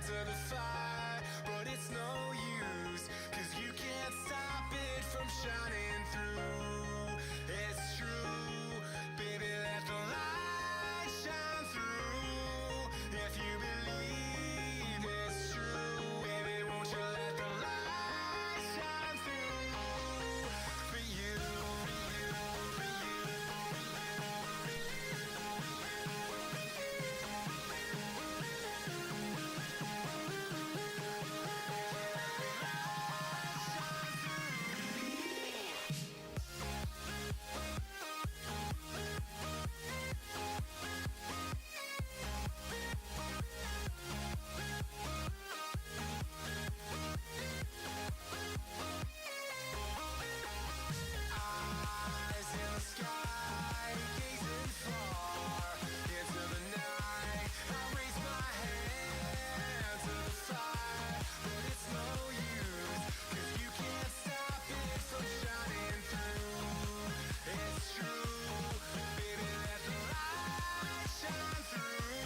to the fire, but it's no use, 'cause you can't stop it from shining through. It's true, baby, let the light shine through. If you believe it's true, baby, won't you let the light shine through for you, for you, for eyes in the sky, gazing far into the night. I raise my hand to the fire, but it's no use, 'cause you can't stop it from shining through. It's true, baby, let the light shine through.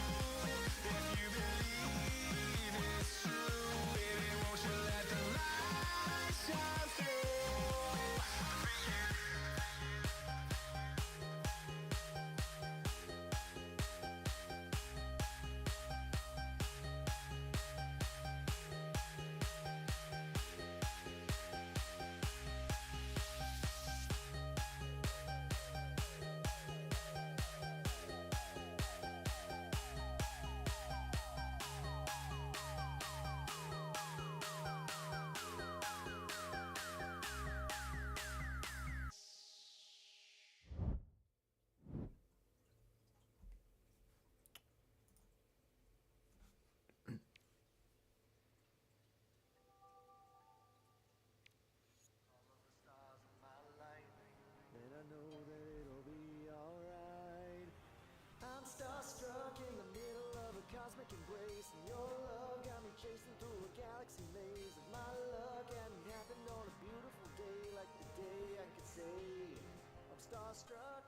If you believe it's true, baby, won't you let the light shine through for you. And I know that it'll be alright. I'm starstruck in the middle of a cosmic embrace, and your love got me chasing through a galaxy maze. And my luck hadn't happened on a beautiful day, like the day I could say I'm starstruck.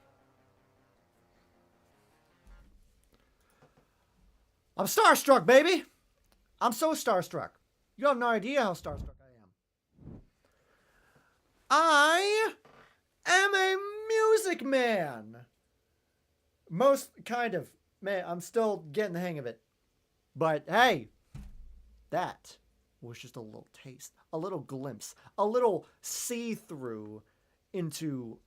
I'm starstruck, baby! I'm so starstruck. You have no idea how starstruck I am. I am a music man. Most kind of. Man, I'm still getting the hang of it. But hey, that was just a little taste, a little glimpse, a little see-through into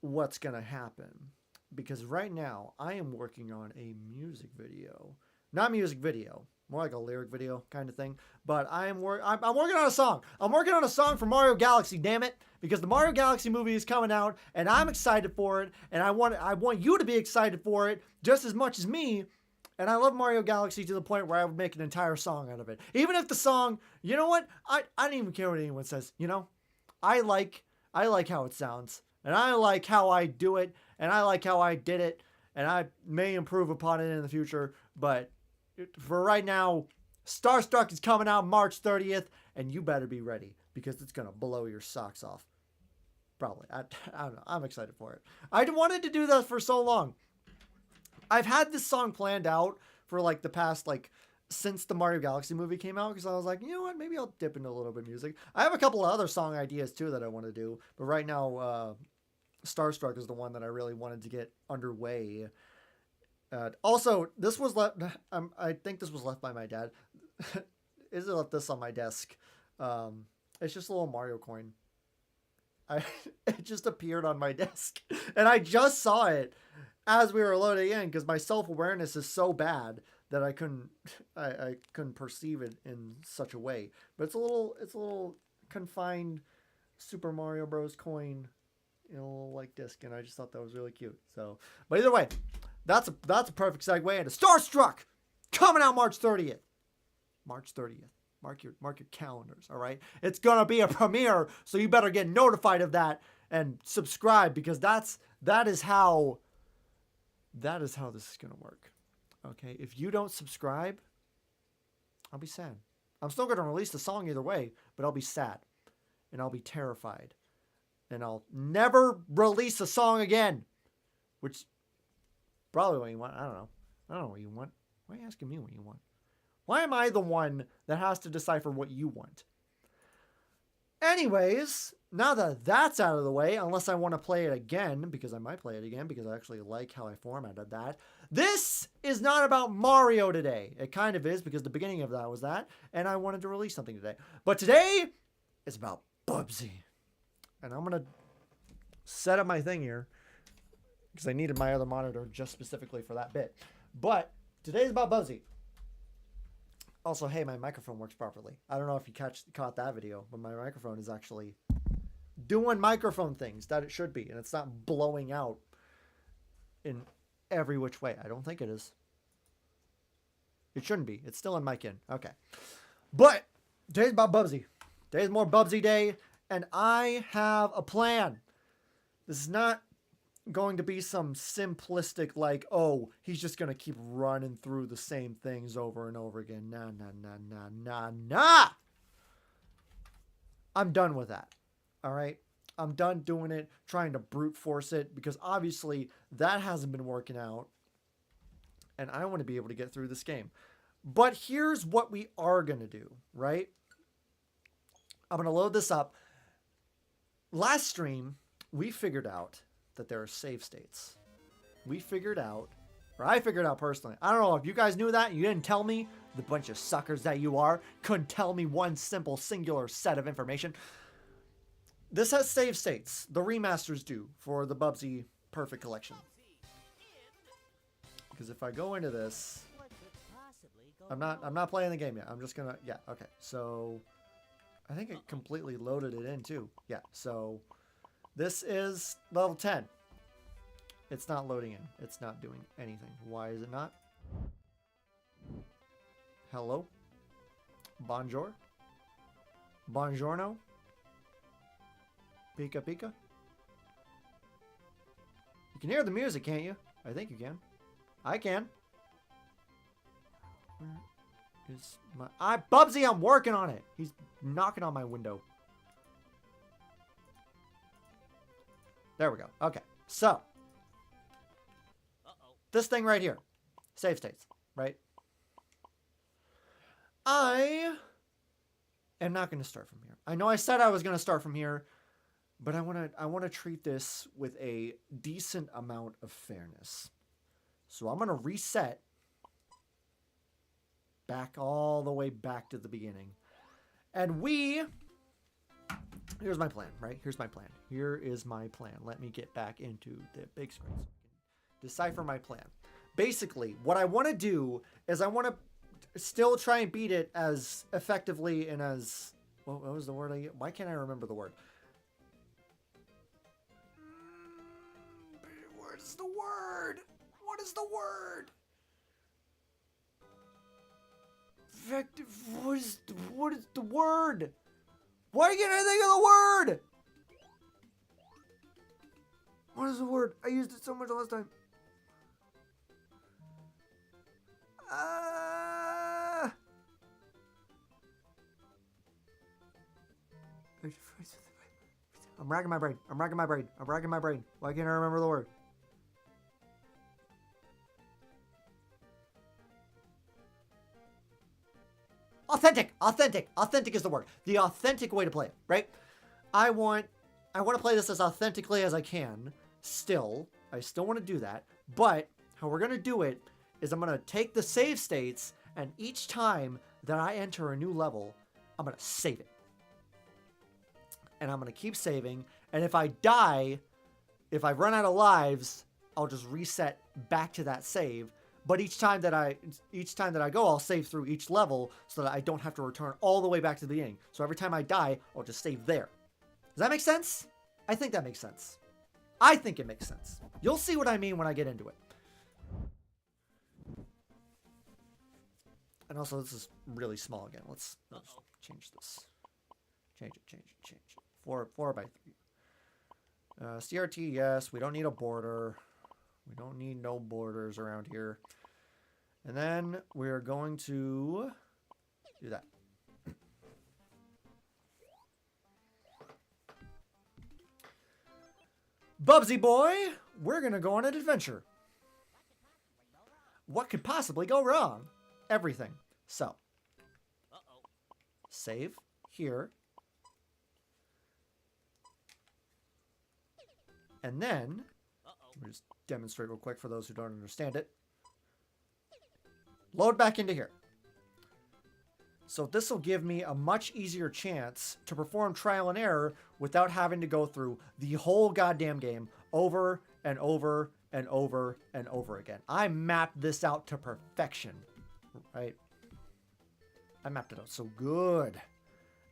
what's going to happen. Because right now, I am working on a music video. Not music video, more like a lyric video kind of thing. But I'm working on a song. I'm working on a song for Mario Galaxy, damn it. Because the Mario Galaxy movie is coming out, and I'm excited for it, and I want you to be excited for it just as much as me. And I love Mario Galaxy to the point where I would make an entire song out of it. Even if the song, you know what? I don't even care what anyone says, you know? I like how it sounds, and I like how I do it, and I like how I did it, and I may improve upon it in the future, but for right now, Starstruck is coming out March 30th, and you better be ready, because it's going to blow your socks off. Probably. I don't know. I'm excited for it. I wanted to do that for so long. I've had this song planned out for like the past, like, since the Mario Galaxy movie came out, because I was like, you know what, maybe I'll dip into a little bit of music. I have a couple of other song ideas too that I want to do, but right now, Starstruck is the one that I really wanted to get underway. Also, this was left. I think this was left by my dad. Is it left this on my desk? It's just a little Mario coin. It just appeared on my desk, and I just saw it as we were loading in because my self-awareness is so bad that I couldn't perceive it in such a way. But it's a little confined Super Mario Bros. Coin in a little like disc, and I just thought that was really cute. So, but either way, that's a perfect segue into Starstruck coming out March 30th. March 30th. Mark your calendars, all right? It's gonna be a premiere, so you better get notified of that and subscribe because that is how this is gonna work. Okay? If you don't subscribe, I'll be sad. I'm still gonna release the song either way, but I'll be sad. And I'll be terrified. And I'll never release a song again. Which probably what you want. I don't know what you want. Why are you asking me what you want? Why am I the one that has to decipher what you want? Anyways, now that that's out of the way, unless I want to play it again, because I might play it again because I actually like how I formatted that. This is not about Mario today. It kind of is because the beginning of that was that, and I wanted to release something today. But today is about Bubsy. And I'm going to set up my thing here because I needed my other monitor just specifically for that bit. But today's about Bubsy. Also, hey, my microphone works properly. I don't know if you caught that video, but my microphone is actually doing microphone things that it should be, and it's not blowing out in every which way. I don't think it is. It shouldn't be. It's still in mic in. Okay. But today's about Bubsy. Today's more Bubsy day, and I have a plan. This is not going to be some simplistic like, oh, he's just going to keep running through the same things over and over again. Nah. I'm done with that. All right? I'm done doing it, trying to brute force it, because obviously that hasn't been working out. And I want to be able to get through this game. But here's what we are going to do, right? I'm going to load this up. Last stream, we figured out that there are save states. We figured out, or I figured out personally. I don't know if you guys knew that and you didn't tell me, the bunch of suckers that you are, couldn't tell me one simple, singular set of information. This has save states. The remasters do for the Bubsy Purrfect Collection. Because if I go into this, I'm not playing the game yet. I'm just gonna, yeah, okay. So I think it completely loaded it in too. Yeah, so this is level 10. It's not loading in. It's not doing anything. Why is it not? Hello? Bonjour? Buongiorno? Pika pika? You can hear the music, can't you? I think you can. I can. Where is my... Bubsy, I'm working on it! He's knocking on my window. There we go. Okay, so this thing right here, save states, right? I am not going to start from here. I know I said I was going to start from here, but I want to treat this with a decent amount of fairness. So I'm going to reset back all the way back to the beginning, and here's my plan, right? Here's my plan. Here is my plan. Let me get back into the big screen so I can decipher my plan. Basically, what I want to do is I want to still try and beat it as effectively and as... What was the word? Why can't I remember the word? What is the word? What is the word? Effective... What is the word? Why can't I think of the word? What is the word? I used it so much last time. I'm racking my brain. Why can't I remember the word? Authentic is the word. The authentic way to play it, right? I want to play this as authentically as I can. I still want to do that. But how we're going to do it is I'm going to take the save states, and each time that I enter a new level, I'm going to save it. And I'm going to keep saving. And if I die, if I run out of lives, I'll just reset back to that save. But each time that I go, I'll save through each level so that I don't have to return all the way back to the beginning. So every time I die, I'll just save there. Does that make sense? I think that makes sense. I think it makes sense. You'll see what I mean when I get into it. And also, this is really small again. Let's change this. Change it. 4 by 3. CRT, yes. We don't need a border. We don't need no borders around here. And then we're going to do that. Bubsy boy, we're going to go on an adventure. What could possibly go wrong? Everything. So, save here. And then, let me just demonstrate real quick for those who don't understand it. Load back into here. So this will give me a much easier chance to perform trial and error without having to go through the whole goddamn game over and over and over and over again. I mapped this out to perfection, right? I mapped it out so good.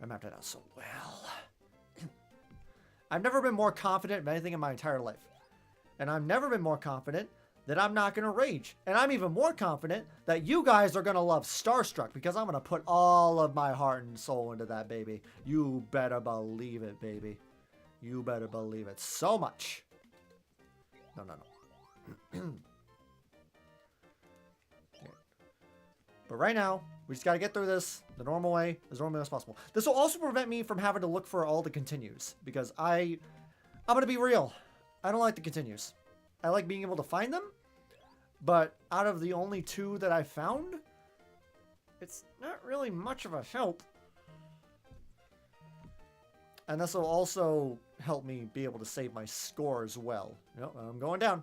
I mapped it out so well. I've never been more confident of anything in my entire life. And I've never been more confident that I'm not going to rage. And I'm even more confident that you guys are going to love Starstruck because I'm going to put all of my heart and soul into that baby. You better believe it, baby. You better believe it so much. No. Okay. But right now, we just got to get through this the normal way, as normally as possible. This will also prevent me from having to look for all the continues because I'm going to be real. I don't like the continues. I like being able to find them, but out of the only 2 that I found, it's not really much of a help. And this will also help me be able to save my score as well. Yep, I'm going down.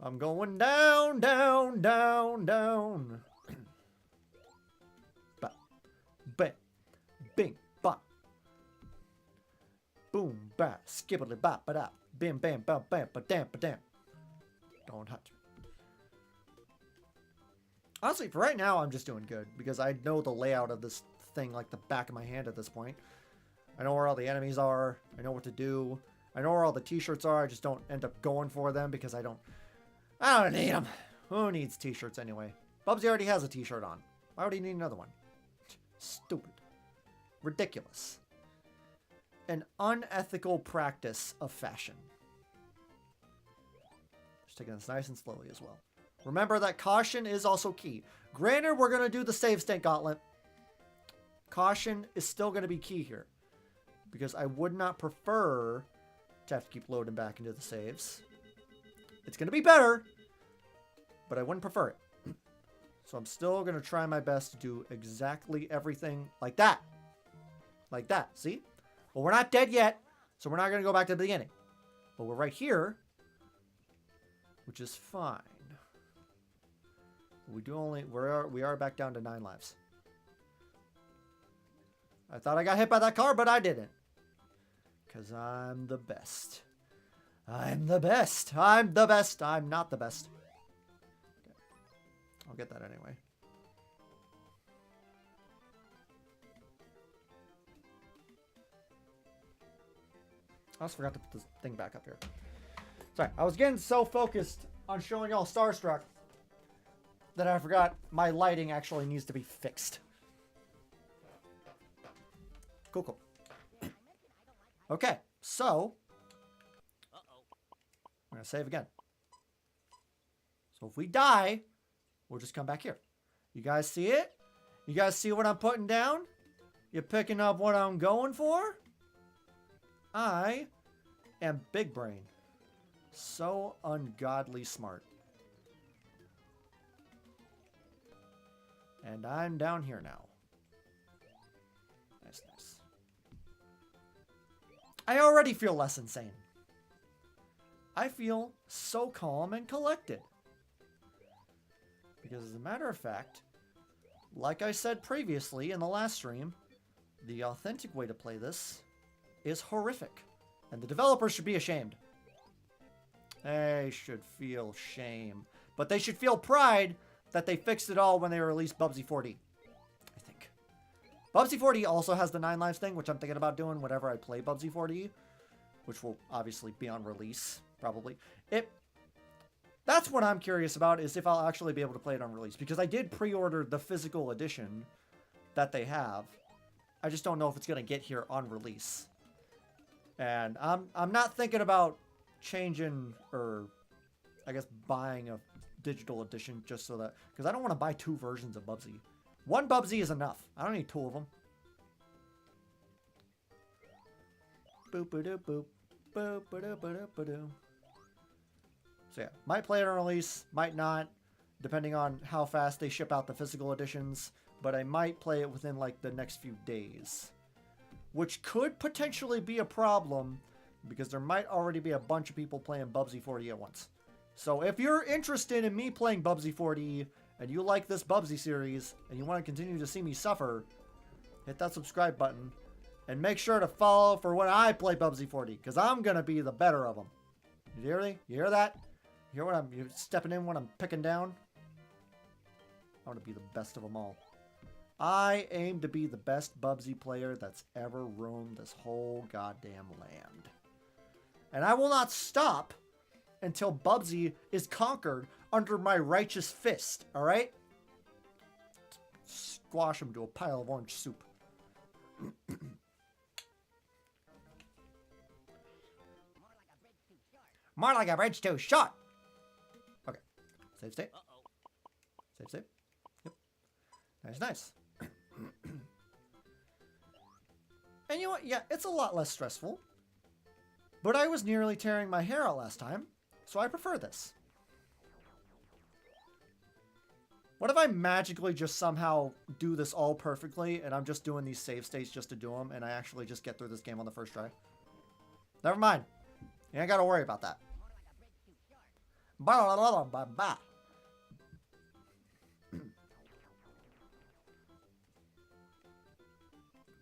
I'm going down, down, down, down. Ba, ba, bing, ba. Boom, ba, skibbly, ba, ba, da. Bam, bam, bam, bam, ba, dam, ba, dam. Don't touch. Honestly, for right now, I'm just doing good because I know the layout of this thing like the back of my hand at this point. I know where all the enemies are. I know what to do. I know where all the t-shirts are. I just don't end up going for them because I don't need them. Who needs t-shirts anyway? Bubsy already has a t-shirt on. Why would he need another one? Stupid. Ridiculous. An unethical practice of fashion. Just taking this nice and slowly as well. Remember that caution is also key. Granted, we're going to do the save state gauntlet. Caution is still going to be key here. Because I would not prefer to have to keep loading back into the saves. It's going to be better, but I wouldn't prefer it. So I'm still going to try my best to do exactly everything like that. Like that, see? Well, we're not dead yet, so we're not going to go back to the beginning. But we're right here, which is fine. We are back down to 9 lives. I thought I got hit by that car, but I didn't. Because I'm the best. I'm the best. I'm the best. I'm not the best. Okay. I'll get that anyway. I also forgot to put this thing back up here. Sorry, I was getting so focused on showing y'all Starstruck that I forgot my lighting actually needs to be fixed. Cool, cool. Okay, so I'm going to save again. So if we die, we'll just come back here. You guys see it? You guys see what I'm putting down? You picking up what I'm going for? I am big brain. So ungodly smart. And I'm down here now. Nice, nice. I already feel less insane. I feel so calm and collected. Because as a matter of fact, like I said previously in the last stream, the authentic way to play this is horrific. And the developers should be ashamed. They should feel shame. But they should feel pride that they fixed it all when they released Bubsy 4D. I think. Bubsy 4D also has the 9 lives thing, which I'm thinking about doing whenever I play Bubsy 4D. Which will obviously be on release, probably. That's what I'm curious about, is if I'll actually be able to play it on release. Because I did pre-order the physical edition that they have. I just don't know if it's going to get here on release. And I'm not thinking about changing, or I guess buying a digital edition just so that, because I don't want to buy 2 versions of Bubsy. 1 Bubsy is enough. I don't need 2 of them. Boop ba doop boop. Boop ba doop ba doop ba doo. So yeah, might play it on release, might not, depending on how fast they ship out the physical editions. but I might play it within like the next few days, which could potentially be a problem because there might already be a bunch of people playing Bubsy 40 at once. So if you're interested in me playing Bubsy 40 and you like this Bubsy series and you want to continue to see me suffer, hit that subscribe button and make sure to follow for when I play Bubsy 40 because I'm going to be the better of them. You hear me? You hear that? You hear what you're stepping in when I'm picking down? I want to be the best of them all. I aim to be the best Bubsy player that's ever roamed this whole goddamn land. And I will not stop until Bubsy is conquered under my righteous fist, alright? Squash him to a pile of orange soup. More like a bridge too short. Okay. Save state. Save state. Yep. Nice, nice. And you know what? Yeah, it's a lot less stressful. But I was nearly tearing my hair out last time, so I prefer this. What if I magically just somehow do this all perfectly, and I'm just doing these save states just to do them, and I actually just get through this game on the first try? Never mind. You ain't gotta worry about that. Ba-la-la-la-ba-ba.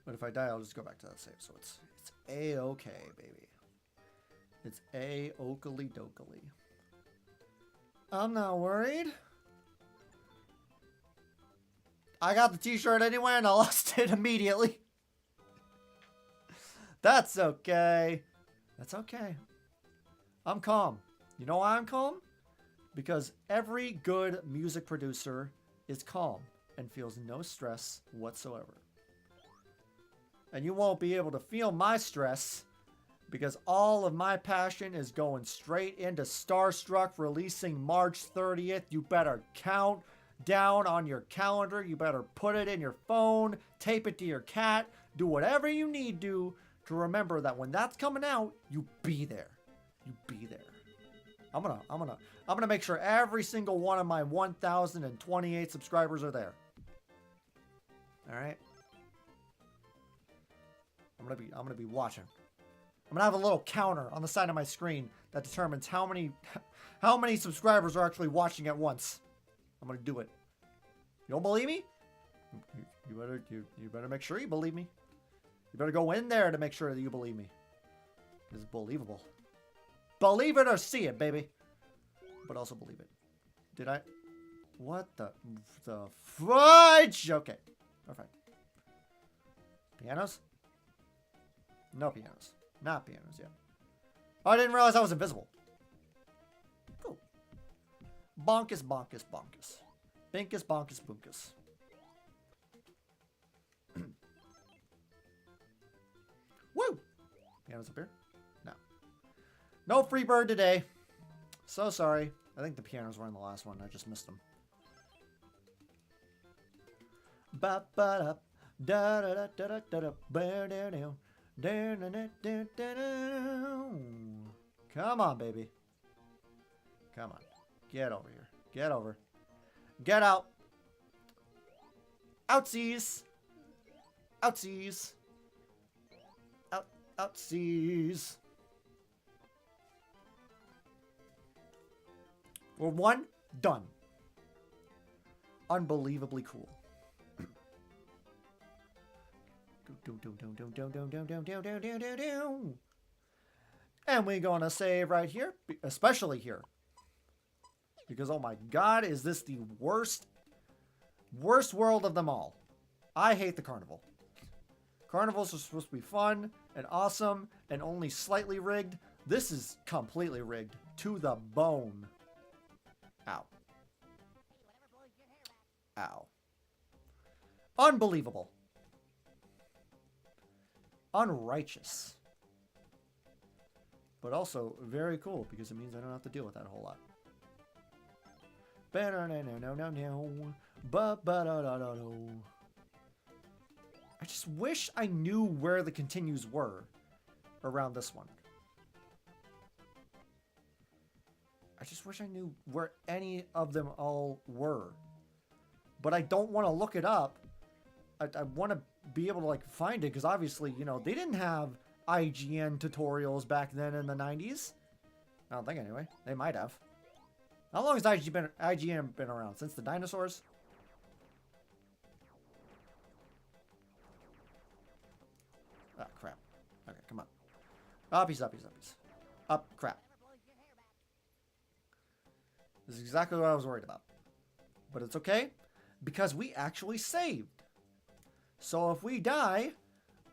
But if I die, I'll just go back to that save. So it's A-okay, baby. It's A-okely dokely. I'm not worried. I got the t-shirt anyway and I lost it immediately. That's okay. That's okay. I'm calm. You know why I'm calm? Because every good music producer is calm and feels no stress whatsoever. And you won't be able to feel my stress because all of my passion is going straight into Starstruck releasing March 30th. You better count down on your calendar. You better put it in your phone, tape it to your cat, do whatever you need to remember that when that's coming out, you be there. You be there. I'm gonna make sure every single one of my 1,028 subscribers are there. All right. I'm gonna be watching. I'm gonna have a little counter on the side of my screen that determines how many subscribers are actually watching at once. I'm gonna do it. You don't believe me? You better make sure you believe me. You better go in there to make sure that you believe me. It's believable. Believe it or see it, baby. But also believe it. Did I? What the fudge? Okay. Perfect. Pianos? No pianos. Not pianos, yeah. Oh, I didn't realize I was invisible. Cool. Bonkus, bonkus, bonkus. Binkus, bonkus, bunkus. Woo! Pianos up here? No. No free bird today. So sorry. I think the pianos were in the last one. I just missed them. Ba ba da da da da da da da ba da da. Come on, baby. Come on. Get over here. Get over. Get out. Outsies. Outsies. Outsies. We're one. Done. Unbelievably cool. And we're gonna save right here, especially here. Because oh my god, is this the worst world of them all. I hate the carnival. Carnivals are supposed to be fun and awesome and only slightly rigged. This is completely rigged to the bone. Ow. Ow. Unbelievable. Unrighteous. But also very cool because it means I don't have to deal with that a whole lot. I just wish I knew where the continues were around this one. I just wish I knew where any of them all were. But I don't want to look it up I want to be able to like find it because obviously, you know, they didn't have IGN tutorials back then in the 90s. I don't think anyway. They might have. How long has IGN been around? Since the dinosaurs? Ah, crap. Okay, come on. Uppies, uppies, uppies. Up, crap. This is exactly what I was worried about. But it's okay, because we actually saved. So if we die,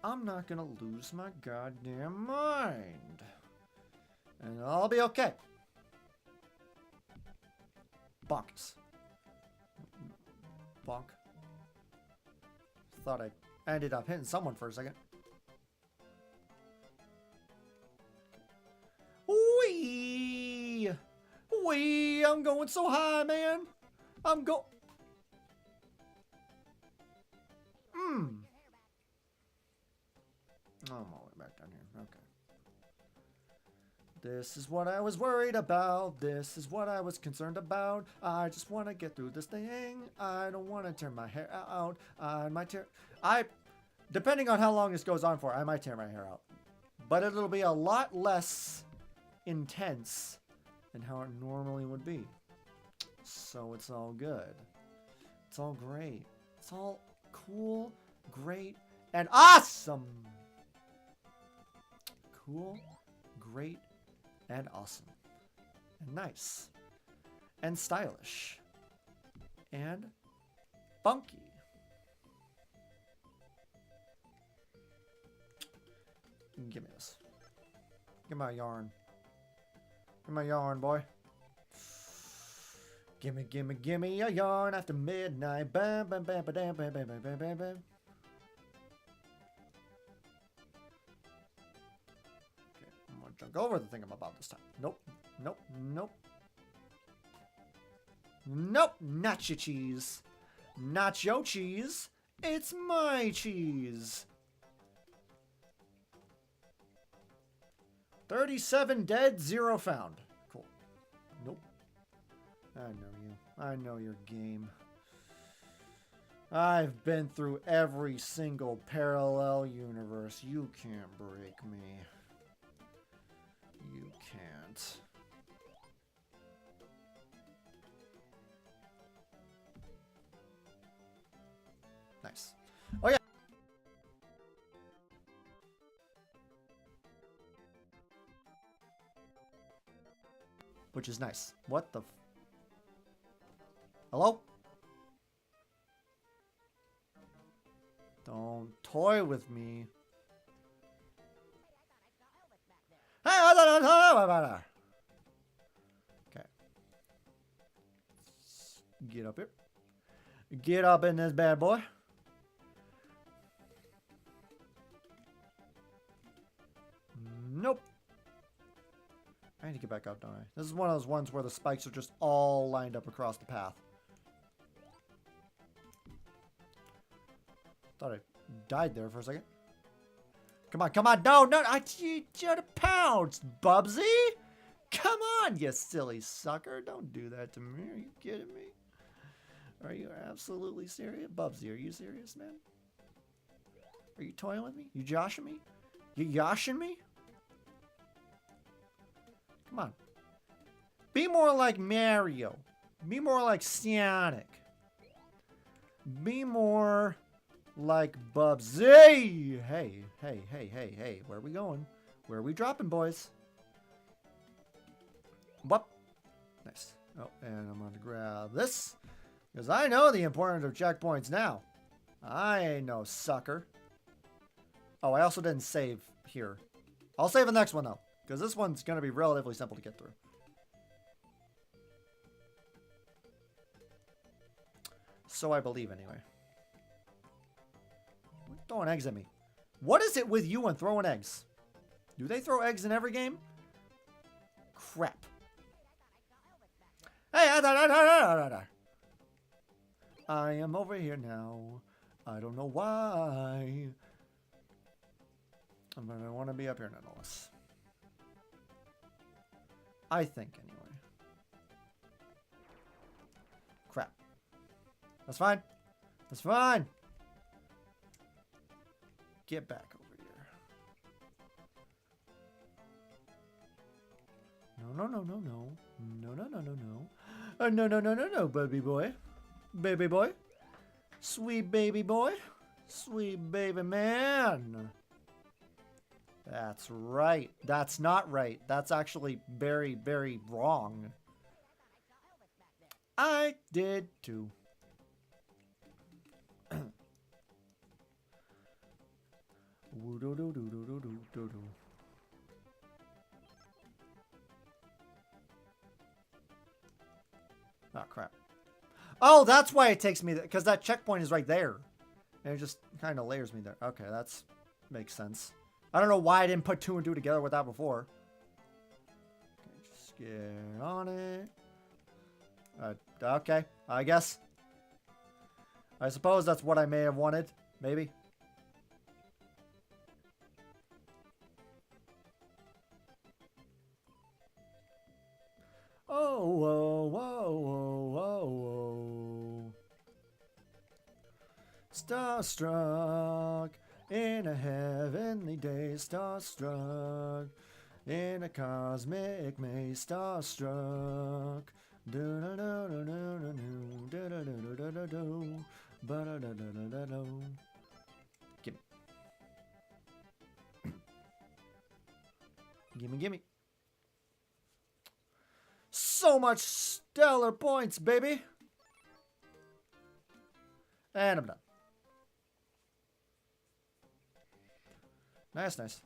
I'm not gonna lose my goddamn mind. And I'll be okay. Bonks. Bonk. Thought I ended up hitting someone for a second. Wee! Wee! I'm going so high, man! I'm go... Oh, I'm all the way back down here. Okay. This is what I was worried about. This is what I was concerned about. I just want to get through this thing. I don't want to tear my hair out. I might tear... Depending on how long this goes on for, I might tear my hair out. But it'll be a lot less intense than how it normally would be. So it's all good. It's all great. It's all cool, great, and awesome. Cool, great, and awesome. And nice. And stylish. And funky. Give me this. Give me my yarn. Give me my yarn, boy. Gimme, gimme, gimme a yarn after midnight. Bam, bam, bam, bam, bam, bam, bam, bam, bam, bam. Okay, I'm gonna jump over the thing I'm about this time. Nope, nope, nope. Nope, not your cheese. Not your cheese. It's my cheese. 37 dead, 0 found. Cool. Nope. I know you. I know your game. I've been through every single parallel universe. You can't break me. You can't. Nice. Oh yeah. Which is nice. What the... Hello? Don't toy with me. Hey, I thought I saw about her. Okay. Get up here. Get up in this bad boy. Nope. I need to get back up, don't I? This is one of those ones where the spikes are just all lined up across the path. Thought I died there for a second. Come on, come on. No, no. You should have pounced, Bubsy. Come on, you silly sucker. Don't do that to me. Are you kidding me? Are you absolutely serious? Bubsy, are you serious, man? Are you toying with me? You joshing me? You yoshing me? Come on. Be more like Mario. Be more like Sonic. Be more like Bubsy. Hey, hey, hey, hey, hey. Where are we going? Where are we dropping, boys? What? Nice. Oh, and I'm going to grab this. Because I know the importance of checkpoints now. I ain't no sucker. Oh, I also didn't save here. I'll save the next one, though. Because this one's going to be relatively simple to get through. So I believe, anyway. Throwing eggs at me. What is it with you and throwing eggs? Do they throw eggs in every game? Crap. Hey, I am over here now. I don't know why. But I want to be up here nonetheless. I think, anyway. Crap. That's fine. That's fine. Get back over here. No, no, no, no, no. No, no, no, no, no. No, no, no, no, no, baby boy. Baby boy. Sweet baby boy. Sweet baby man. That's right. That's not right. That's actually very, very wrong. I did too. Oh, crap. Oh, that's why it takes me, because that checkpoint is right there. And it just kind of layers me there. Okay, that's makes sense. I don't know why I didn't put 2 and 2 together with that before. Okay, just get on it. Okay, I guess. I suppose that's what I may have wanted. Maybe. Oh, whoa, whoa, whoa, whoa, whoa. Starstruck in a heavenly day, starstruck in a cosmic maze, starstruck. Gimme. Gimme, gimme. So much stellar points, baby. And I'm done. Nice, nice.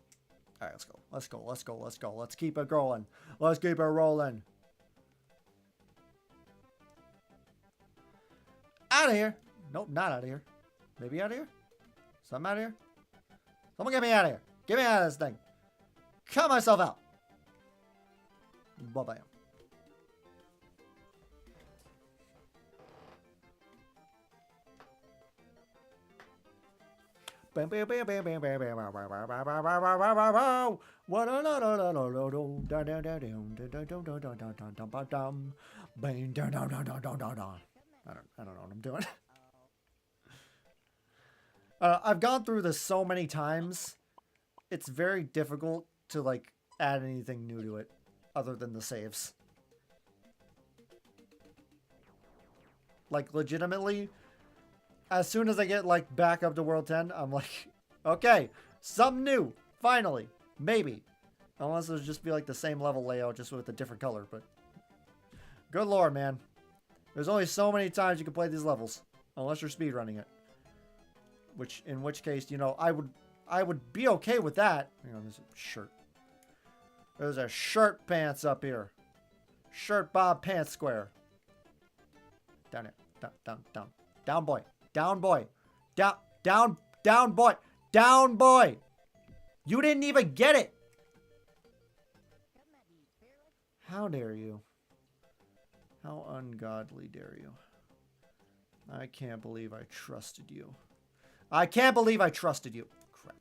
All right, let's go. Let's go. Let's go. Let's go. Let's keep it going. Let's keep it rolling. Out of here. Nope, not out of here. Maybe out of here? Something out of here? Someone get me out of here. Get me out of this thing. Cut myself out. Bye-bye. I don't know what I'm doing. I've gone through this so many times. It's very difficult to like add anything new to it other than the saves. Like legitimately, as soon as I get like back up to World 10, I'm like, okay, something new. Finally, maybe. Unless it'll just be like the same level layout just with a different color, but good lord, man. There's only so many times you can play these levels, unless you're speedrunning it. In which case, you know, I would be okay with that. Hang on, there's a shirt. There's a shirt pants up here. Shirt Bob Pants Square. Down here. Down, down, down. Down, boy. Down, boy. Down, down, down, boy. Down, boy. You didn't even get it. How dare you? How ungodly dare you? I can't believe I trusted you. I can't believe I trusted you. Crap.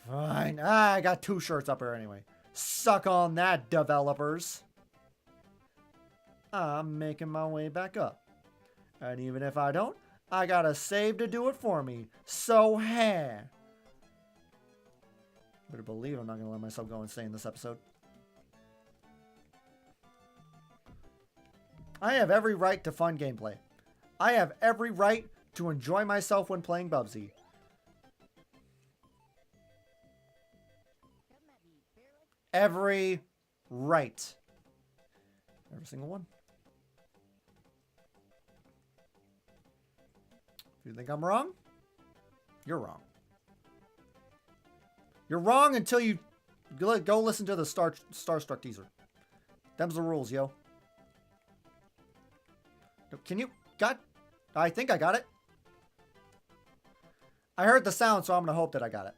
Fine. I got 2 shirts up here anyway. Suck on that, developers. I'm making my way back up. And even if I don't, I got a save to do it for me. So, hey. Better believe I'm not going to let myself go insane this episode. I have every right to fun gameplay. I have every right to enjoy myself when playing Bubsy. Every right. Every single one. If you think I'm wrong, you're wrong. You're wrong until you go listen to the Starstruck teaser. Them's the rules, yo. Can you... I think I got it. I heard the sound, so I'm going to hope that I got it.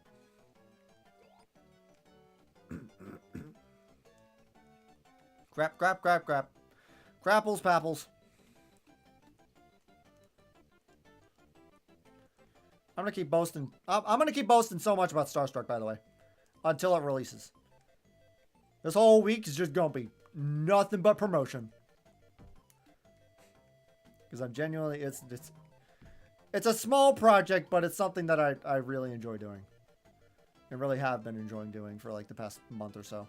Crap, crap, crap, crap. Crapples, papples. I'm going to keep boasting. I'm going to keep boasting so much about Starstruck, by the way. Until it releases. This whole week is just going to be nothing but promotion. Because I'm genuinely, It's a small project, but it's something that I really enjoy doing. I really have been enjoying doing for like the past month or so.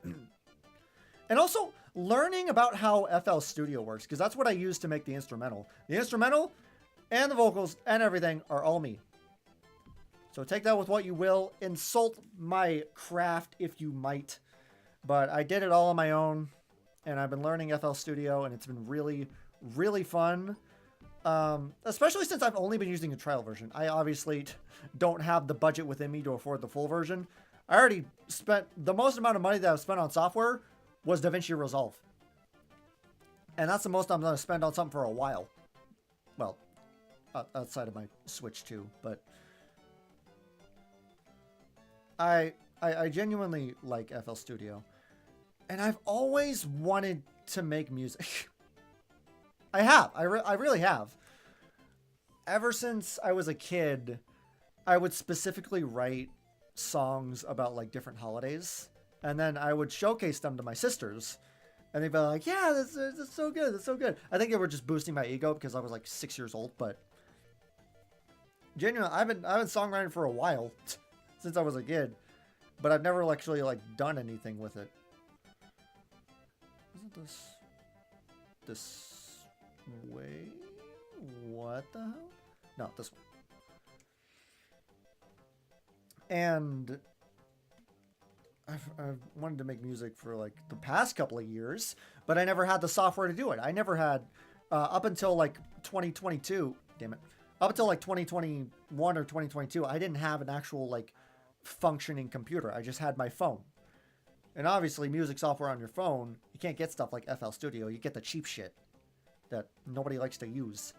And also learning about how FL Studio works, because that's what I use to make the instrumental. The instrumental and the vocals and everything are all me. So take that with what you will. Insult my craft if you might. But I did it all on my own. And I've been learning FL Studio, and it's been really, really fun. Especially since I've only been using a trial version. I obviously don't have the budget within me to afford the full version. I already spent the most amount of money that I've spent on software was DaVinci Resolve. And that's the most I'm going to spend on something for a while. Well, outside of my Switch 2, but I genuinely like FL Studio. And I've always wanted to make music. I have. I really have. Ever since I was a kid, I would specifically write songs about like different holidays. And then I would showcase them to my sisters. And they'd be like, yeah, that's so good. That's so good. I think they were just boosting my ego because I was like 6 years old. But genuinely, I've been songwriting for a while. Since I was a kid. But I've never actually like done anything with it. Isn't this way? What the hell? No, this one. And I've wanted to make music for like the past couple of years, but I never had the software to do it. I never had, up until like 2022, damn it. Up until like 2021 or 2022, I didn't have an actual like functioning computer. I just had my phone. And obviously music software on your phone, you can't get stuff like FL Studio. You get the cheap shit that nobody likes to use.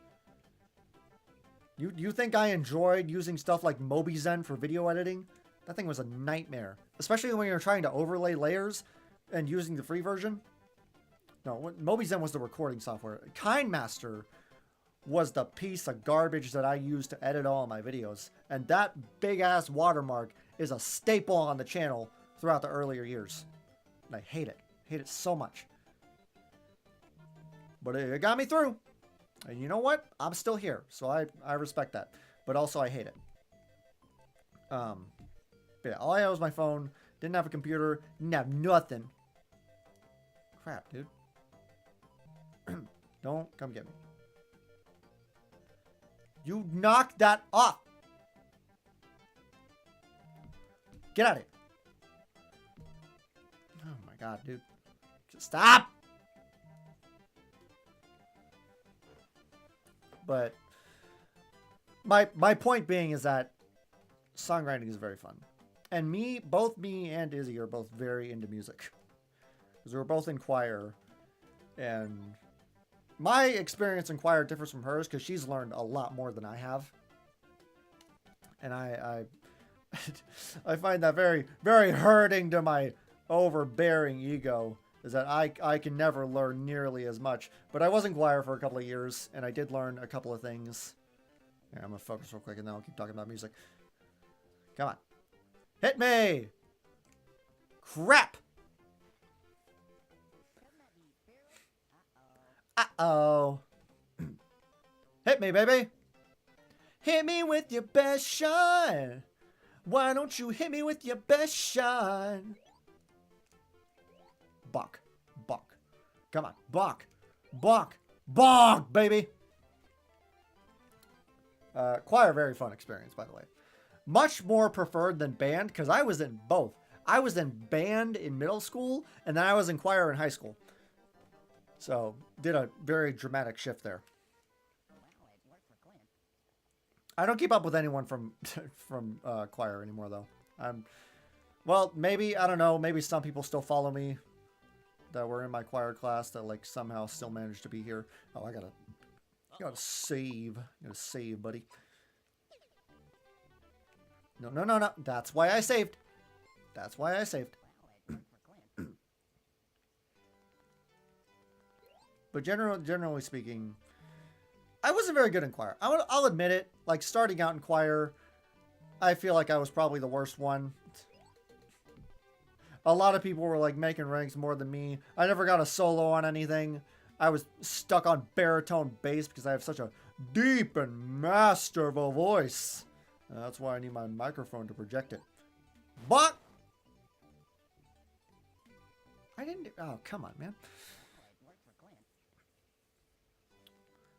You think I enjoyed using stuff like MobiZen for video editing? That thing was a nightmare. Especially when you're trying to overlay layers and using the free version. No, MobiZen was the recording software. KindMaster was the piece of garbage that I used to edit all of my videos. And that big-ass watermark is a staple on the channel throughout the earlier years. And I hate it. Hate it so much. But it got me through. And you know what? I'm still here. So I respect that. But also I hate it. But yeah, all I had was my phone. Didn't have a computer. Didn't have nothing. Crap, dude. Don't come get me. You knocked that off. Get out of here. Oh my god, dude. Just stop. But my point being is that songwriting is very fun. And both me and Izzy are both very into music. Because we're both in choir. And my experience in choir differs from hers because she's learned a lot more than I have. And I find that very, very hurting to my overbearing ego. Is that I can never learn nearly as much. But I was in choir for a couple of years. And I did learn a couple of things. Yeah, I'm going to focus real quick and then I'll keep talking about music. Come on. Hit me! Crap! Uh-oh. Hit me, baby! Hit me with your best shot! Why don't you hit me with your best shot? Bonk. Bonk. Come on. Bonk. Bonk. Bonk, baby! Choir, very fun experience, by the way. Much more preferred than band, because I was in both. I was in band in middle school, and then I was in choir in high school. So, did a very dramatic shift there. I don't keep up with anyone from choir anymore, though. Well, maybe, I don't know, maybe some people still follow me that were in my choir class that, like, somehow still managed to be here. Oh, I gotta save. Gotta save, buddy. No, no, no, no. That's why I saved. That's why I saved. But generally speaking, I wasn't very good in choir. I'll admit it. Like, starting out in choir, I feel like I was probably the worst one. A lot of people were, like, making ranks more than me. I never got a solo on anything. I was stuck on baritone bass because I have such a deep and masterful voice. That's why I need my microphone to project it. But I didn't. Oh, come on, man.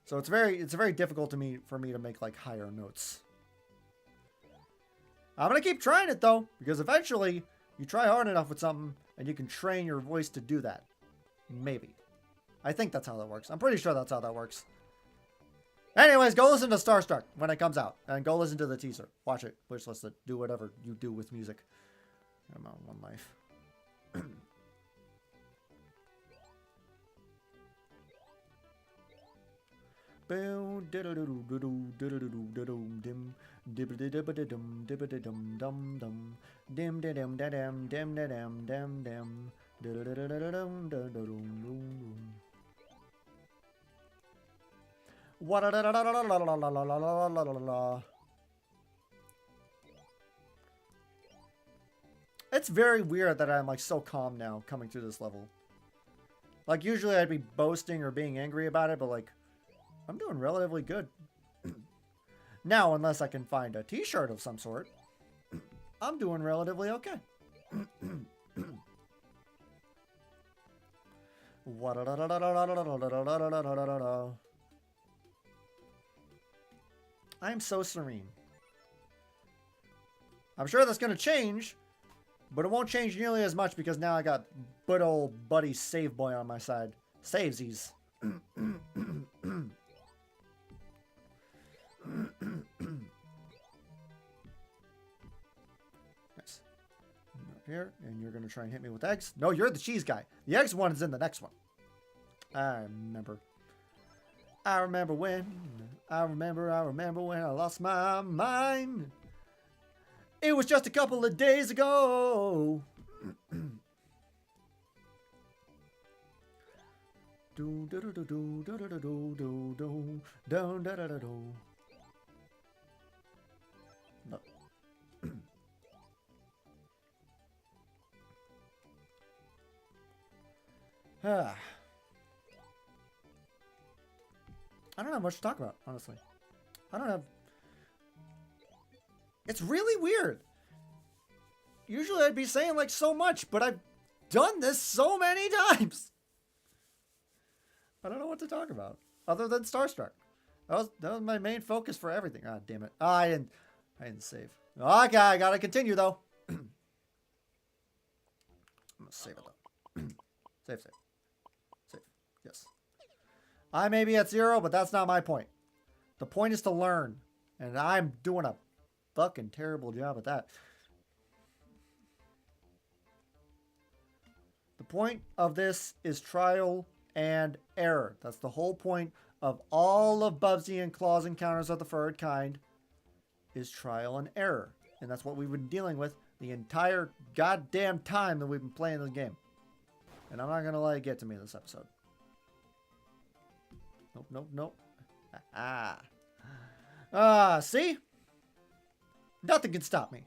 So it's very difficult for me to make like higher notes. I'm gonna keep trying it though, because eventually you try hard enough with something and you can train your voice to do that. Maybe. I think that's how that works. I'm pretty sure that's how that works. Anyways, go listen to Starstruck when it comes out. And go listen to the teaser. Watch it. Wish list it. Do whatever you do with music. I'm on one life. It's very weird that I'm like so calm now coming through this level. Like usually I'd be boasting or being angry about it, but like I'm doing relatively good. Now, unless I can find a t-shirt of some sort, I'm doing relatively okay. I'm so serene. I'm sure that's going to change, but it won't change nearly as much because now I got good old buddy Save Boy on my side. Savesies. Nice. Up here, and you're going to try and hit me with eggs. No, you're the cheese guy. The eggs one is in the next one. I remember. I remember when I lost my mind. It was just a couple of days ago. Do do do do do do do do do do do do do do. No. I don't have much to talk about, honestly. I don't have... It's really weird. Usually I'd be saying like so much, but I've done this so many times. I don't know what to talk about other than Starstruck. That was my main focus for everything. Ah, damn it. Oh, I didn't save. Okay, I gotta continue though. I'm gonna save it though. Save. Yes. I may be at 0, but that's not my point. The point is to learn. And I'm doing a fucking terrible job at that. The point of this is trial and error. That's the whole point of all of Bubsy and Claw's encounters of the furred kind is trial and error. And that's what we've been dealing with the entire goddamn time that we've been playing the game. And I'm not going to let it get to me this episode. Nope. See? Nothing can stop me.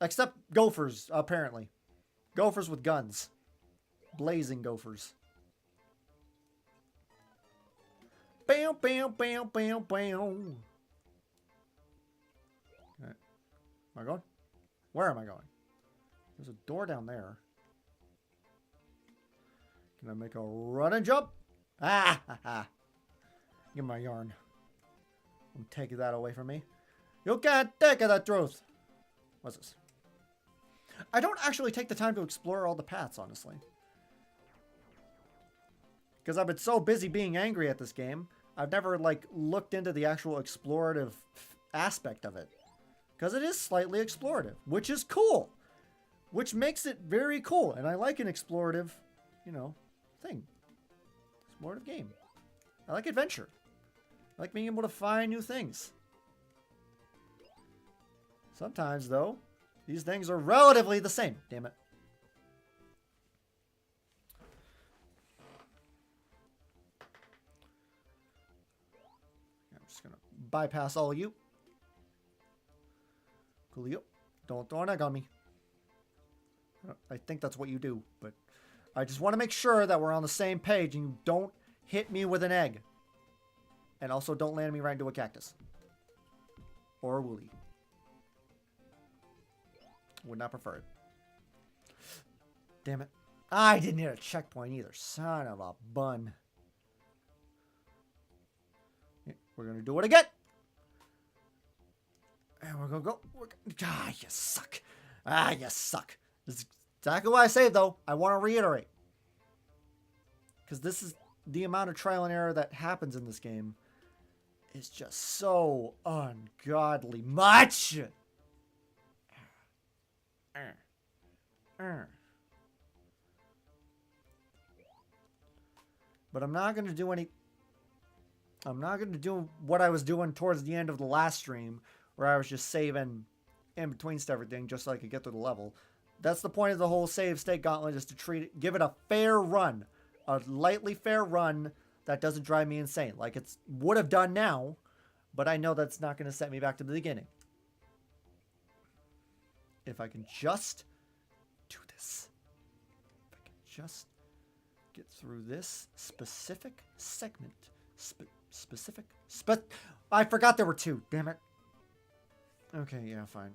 Except gophers, apparently. Gophers with guns. Blazing gophers. Bam, bam, bam, bam, bam. Okay. Am I going? Where am I going? There's a door down there. Can I make a run and jump? Ah! Give me my yarn. I'm taking that away from me. You can't take the truth. What's this? I don't actually take the time to explore all the paths, honestly. Because I've been so busy being angry at this game, I've never, like, looked into the actual explorative aspect of it. Because it is slightly explorative, which is cool. Which makes it very cool. And I like an explorative, you know, thing. Explorative game. I like adventure. I like being able to find new things. Sometimes, though, these things are relatively the same. Damn it. I'm just going to bypass all of you. Coolio. Don't throw an egg on me. I think that's what you do, but I just want to make sure that we're on the same page and you don't hit me with an egg. And also don't land me right into a cactus. Or a woolly. Would not prefer it. Damn it. I didn't hit a checkpoint either. Son of a bun. We're going to do it again. And we're going to go. Ah, you suck. Ah, you suck. This is exactly what I say, though. I want to reiterate. Because this is the amount of trial and error that happens in this game. Is just so ungodly much. But I'm not going to do any... I'm not going to do what I was doing towards the end of the last stream, where I was just saving in between everything just so I could get through the level. That's the point of the whole save state gauntlet, is to treat it, give it a fair run. A lightly fair run that doesn't drive me insane. Like it would have done now, but I know that's not going to set me back to the beginning. If I can just do this. If I can just get through this specific segment. I forgot there were two. Damn it. Okay, yeah, fine.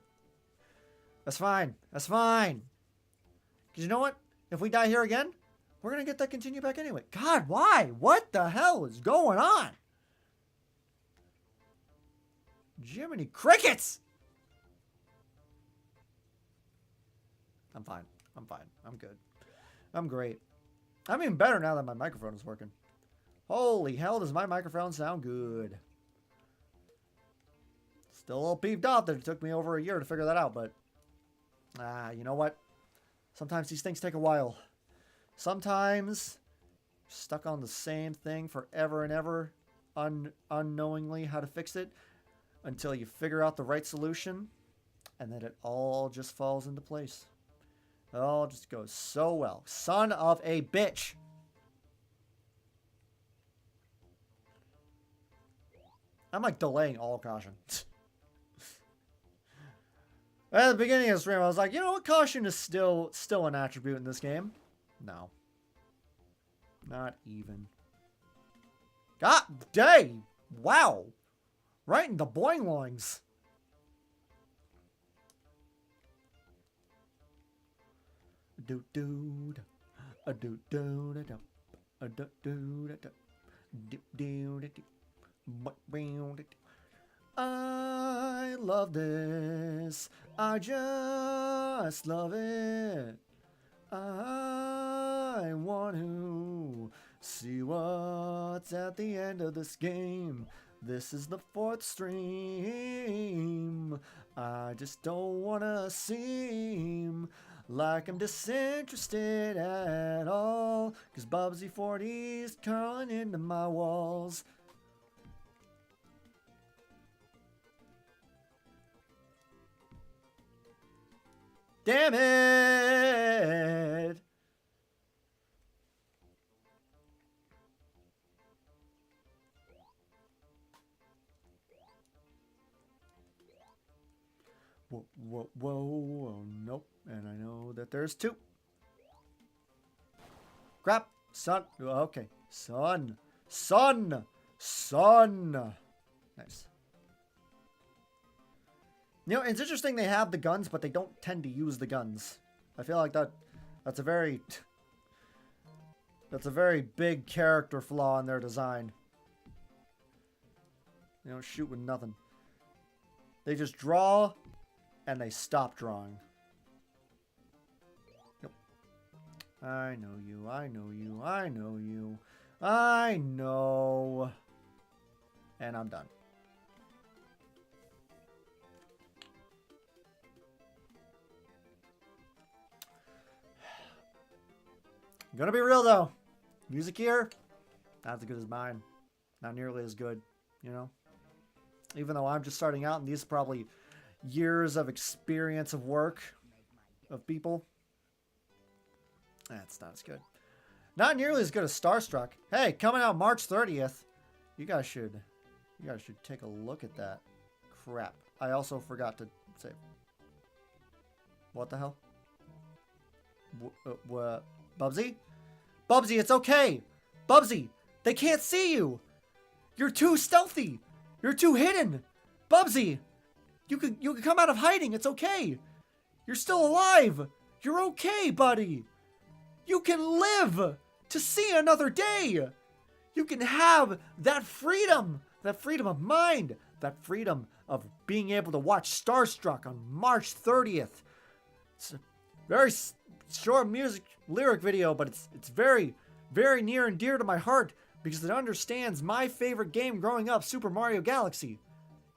That's fine. That's fine. Because you know what? If we die here again, we're going to get that continue back anyway. God, why? What the hell is going on? Jiminy Crickets! I'm fine. I'm fine. I'm good. I'm great. I'm even better now that my microphone is working. Holy hell, does my microphone sound good. Still a little peeved off that it took me over a year to figure that out, but... you know what? Sometimes these things take a while. Sometimes, stuck on the same thing forever and ever, unknowingly how to fix it, until you figure out the right solution, and then it all just falls into place. It all just goes so well. Son of a bitch! I'm like delaying all caution. At the beginning of the stream, I was like, you know what? Caution is still an attribute in this game. No. Not even. God dang! Wow! Right in the boing loins. Do do a do do da da a do do da da do do da do. I love this. I just love it. I want to see what's at the end of this game. This is the 4th stream. I just don't want to seem like I'm disinterested at all, 'cause Bubsy 40 is curling into my walls. Damn it! Whoa, whoa, whoa, nope. And I know that there's 2. Crap. Son. Okay. Son. Nice. You know, it's interesting they have the guns, but they don't tend to use the guns. I feel like that's a very big character flaw in their design. They don't shoot with nothing. They just draw, and they stop drawing. Yep. I know you, I know you, I know you. I know. And I'm done. Gonna be real though. Music here, not as good as mine. Not nearly as good, you know? Even though I'm just starting out and these are probably years of experience of work of people. That's not as good. Not nearly as good as Starstruck. Hey, coming out March 30th. You guys should take a look at that. Crap. I also forgot to say. What the hell? Bubsy? Bubsy, it's okay. Bubsy, they can't see you. You're too stealthy. You're too hidden. Bubsy, you can come out of hiding. It's okay. You're still alive. You're okay, buddy. You can live to see another day. You can have that freedom of mind, that freedom of being able to watch Starstruck on March 30th. It's a very short lyric video, but it's very, very near and dear to my heart because it understands my favorite game growing up, Super Mario Galaxy.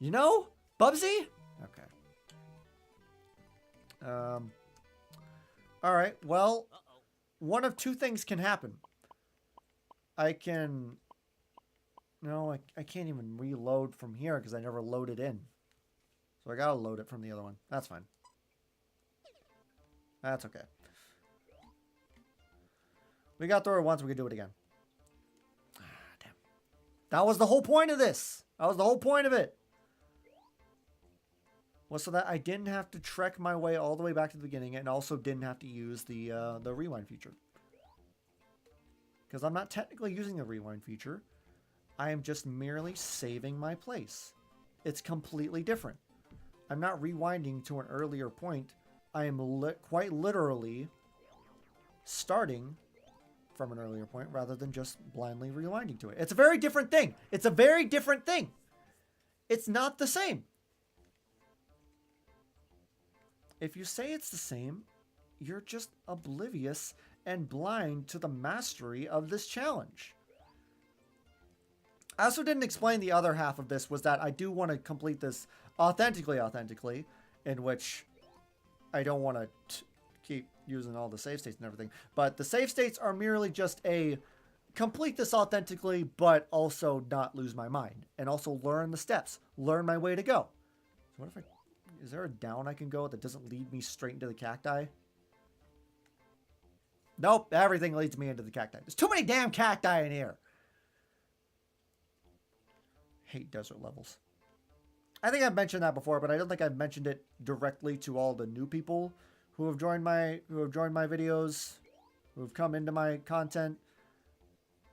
You know, Bubsy? Okay. All right. Well, one of two things can happen. I can... No, I can't even reload from here because I never loaded in. So I gotta load it from the other one. That's fine. That's okay. We got through it once, we can do it again. Ah, damn. That was the whole point of this. That was the whole point of it. Was so that I didn't have to trek my way all the way back to the beginning and also didn't have to use the rewind feature. Because I'm not technically using the rewind feature. I am just merely saving my place. It's completely different. I'm not rewinding to an earlier point. I am quite literally starting from an earlier point rather than just blindly rewinding to it. It's a very different thing. It's a very different thing. It's not the same. If you say it's the same, you're just oblivious and blind to the mastery of this challenge. I also didn't explain the other half of this was that I do want to complete this authentically, in which I don't want to keep using all the save states and everything. But the save states are merely just a complete this authentically, but also not lose my mind. And also learn the steps. Learn my way to go. So what if is there a down I can go that doesn't lead me straight into the cacti? Nope, everything leads me into the cacti. There's too many damn cacti in here. Hate desert levels. I think I've mentioned that before, but I don't think I've mentioned it directly to all the new people who have joined my videos, who have come into my content.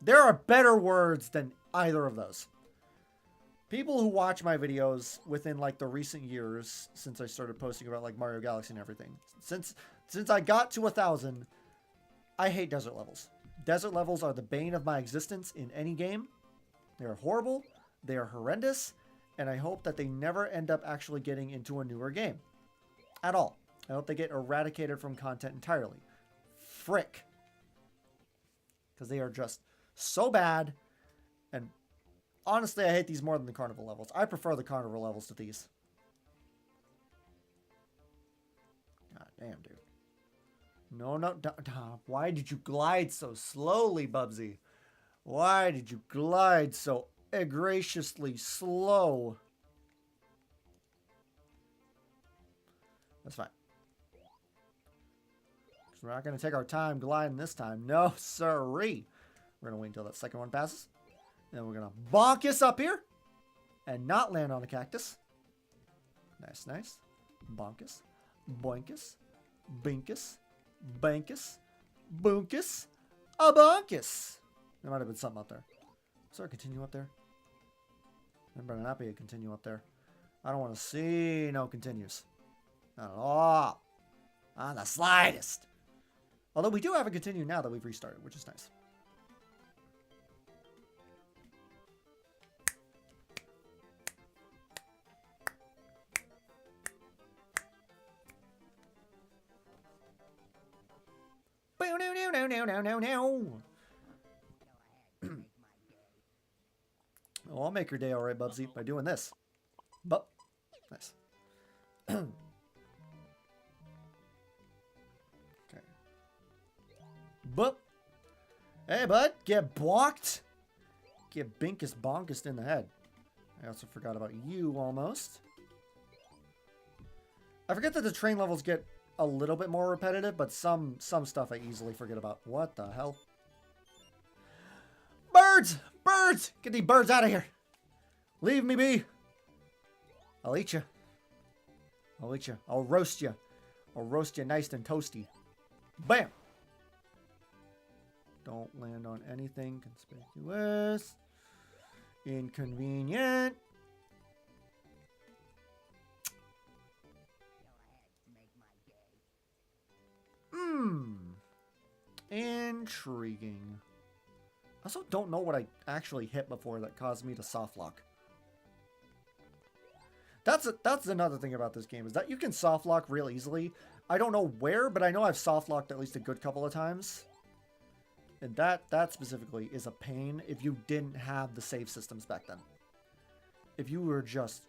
There are better words than either of those. People who watch my videos within like the recent years since I started posting about like Mario Galaxy and everything. Since I got to 1,000, I hate desert levels. Desert levels are the bane of my existence in any game. They are horrible. They are horrendous, and I hope that they never end up actually getting into a newer game. At all. I hope they get eradicated from content entirely. Frick. Because they are just so bad, and honestly, I hate these more than the carnival levels. I prefer the carnival levels to these. God damn, dude. No. Why did you glide so slowly, Bubsy? Why did you glide so graciously slow? That's fine. We're not going to take our time gliding this time. No, sirree. We're going to wait until that second one passes. Then we're going to bonkus up here. And not land on a cactus. Nice, nice. Bonkus. Boinkus. Binkus. Bankus. Boonkus. A bonkus. There might have been something up there. Is there a continue up there? There better not be a continue up there. I don't want to see no continues. Not at all. On the slightest. Although we do have a continue now that we've restarted, which is nice. Oh, I'll make your day all right, Bubsy, by doing this. But nice. Okay. But hey, bud, get blocked. Get binkus bonkus in the head. I also forgot about you almost. I forget that the train levels get a little bit more repetitive, but some stuff I easily forget about. What the hell? Birds! Birds! Get these birds out of here. Leave me be. I'll eat you. I'll eat you. I'll roast you. I'll roast you nice and toasty. Bam! Don't land on anything conspicuous. Inconvenient. Intriguing. I also don't know what I actually hit before that caused me to soft lock. That's another thing about this game, is that you can soft lock real easily. I don't know where, but I know I've soft locked at least a good couple of times. And that specifically is a pain if you didn't have the save systems back then. If you were just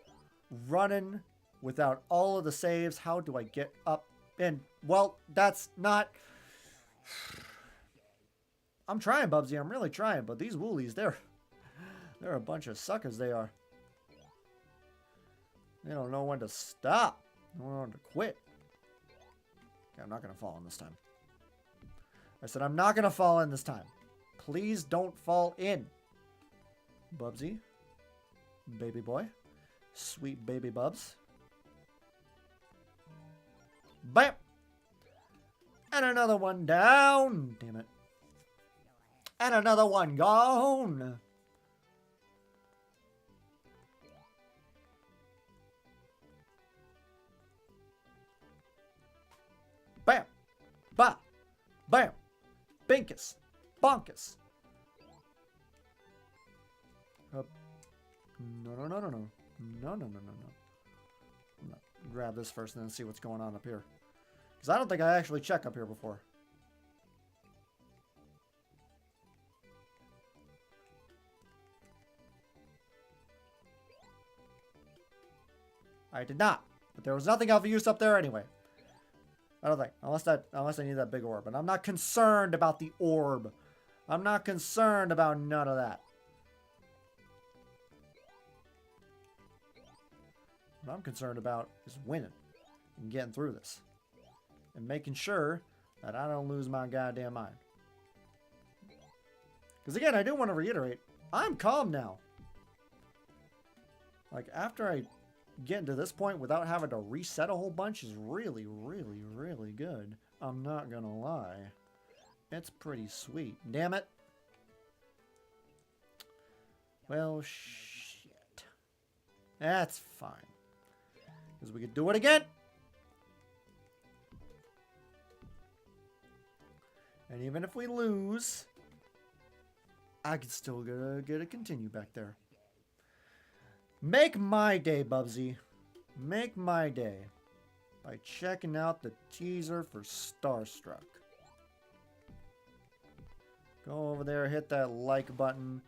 running without all of the saves, how do I get up? And, well, that's not... I'm trying, Bubsy. I'm really trying, but these woolies, they're a bunch of suckers, they are. They don't know when to stop. They don't know when to quit. Okay, I'm not going to fall in this time. I said I'm not going to fall in this time. Please don't fall in. Bubsy. Baby boy. Sweet baby Bubs. Bam! And another one down. Damn it. And another one gone. Bam. Ba. Bam. Binkus. Bonkus. No. No. No. I'm gonna grab this first and then see what's going on up here. Because I don't think I actually checked up here before. I did not. But there was nothing of use up there anyway. I don't think. Unless I need that big orb. And I'm not concerned about the orb. I'm not concerned about none of that. What I'm concerned about is winning. And getting through this. And making sure that I don't lose my goddamn mind. Because again, I do want to reiterate. I'm calm now. Like, after I getting to this point without having to reset a whole bunch is really, really, really good. I'm not gonna lie. It's pretty sweet. Damn it. Well, shit. That's fine. Because we could do it again. And even if we lose, I could still get a continue back there. Make my day, Bubsy. Make my day. By checking out the teaser for Starstruck. Go over there, hit that like button.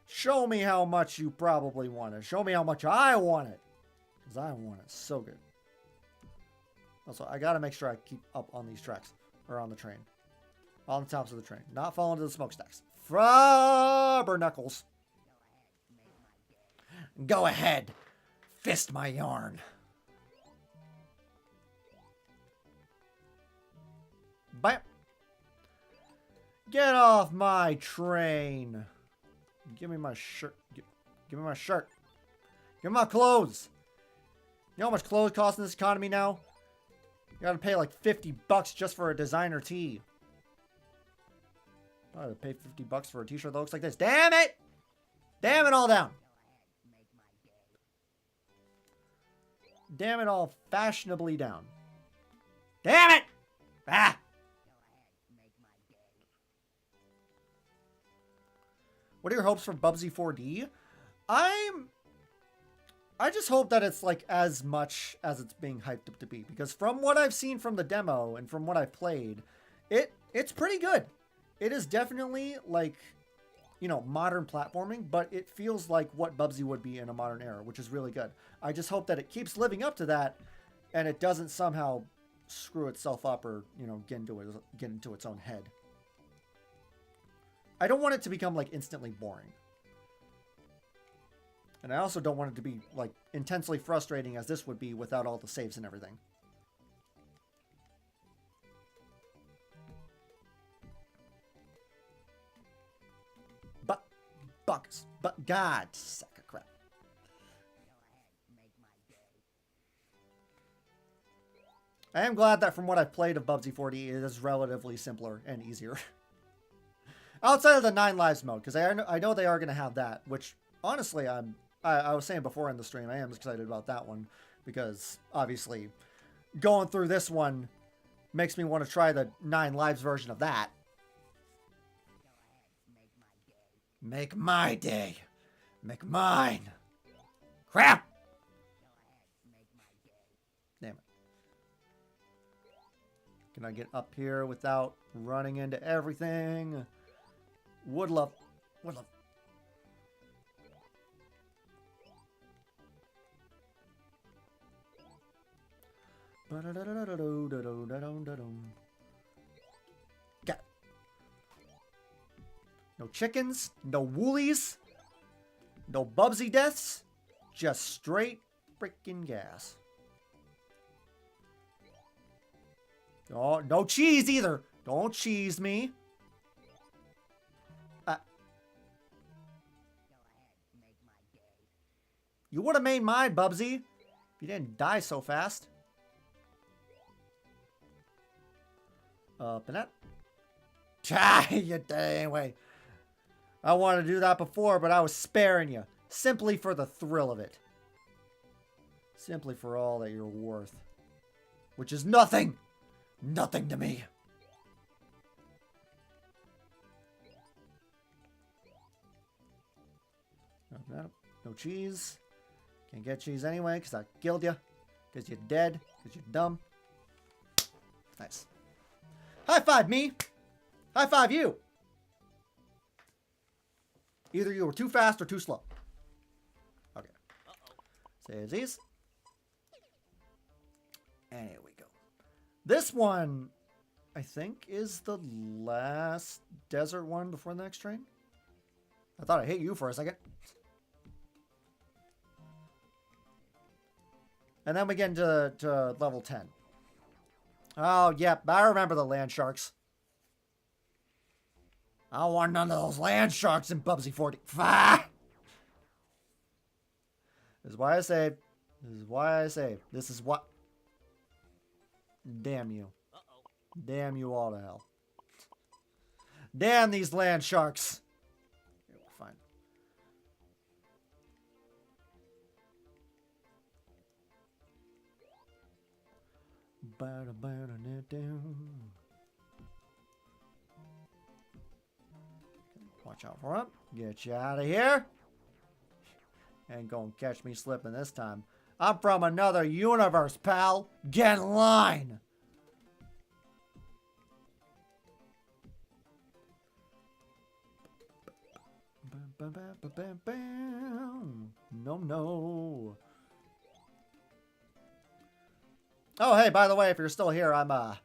Show me how much you probably want it. Show me how much I want it. Because I want it so good. Also, I gotta make sure I keep up on these tracks. Or on the train. On the tops of the train. Not fall into the smokestacks. Frubber knuckles. Go ahead. Fist my yarn. Bam. Get off my train. Give me my shirt. Give me my shirt. Give me my clothes. You know how much clothes cost in this economy now? You gotta pay like $50 just for a designer tee. I gotta pay $50 for a t-shirt that looks like this. Damn it! Damn it all down. Damn it all fashionably down. Damn it! Ah! What are your hopes for Bubsy 4D? I just hope that it's like as much as it's being hyped up to be. Because from what I've seen from the demo and from what I've played, it's pretty good. It is definitely like, you know, modern platforming, but it feels like what Bubsy would be in a modern era, which is really good. I just hope that it keeps living up to that and it doesn't somehow screw itself up or, you know, get into its own head. I don't want it to become like instantly boring. And I also don't want it to be like intensely frustrating as this would be without all the saves and everything. Bucks. But God, sack of crap. I am glad that from what I've played of Bubsy 4D, it is relatively simpler and easier. Outside of the 9 lives mode, because I know they are going to have that, which honestly, I was saying before in the stream, I am excited about that one because obviously going through this one makes me want to try the 9 lives version of that. Make my day. Make mine. Crap! Damn it. Can I get up here without running into everything? Would love. Would love. Got. No chickens, no woolies, no Bubsy deaths, just straight freaking gas. Oh, no cheese either. Don't cheese me. You would have made mine, Bubsy, if you didn't die so fast. Up and up. You did anyway. I wanted to do that before, but I was sparing you. Simply for the thrill of it. Simply for all that you're worth. Which is nothing. Nothing to me. No cheese. Can't get cheese anyway, because I killed you. Because you're dead. Because you're dumb. Nice. High five me. High five you. Either you were too fast or too slow. Okay. Save these. And here we go. This one, I think, is the last desert one before the next train. I thought I hit you for a second. And then we get into level 10. Oh, yep. I remember the land sharks. I don't want none of those land sharks in Bubsy 40. This is why I say. This is why I say. This is what. Damn you. Damn you all to hell. Damn these land sharks. Okay, we're fine. Watch out for him. Get you out of here. Ain't gonna catch me slipping this time. I'm from another universe, pal. Get in line. No, no. Oh, hey, by the way, if you're still here, I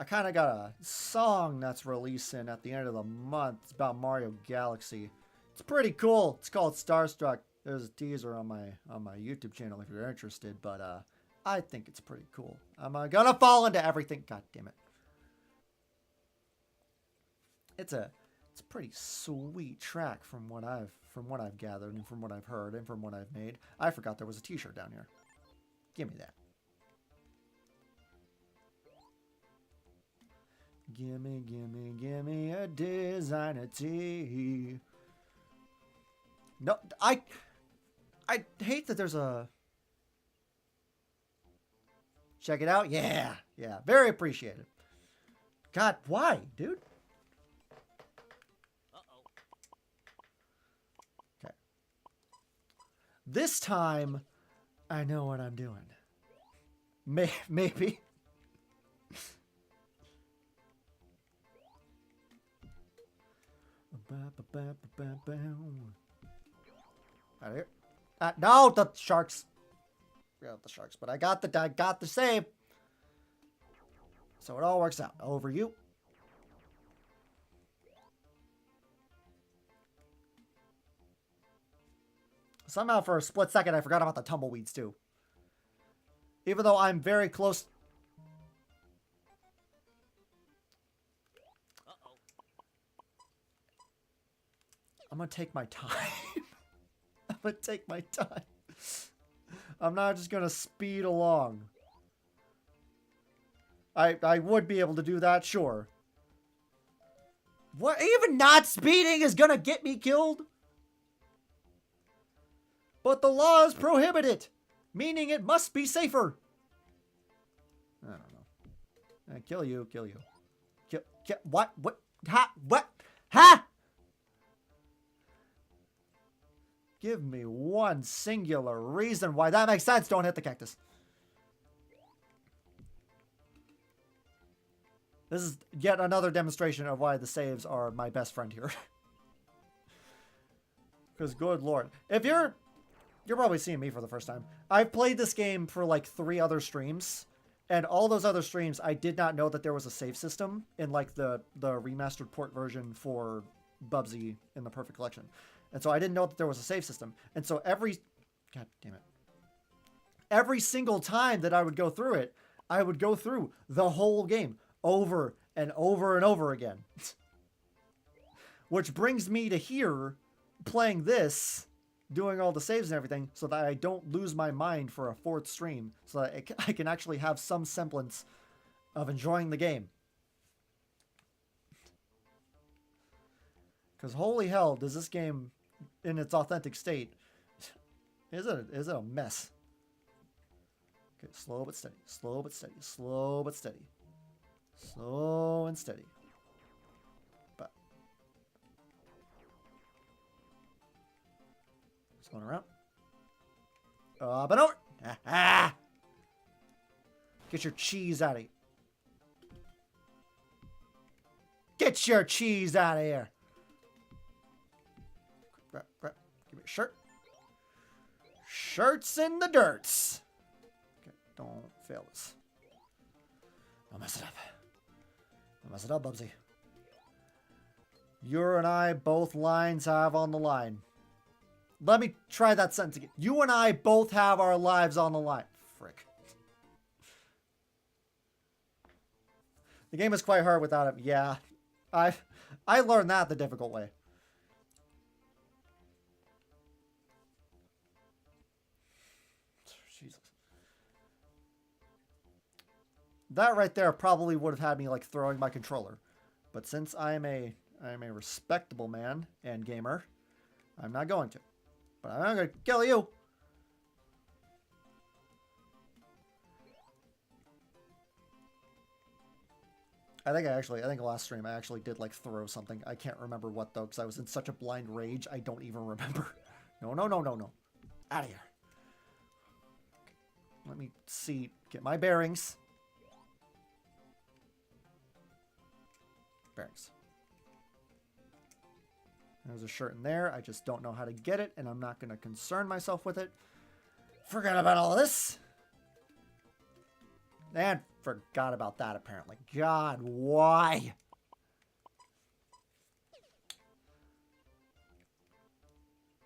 kind of got a song that's releasing at the end of the month. It's about Mario Galaxy. It's pretty cool. It's called Starstruck. There's a teaser on my YouTube channel if you're interested, but I think it's pretty cool. I'm gonna fall into everything. God damn it! It's a pretty sweet track from what I've gathered and from what I've heard and from what I've made. I forgot there was a T-shirt down here. Give me that. Gimme a designer tee. No, I hate that there's a... Check it out. Yeah. Very appreciated. God, why, dude? Okay. This time, I know what I'm doing. Maybe. Out of here. No, the sharks. Yeah, the sharks. But I got the save. So it all works out. Over you. Somehow for a split second I forgot about the tumbleweeds too. Even though I'm very close. I'm gonna take my time. I'm gonna take my time. I'm not just gonna speed along. I would be able to do that, sure. What? Even not speeding is gonna get me killed? But the laws prohibit it, meaning it must be safer. I don't know. Kill you, kill you. Kill, what? What? Ha? What? Ha? Give me one singular reason why that makes sense. Don't hit the cactus. This is yet another demonstration of why the saves are my best friend here. Because good lord. If you're probably seeing me for the first time. I've played this game for like 3 other streams. And all those other streams, I did not know that there was a save system in like the remastered port version for Bubsy in the Purrfect Collection. And so I didn't know that there was a save system. And so god damn it. Every single time that I would go through it, I would go through the whole game over and over and over again. Which brings me to here, playing this, doing all the saves and everything, so that I don't lose my mind for a 4th stream, so that I can actually have some semblance of enjoying the game. Because holy hell, does this game, in its authentic state, is it a mess. Okay, slow but steady, slow but steady, slow but steady. Slow and steady. But just going around. Up and over. Ah! Get your cheese out of here. Get your cheese out of here. Grab. Give me a shirt. Shirts in the dirts. Okay, don't fail this. Don't mess it up. Don't mess it up, Bubsy. You and I both lines have on the line. Let me try that sentence again. You and I both have our lives on the line. Frick. The game is quite hard without him. Yeah. I learned that the difficult way. Jesus. That right there probably would have had me like throwing my controller. But since I am a respectable man and gamer, I'm not going to. But I'm going to kill you. I think last stream I actually did like throw something. I can't remember what though, because I was in such a blind rage. I don't even remember. No. Out of here. Okay. Let me see. Get my bearings. Bearings. There's a shirt in there. I just don't know how to get it, and I'm not going to concern myself with it. Forgot about all this. And forgot about that, apparently. God, why?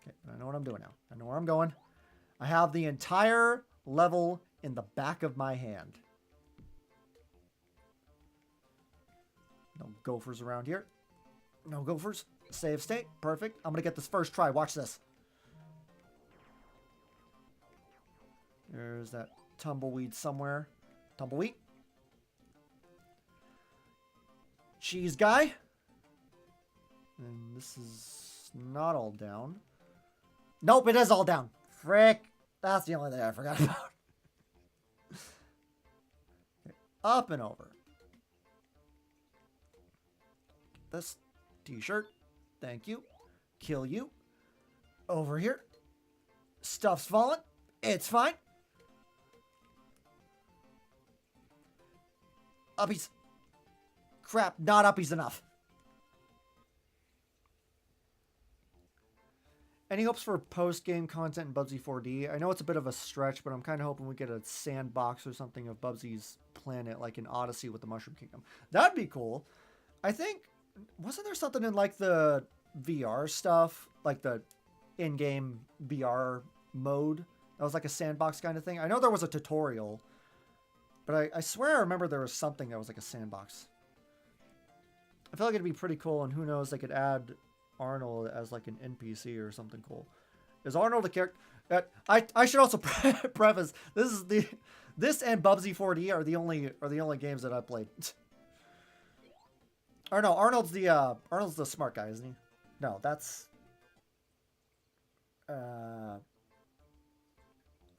Okay, I know what I'm doing now. I know where I'm going. I have the entire level in the back of my hand. No gophers around here. No gophers. Save state. Perfect. I'm going to get this first try. Watch this. There's that tumbleweed somewhere. Tumbleweed. Cheese guy. And this is not all down. Nope, it is all down. Frick. That's the only thing I forgot about. Okay, up and over. This t-shirt. Thank you. Kill you. Over here. Stuff's falling. It's fine. Uppies. Crap, not uppies enough. Any hopes for post-game content in Bubsy 4D? I know it's a bit of a stretch, but I'm kind of hoping we get a sandbox or something of Bubsy's planet, like in Odyssey with the Mushroom Kingdom. That'd be cool. I think, wasn't there something in like the VR stuff? Like the in-game VR mode? That was like a sandbox kind of thing. I know there was a tutorial, but I swear I remember there was something that was like a sandbox. I feel like it'd be pretty cool, and who knows, they could add Arnold as like an NPC or something cool. Is Arnold a character? I should also preface this and Bubsy 4D are the only games that I've played. Or no, Arnold's the smart guy, isn't he? No, that's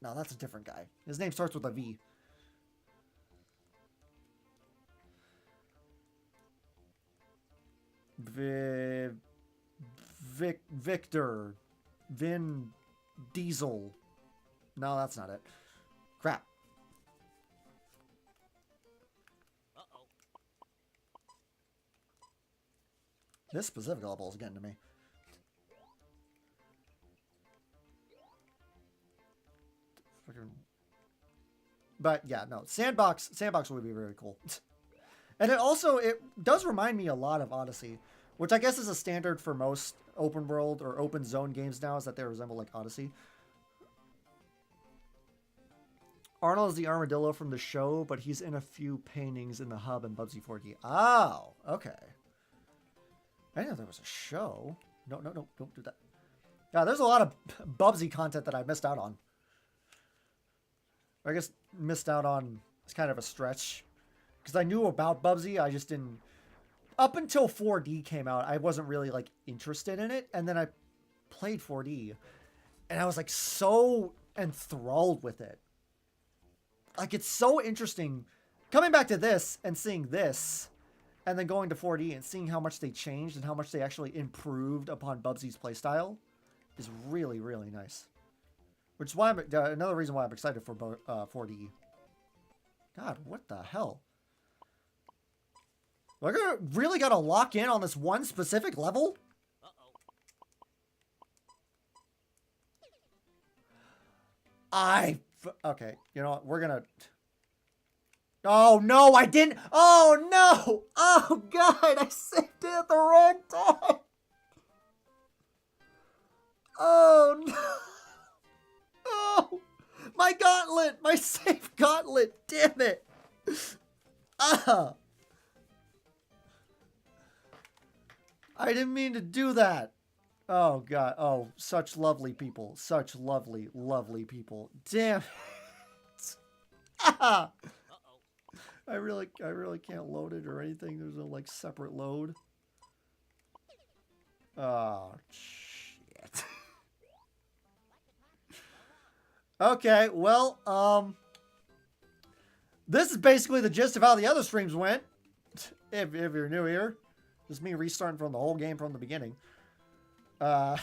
No, that's a different guy. His name starts with a V. Victor. Vin Diesel. No, that's not it. Crap. This specific level is getting to me. But yeah, no. Sandbox would be very cool. And it does remind me a lot of Odyssey, which I guess is a standard for most open world or open zone games now, is that they resemble like Odyssey. Arnold is the armadillo from the show, but he's in a few paintings in the hub in Bubsy 4D. Oh, okay. I didn't know there was a show. No, don't do that. Yeah, there's a lot of Bubsy content that I missed out on. I guess missed out on is kind of a stretch. Because I knew about Bubsy, I just didn't... Up until 4D came out, I wasn't really, like, interested in it. And then I played 4D. And I was, like, so enthralled with it. Like, it's so interesting. Coming back to this and seeing this... And then going to 4D and seeing how much they changed and how much they actually improved upon Bubsy's playstyle is really, really nice. Which is why another reason why I'm excited for 4D. God, what the hell? We're really gotta lock in on this one specific level? Okay, you know what? We're gonna... Oh, no, I didn't. Oh, no. Oh, God, I saved it at the wrong time. Oh, no. Oh, my gauntlet. My safe gauntlet. Damn it. Ah. I didn't mean to do that. Oh, God. Oh, such lovely people. Such lovely, lovely people. Damn it. Ah. I really can't load it or anything. There's no, like, separate load. Oh, shit. Okay, well, this is basically the gist of how the other streams went. If you're new here. Just me restarting from the whole game from the beginning. God.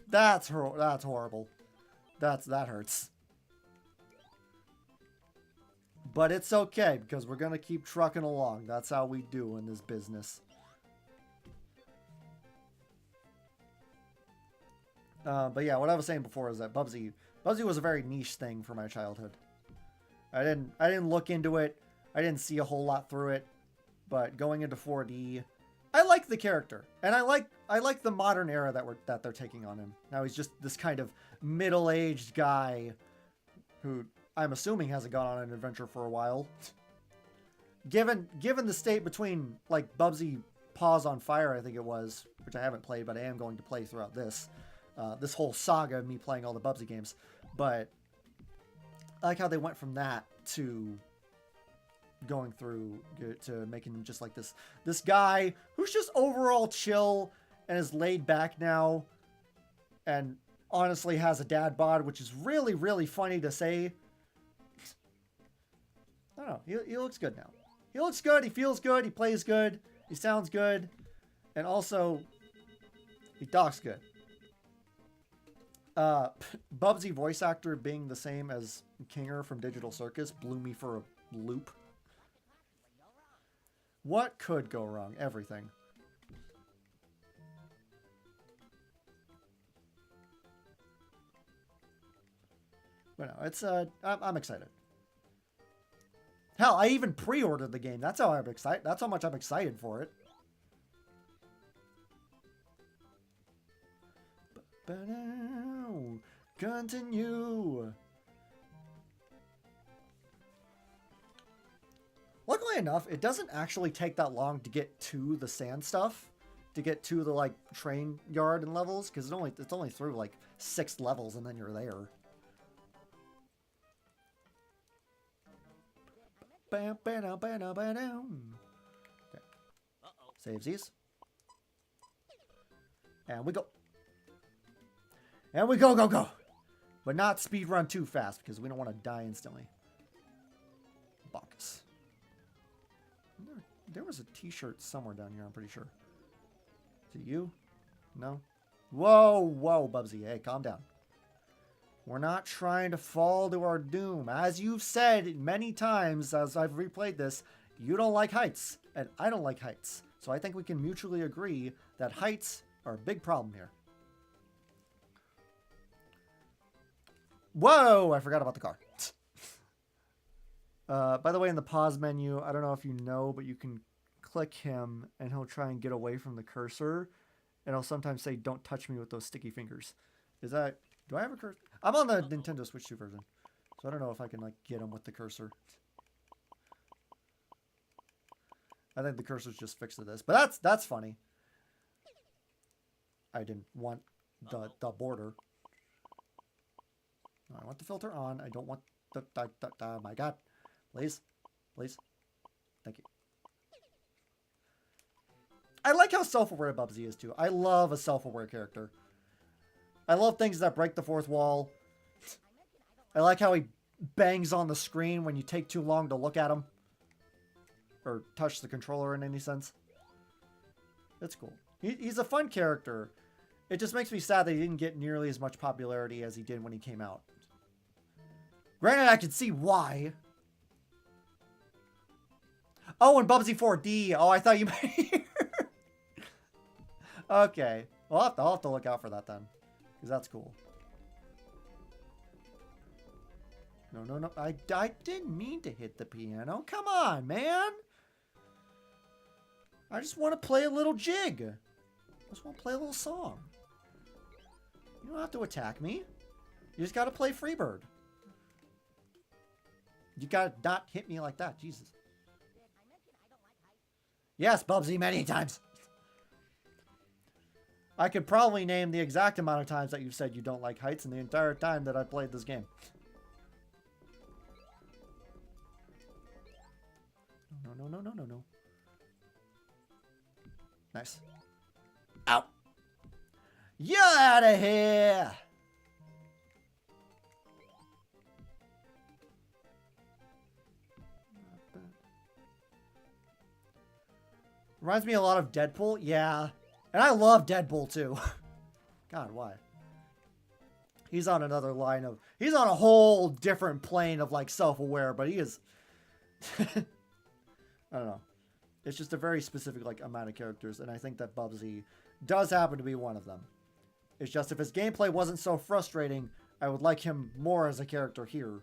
That's horrible. That hurts. But it's okay, because we're going to keep trucking along. That's how we do in this business. But yeah, what I was saying before is that Bubsy was a very niche thing for my childhood. I didn't look into it. I didn't see a whole lot through it. But going into 4D, I like the character. And I like the modern era that they're taking on him. Now he's just this kind of middle-aged guy who... I'm assuming hasn't gone on an adventure for a while. Given the state between, like, Bubsy Paws on Fire, I think it was, which I haven't played, but I am going to play throughout this whole saga of me playing all the Bubsy games. But I like how they went from that to going through to making him just like this guy who's just overall chill and is laid back now, and honestly has a dad bod, which is really, really funny to say. I don't know. He looks good now. He looks good. He feels good. He plays good. He sounds good. And also, he talks good. Bubsy voice actor being the same as Kinger from Digital Circus blew me for a loop. What could go wrong? Everything. But no, it's I'm excited. Hell, I even pre-ordered the game. That's how I'm excited. That's how much I'm excited for it. Continue. Luckily enough, it doesn't actually take that long to get to the sand stuff, to get to the like train yard and levels, because it's only through like 6 levels and then you're there. Okay. Saves these. And we go. And we go. But not speed run too fast because we don't want to die instantly. Bacchus. There was a t-shirt somewhere down here, I'm pretty sure. Is it you? No? Whoa, whoa, Bubsy. Hey, calm down. We're not trying to fall to our doom. As you've said many times as I've replayed this, you don't like heights, and I don't like heights. So I think we can mutually agree that heights are a big problem here. Whoa, I forgot about the car. By the way, in the pause menu, I don't know if you know, but you can click him and he'll try and get away from the cursor. And he'll sometimes say, don't touch me with those sticky fingers. Is that... Do I have a cursor? I'm on the Nintendo Switch 2 version. So I don't know if I can, like, get him with the cursor. I think the cursor's just fixed to this. But that's funny. I didn't want the border. I want the filter on. I don't want the... Oh my god. Please. Please. Thank you. I like how self-aware Bubsy is, too. I love a self-aware character. I love things that break the fourth wall. I like how he bangs on the screen when you take too long to look at him. Or touch the controller in any sense. It's cool. He's a fun character. It just makes me sad that he didn't get nearly as much popularity as he did when he came out. Granted, I can see why. Oh, and Bubsy 4D. Oh, I thought you meant... Okay. Well, I'll have to look out for that then. Because that's cool. No, no, no. I didn't mean to hit the piano. Come on, man. I just want to play a little jig. I just want to play a little song. You don't have to attack me. You just got to play Freebird. You got to not hit me like that. Jesus. Yes, Bubsy, many times. I could probably name the exact amount of times that you've said you don't like heights in the entire time that I played this game. No, no, no, no, no, no. Nice. Out. You're out of here. Reminds me a lot of Deadpool. Yeah. And I love Deadpool too. God, why? He's on another line of... He's on a whole different plane of like self-aware, but he is... I don't know. It's just a very specific like amount of characters, and I think that Bubsy does happen to be one of them. It's just if his gameplay wasn't so frustrating, I would like him more as a character here.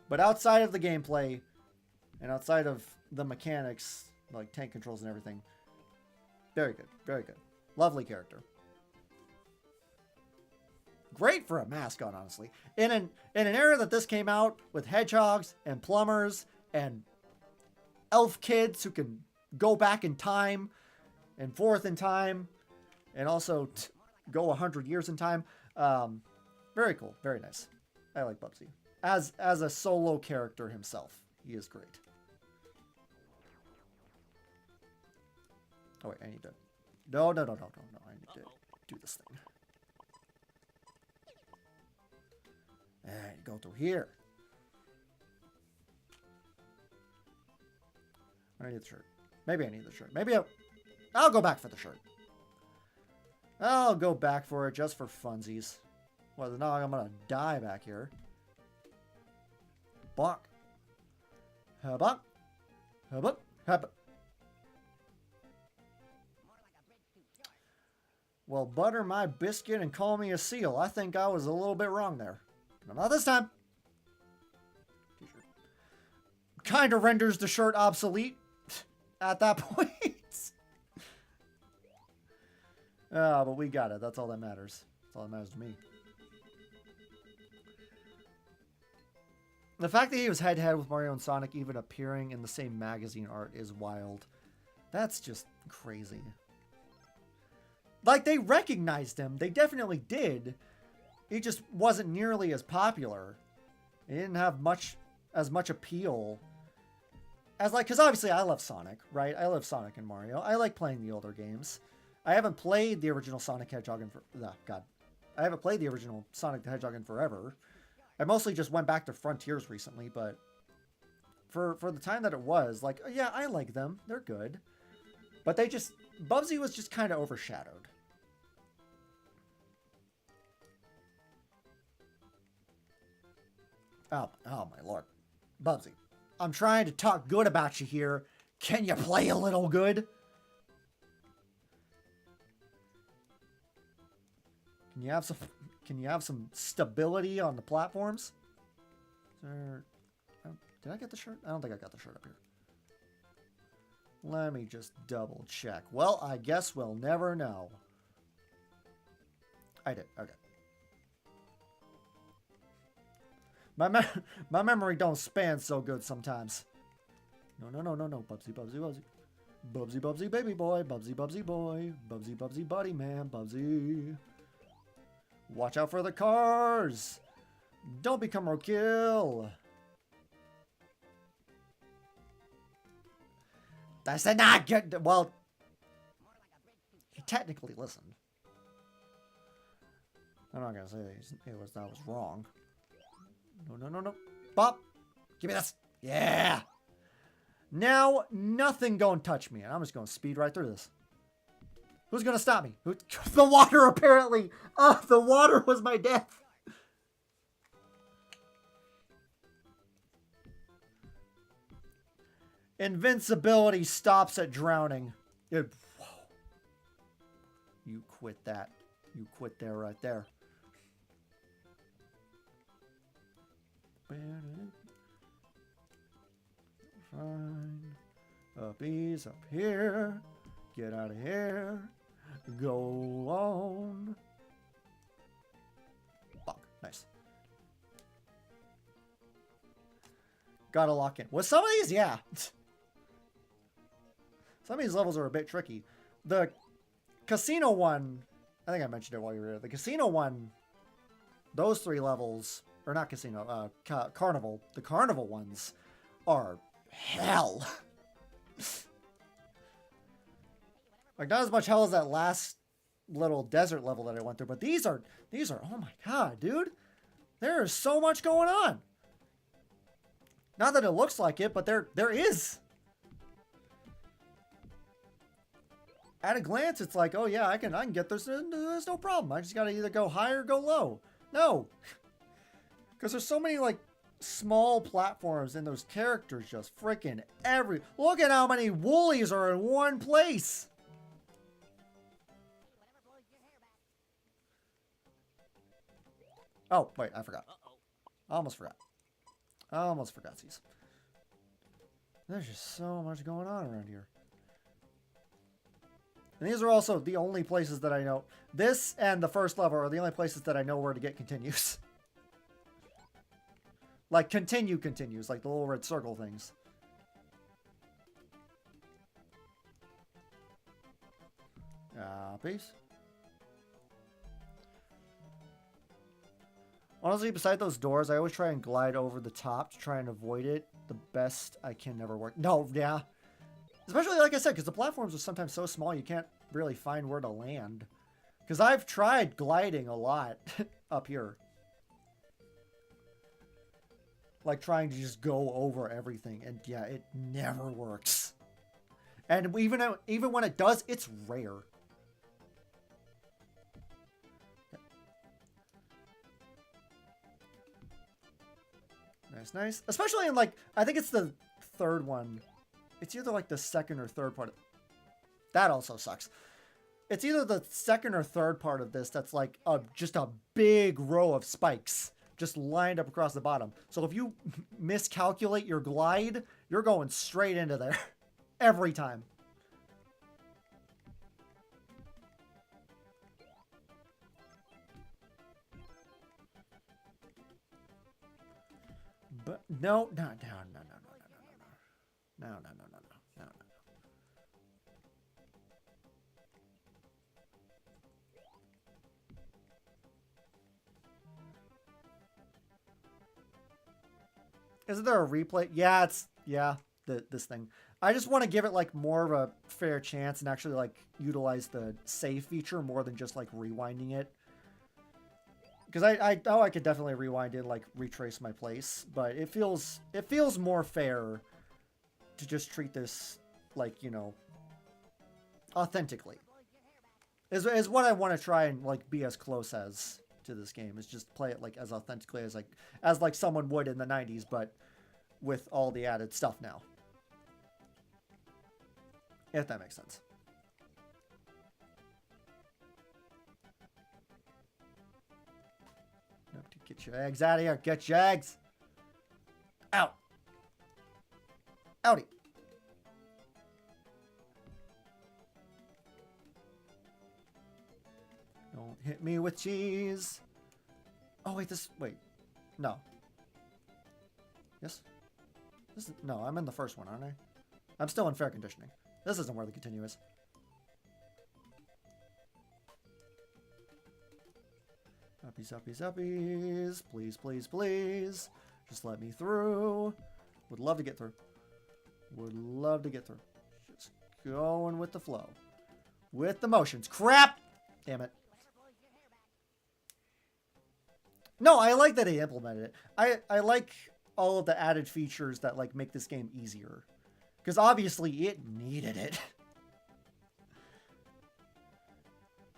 But outside of the gameplay, and outside of the mechanics, like tank controls and everything, very good. Very good. Lovely character. Great for a mascot, honestly. In an era that this came out with hedgehogs and plumbers and elf kids who can go back in time and forth in time and also go 100 years in time. Very cool. Very nice. I like Bubsy. As a solo character himself, he is great. Oh, wait, I need to... No. I need to do this thing. And go through here. I need the shirt. Maybe I need the shirt. Maybe I'll go back for the shirt. I'll go back for it just for funsies. Well, now I'm gonna die back here. Bonk. Bonk. Bonk. Bonk. Well, butter my biscuit and call me a seal. I think I was a little bit wrong there. But not this time. T-shirt. Kind of renders the shirt obsolete at that point. But we got it. That's all that matters. That's all that matters to me. The fact that he was head-to-head with Mario and Sonic even appearing in the same magazine art is wild. That's just crazy. Like, they recognized him. They definitely did. He just wasn't nearly as popular. He didn't have as much appeal. As like, because obviously I love Sonic, right? I love Sonic and Mario. I like playing the older games. I haven't played the original Sonic Hedgehog in... Oh, God. I haven't played the original Sonic the Hedgehog in forever. I mostly just went back to Frontiers recently, but for the time that it was, like, yeah, I like them. They're good. But they just... Bubsy was just kind of overshadowed. Oh my lord. Bubsy, I'm trying to talk good about you here. Can you play a little good? Can you have some stability on the platforms? Did I get the shirt? I don't think I got the shirt up here. Let me just double check. Well, I guess we'll never know. I did. Okay. My memory don't span so good sometimes. No. Bubsy, Bubsy, Bubsy. Bubsy, Bubsy, baby boy. Bubsy, Bubsy, boy. Bubsy, Bubsy, buddy man. Bubsy. Watch out for the cars. Don't become roadkill. I said not good. Well, he technically listened. I'm not gonna say that was wrong. No. Bob, give me this. Yeah. Now nothing gonna touch me, and I'm just gonna speed right through this. Who's gonna stop me? The water, apparently. Oh, the water was my death. Invincibility stops at drowning. Whoa. You quit that. You quit there, right there. Fine. Uppies up here. Get out of here. Go on. Bonk. Nice. Gotta lock in. With some of these, yeah. Some of these levels are a bit tricky. The casino one, I think I mentioned it while you were here. The casino one, those 3 levels, or not casino, carnival. The carnival ones are hell. Like, not as much hell as that last little desert level that I went through, but these are, oh my god, dude. There is so much going on. Not that it looks like it, but there is. At a glance, it's like, oh yeah, I can get this. There's no problem. I just gotta either go high or go low. No, because there's so many like small platforms and those characters just freaking every. Look at how many woolies are in one place. Oh wait, I forgot. I almost forgot. These. There's just so much going on around here. And these are also the only places that I know. This and the first level are the only places that I know where to get continues. Like continues, like the little red circle things. Peace. Honestly, beside those doors, I always try and glide over the top to try and avoid it. The best I can never work. No, yeah. Especially, like I said, because the platforms are sometimes so small you can't really find where to land. Because I've tried gliding a lot up here. Like trying to just go over everything. And yeah, it never works. And even when it does, it's rare. Nice. Especially in like, I think it's the 3rd one. It's either like the 2nd or 3rd part. That also sucks. It's either the 2nd or 3rd part of this that's like just a big row of spikes just lined up across the bottom. So if you miscalculate your glide, you're going straight into there. Every time. But no. Isn't there a replay? Yeah, this thing. I just want to give it like more of a fair chance and actually like utilize the save feature more than just like rewinding it. Because I could definitely rewind and like retrace my place, but it feels more fair to just treat this like, you know, authentically. Is what I want to try and like be as close as to this game, is just play it like as authentically as like someone would in the 90s, but with all the added stuff now. If that makes sense. Get your eggs out of here. Get your eggs. Out. Outie. Don't hit me with cheese. Oh, wait, wait. No. Yes? No, I'm in the first one, aren't I? I'm still in fair conditioning. This isn't where the continue is. Uppies, uppies, uppies. Please, please, please. Just let me through. Would love to get through. Would love to get through. Just going with the flow. With the motions. Crap! Damn it. No, I like that he implemented it. I like all of the added features that like make this game easier. Because obviously it needed it.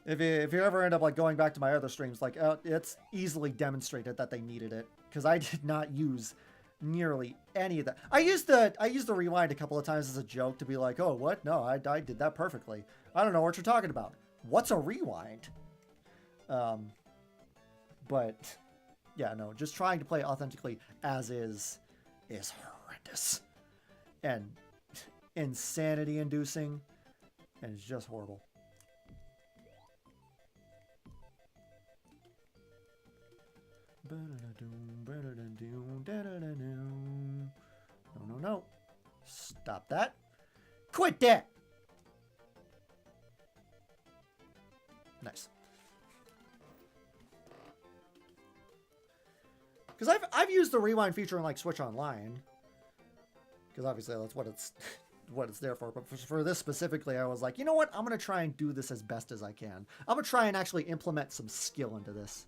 If you ever end up like going back to my other streams, like it's easily demonstrated that they needed it, because I did not use nearly any of that. I used the rewind a couple of times as a joke to be like, oh, what? No, I did that perfectly. I don't know what you're talking about. What's a rewind? But yeah, no, just trying to play authentically as is horrendous and insanity inducing, and it's just horrible. No. Stop that. Quit that. Nice. Because I've used the rewind feature in like Switch Online. Because obviously that's what it's what it's there for. But for this specifically, I was like, you know what? I'm going to try and do this as best as I can. I'm going to try and actually implement some skill into this.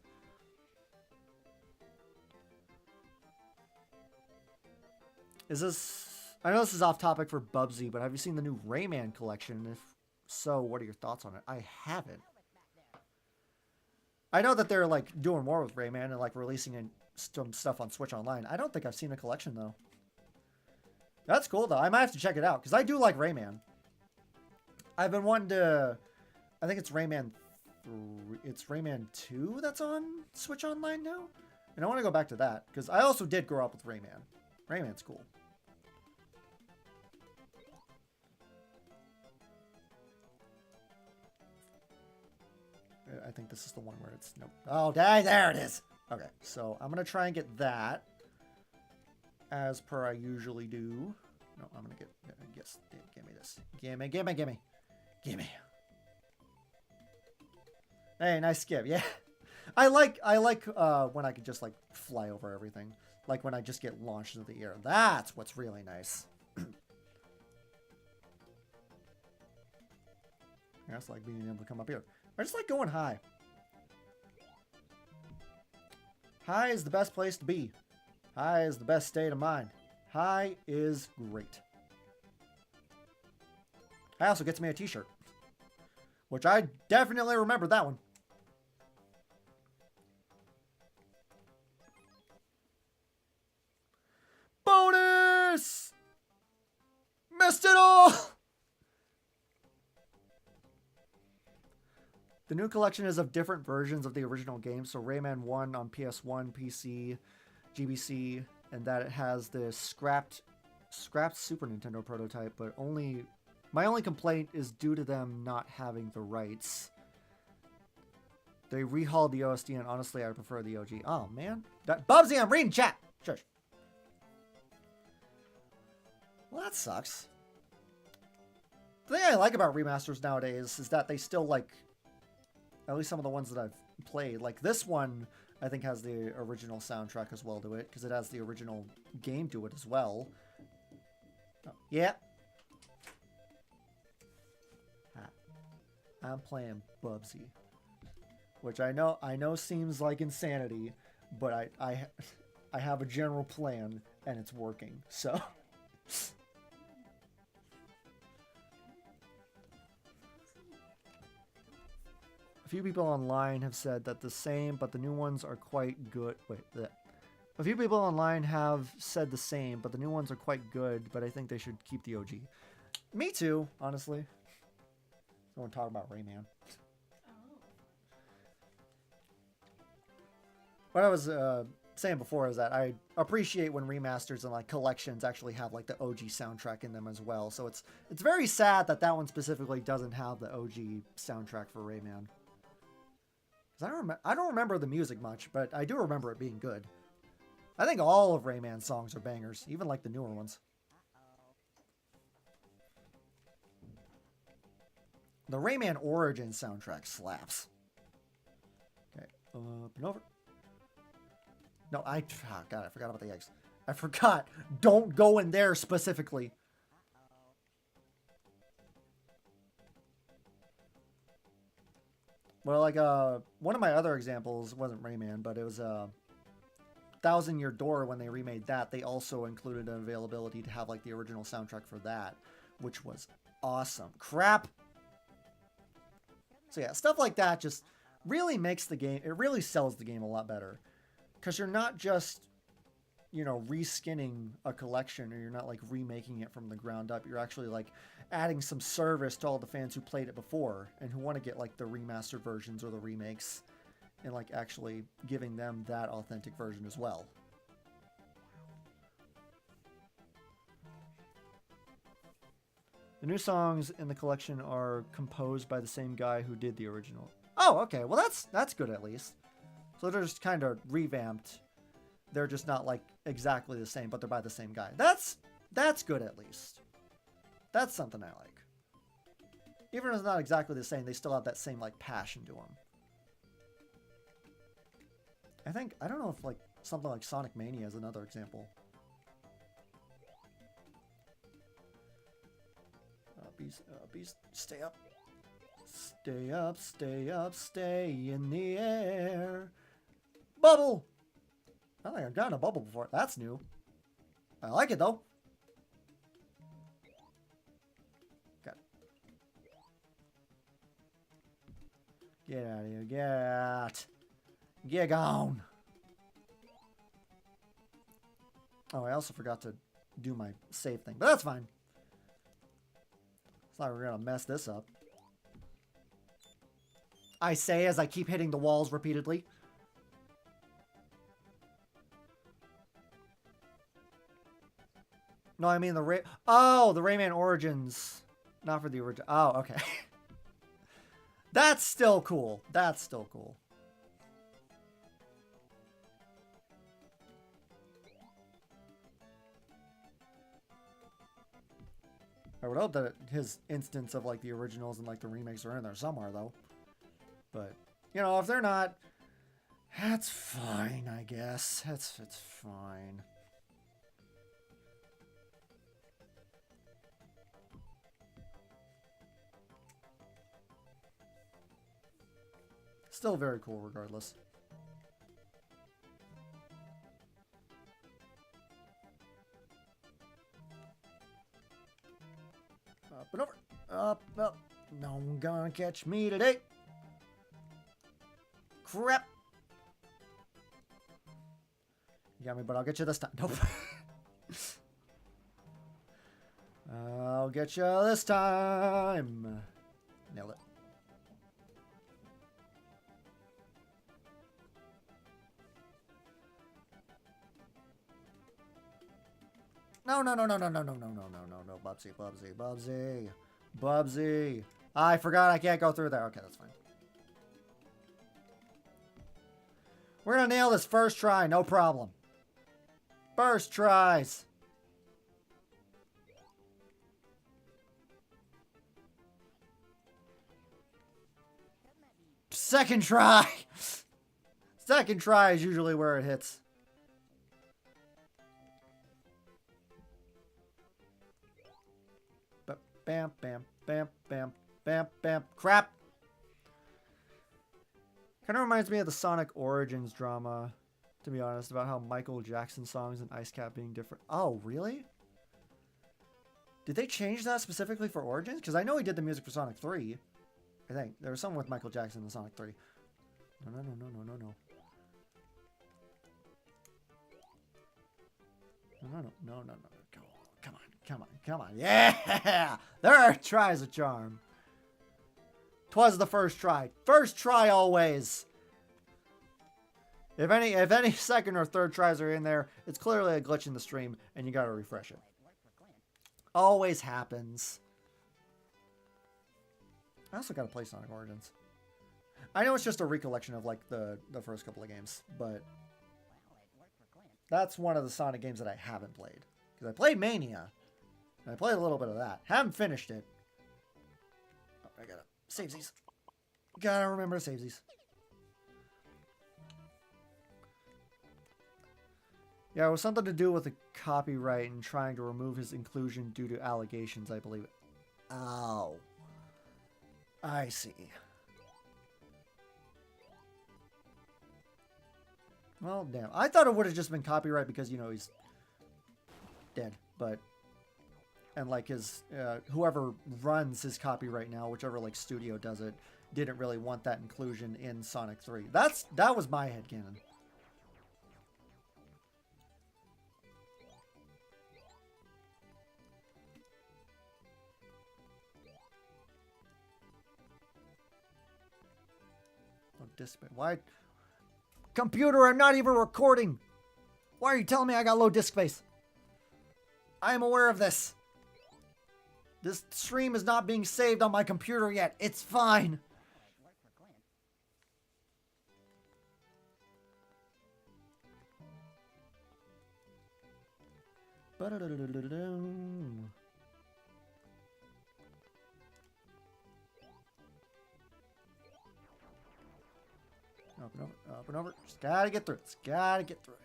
Is this... I know this is off topic for Bubsy, but have you seen the new Rayman collection? If so, what are your thoughts on it? I haven't. I know that they're like doing more with Rayman and like releasing some stuff on Switch Online. I don't think I've seen a collection though. That's cool though. I might have to check it out because I do like Rayman. I've been wanting to... I think it's Rayman 3... It's Rayman 2 that's on Switch Online now? And I want to go back to that because I also did grow up with Rayman. Rayman's cool. I think this is the one where it's... Nope. Oh, there it is. Okay, so I'm going to try and get that as per I usually do. No, I'm going to get... Yes, give me this. Gimme. Hey, nice skip. Yeah. I like when I can just like fly over everything. Like when I just get launched into the air. That's what's really nice. That's like being able to come up here. I just like going high. High is the best place to be. High is the best state of mind. High is great. High also gets me a t-shirt. Which I definitely remember that one. Bonus! Missed it all! The new collection is of different versions of the original game. So Rayman 1 on PS1, PC, GBC, and that it has the scrapped Super Nintendo prototype, but my only complaint is due to them not having the rights. They rehauled the OSD, and honestly, I prefer the OG. Oh, man. Bubsy, I'm reading chat! Shush. Well, that sucks. The thing I like about remasters nowadays is that they still, like... At least some of the ones that I've played. Like this one, I think has the original soundtrack as well to it. Because it has the original game to it as well. Oh, yeah. I'm playing Bubsy. which I know seems like insanity, but I have a general plan and it's working. So a few people online have said that the same, but the new ones are quite good. Wait, a few people online have said the same, but the new ones are quite good, but I think they should keep the OG. Me too, honestly. I want to talk about Rayman. What I was saying before is that I appreciate when remasters and like collections actually have like the OG soundtrack in them as well. So it's very sad that that one specifically doesn't have the OG soundtrack for Rayman. Because I don't remember the music much, but I do remember it being good. I think all of Rayman's songs are bangers, even like the newer ones. The Rayman Origins soundtrack slaps. Okay, up and over. No, God, I forgot about the eggs. I forgot. Don't go in there specifically. Well, like, one of my other examples wasn't Rayman, but it was, Thousand Year Door. When they remade that, they also included an availability to have, like, the original soundtrack for that, which was awesome. Crap! So yeah, stuff like that just really makes the game, it really sells the game a lot better. Because you're not just, you know, reskinning a collection, or you're not like remaking it from the ground up. You're actually like adding some service to all the fans who played it before and who want to get like the remastered versions or the remakes, and like actually giving them that authentic version as well. The new songs in the collection are composed by the same guy who did the original. Oh, okay. Well, that's good at least. So they're just kind of revamped. They're just not like exactly the same, but they're by the same guy. That's good at least. That's something I like. Even if it's not exactly the same, they still have that same like passion to them. I don't know if like something like Sonic Mania is another example. Beast, stay up. Stay up, stay up, stay in the air. Bubble! I don't think I've gotten a bubble before. That's new. I like it, though. Okay. Get out of here. Get out. Get gone. Oh, I also forgot to do my save thing, but that's fine. It's not like we're going to mess this up. I say as I keep hitting the walls repeatedly. No, I mean the Rayman Origins. Not for the original. Oh, okay. That's still cool. That's still cool. I would hope that his instance of like the originals and like the remakes are in there somewhere though. But, you know, if they're not, that's fine, I guess. It's fine. Still very cool regardless. Up and over. Up, up. No one gonna catch me today. Crap. You got me, but I'll get you this time. Nope. I'll get you this time. Nailed it. No, Bubsy. I forgot I can't go through there. Okay, that's fine. We're gonna nail this first try, no problem. First tries. Second try. Second try is usually where it hits. Bam, bam, bam, bam, bam, bam. Crap. Kind of reminds me of the Sonic Origins drama, to be honest, about how Michael Jackson songs and Ice Cap being different. Oh, really? Did they change that specifically for Origins? Because I know he did the music for Sonic 3. I think. There was something with Michael Jackson in Sonic 3. No, no, no, no, no, no, no. No, no, no, no, no, no. Go on. Come on, come on, come on. Yeah! There tries a charm. 'Twas the first try. First try always. If any second or third tries are in there, it's clearly a glitch in the stream, and you gotta refresh it. Always happens. I also gotta play Sonic Origins. I know it's just a recollection of like the first couple of games, but that's one of the Sonic games that I haven't played. Because I played Mania, and I played a little bit of that. Haven't finished it. Oh, I gotta save these. Gotta remember to save these. Yeah, it was something to do with the copyright and trying to remove his inclusion due to allegations, I believe. Oh. I see. Well, damn. I thought it would have just been copyright because, you know, he's dead. But, and like his, whoever runs his copyright now, whichever like studio does it, didn't really want that inclusion in Sonic 3. That was my headcanon. Disk space. Why? Computer, I'm not even recording. Why are you telling me I got low disk space? I am aware of this. This stream is not being saved on my computer yet. It's fine. Up and over, up and over. Just gotta get through it. Just gotta get through it.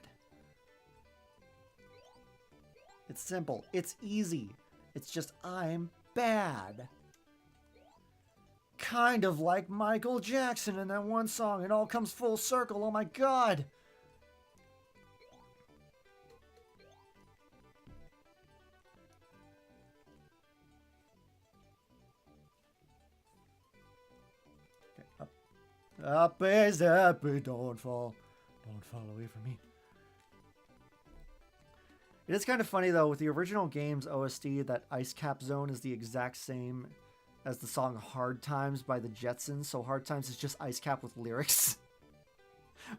It's simple. It's easy. It's just I'm bad. Kind of like Michael Jackson in that one song. It all comes full circle. Oh my god. Okay, up. Up is up, don't fall. Don't fall away from me. It is kind of funny though, with the original game's OST, that Ice Cap Zone is the exact same as the song Hard Times by the Jetsons. So Hard Times is just Ice Cap with lyrics.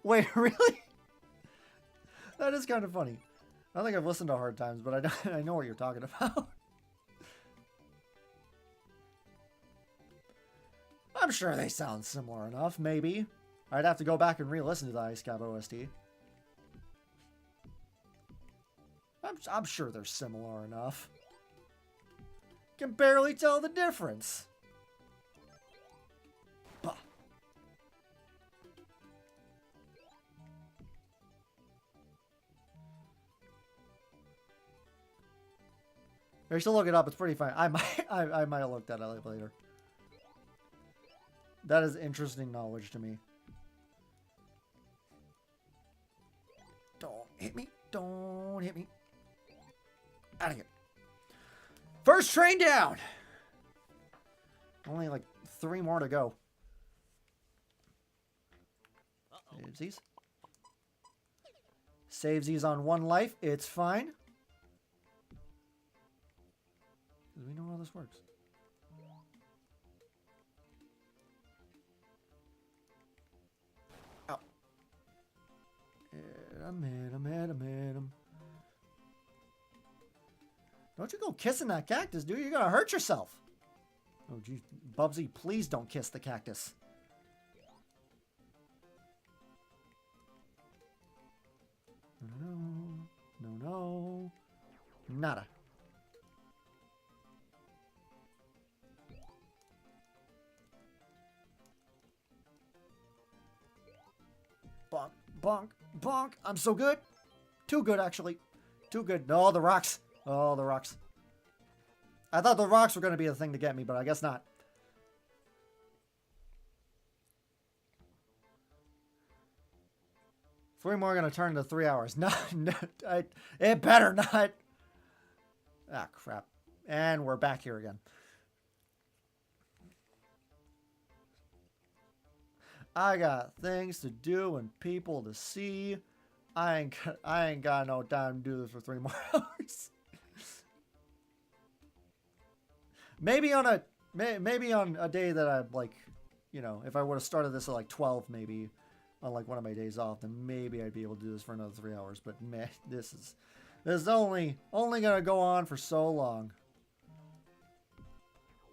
Wait, really? That is kind of funny. I don't think I've listened to Hard Times, but I know what you're talking about. I'm sure they sound similar enough, maybe. I'd have to go back and re-listen to the Ice Cap OST. I'm sure they're similar enough. Can barely tell the difference. Bah. I should look it up. It's pretty fun. I might have looked at it later. That is interesting knowledge to me. Don't hit me. Don't hit me. Out of here. First train down. Only like 3 more to go. Savesies. Savesies on 1 life. It's fine. Do we know how this works? Ow. Hit him. Don't you go kissing that cactus, dude. You're gonna hurt yourself. Oh, geez. Bubsy, please don't kiss the cactus. No. Nada. Bonk, bonk, bonk. I'm so good. Too good, actually. Too good. No, the rocks. Oh, the rocks. I thought the rocks were going to be the thing to get me, but I guess not. 3 more are going to turn into 3 hours. No, no, it better not. Ah, crap. And we're back here again. I got things to do and people to see. I ain't got no time to do this for 3 more hours. Maybe on a day that I like, you know, if I would have started this at like 12 maybe on like one of my days off, then maybe I'd be able to do this for another 3 hours. But man, this is only gonna go on for so long.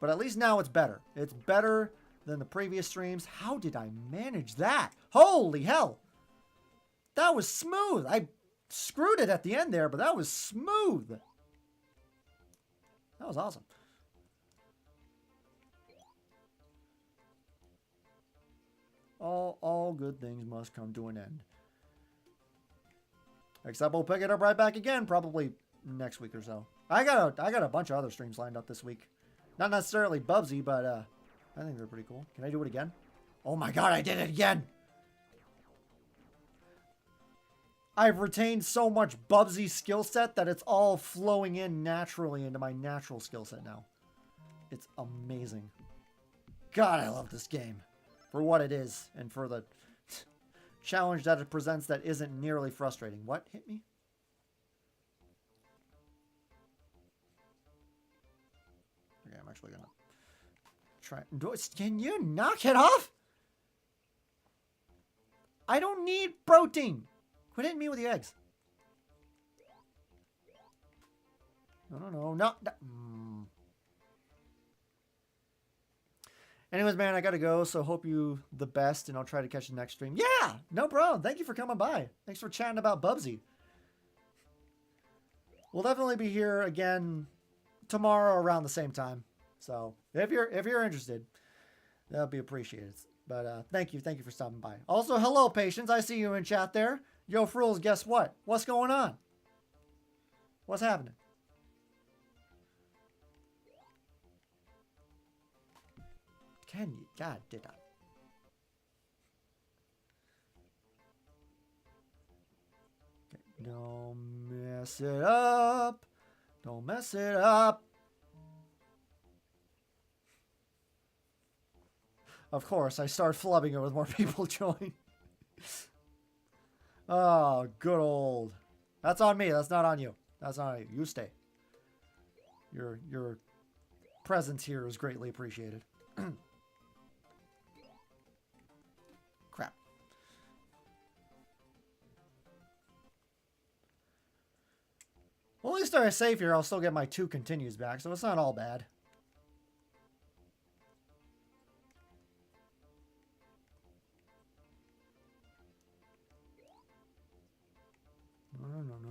But at least now it's better. It's better than the previous streams. How did I manage that? Holy hell! That was smooth. I screwed it at the end there, but that was smooth. That was awesome. All good things must come to an end. Except we'll pick it up right back again, probably next week or so. I got a bunch of other streams lined up this week. Not necessarily Bubsy, but I think they're pretty cool. Can I do it again? Oh my god, I did it again! I've retained so much Bubsy skill set that it's all flowing in naturally into my natural skill set now. It's amazing. God, I love this game. For what it is, and for the challenge that it presents that isn't nearly frustrating. What hit me? Okay, I'm actually gonna try. Can you knock it off? I don't need protein. Quit hitting me with the eggs. No. Anyways, man, I gotta go, so hope you the best, and I'll try to catch the next stream. Yeah, no problem. Thank you for coming by. Thanks for chatting about Bubsy. We'll definitely be here again tomorrow around the same time. So if you're interested, that'll be appreciated. But thank you for stopping by. Also, hello, Patience. I see you in chat there. Yo, Frules, guess what? What's going on? What's happening? Can you? God, did I? Okay, don't mess it up. Don't mess it up. Of course, I start flubbing it with more people join. Oh, good old. That's on me. That's not on you. That's not on you. You stay. Your presence here is greatly appreciated. Crap. Well, at least if I save here, I'll still get my 2 continues back, so it's not all bad.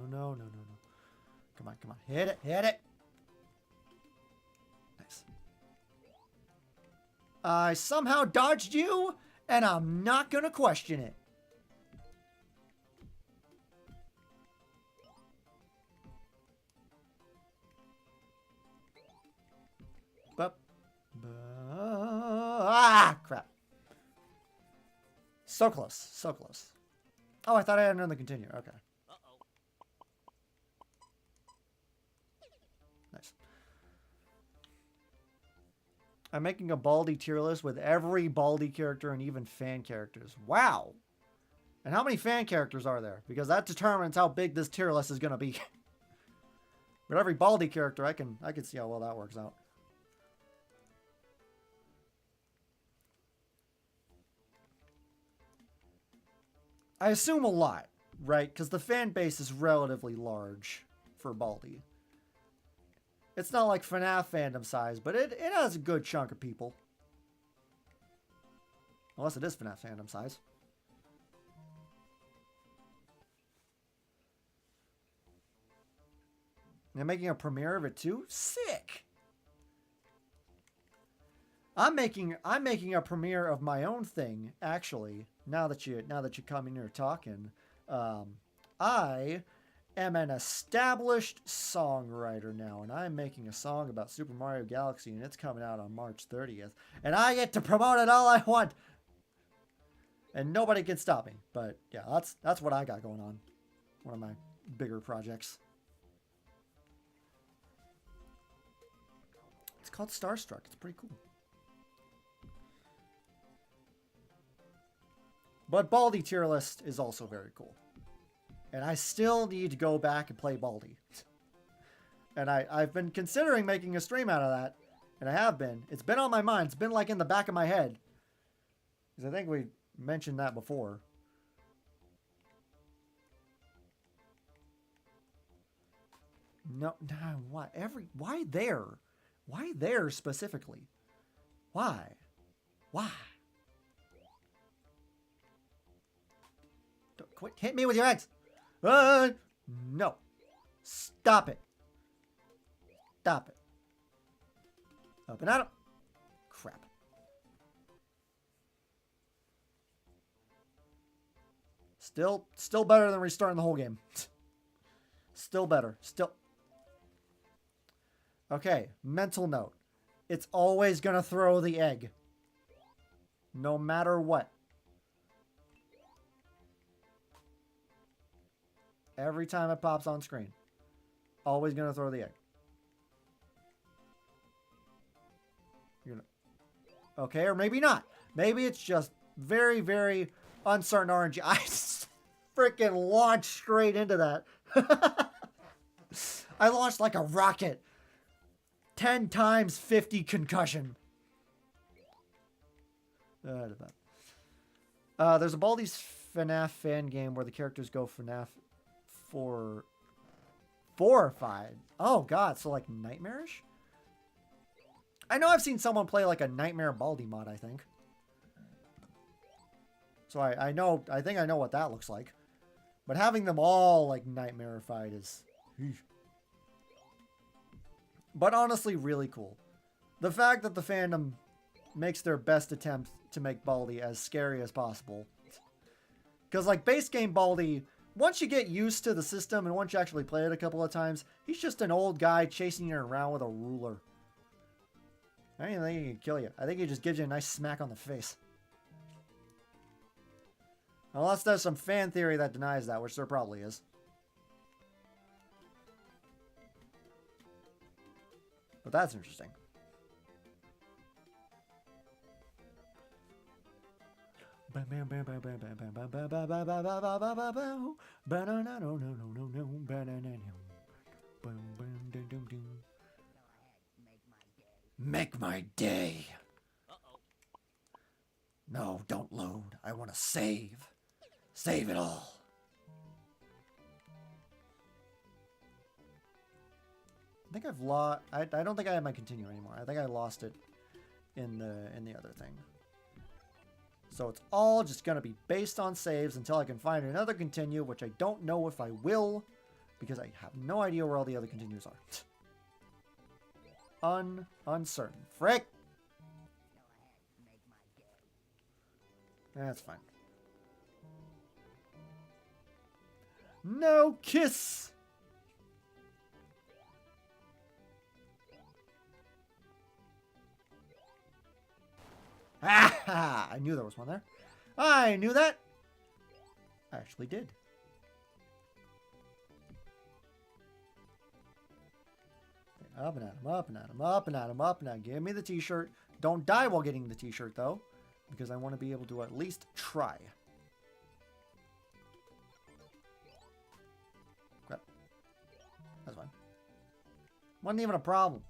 No. Come on. Hit it. Nice. I somehow dodged you, and I'm not gonna question it. Crap. So close. Oh, I thought I had another continue. Okay. Nice. I'm making a Baldy tier list with every Baldy character and even fan characters. Wow. And how many fan characters are there? Because that determines how big this tier list is going to be. With every Baldy character, I can see how well that works out. I assume a lot, right? Because the fan base is relatively large for Baldy. It's not like FNAF fandom size, but it has a good chunk of people. Unless it is FNAF fandom size. And I'm making a premiere of it too? Sick! I'm making a premiere of my own thing, actually. Now that you come in here talking, I am an established songwriter now, and I'm making a song about Super Mario Galaxy, and it's coming out on March 30th, and I get to promote it all I want. And nobody can stop me. But yeah, that's what I got going on. One of my bigger projects. It's called Starstruck. It's pretty cool. But Baldi tier list is also very cool. And I still need to go back and play Baldi. And I've been considering making a stream out of that. And I have been. It's been on my mind. It's been like in the back of my head. Because I think we mentioned that before. No, why? Why there? Why there specifically? Why? Why? Don't quit. Hit me with your eggs. No. Stop it. Stop it. Up and out. Crap. Still better than restarting the whole game. Still better. Still. Okay, mental note. It's always gonna throw the egg. No matter what. Every time it pops on screen. Always gonna throw the egg. Okay, or maybe not. Maybe it's just very, very uncertain RNG. I freaking launched straight into that. I launched like a rocket. 10 times 50 concussion. There's a Baldi's FNAF fan game where the characters go FNAF 4 or 5. Oh god, so like nightmarish? I know I've seen someone play like a Nightmare Baldi mod, I think. So I think I know what that looks like. But having them all like nightmarified is... But honestly, really cool. The fact that the fandom makes their best attempt to make Baldi as scary as possible. Because like base game Baldi, once you get used to the system and once you actually play it a couple of times, he's just an old guy chasing you around with a ruler. I don't even think he can kill you. I think he just gives you a nice smack on the face. Unless there's some fan theory that denies that, which there probably is. But that's interesting. Make my day. No, don't load. I want to save. Save it all. I think I've lost... I don't think I have my continue anymore. I think I lost it in the other thing. So it's all just going to be based on saves until I can find another continue, which I don't know if I will, because I have no idea where all the other continues are. Uncertain. Frick! That's fine. No kiss! Ah! I knew there was one there. I knew that! I actually did. Up and at him, up and at him, up and at him, up and at him. Give me the t-shirt. Don't die while getting the t-shirt, though. Because I want to be able to at least try. Crap. That's fine. Wasn't even a problem.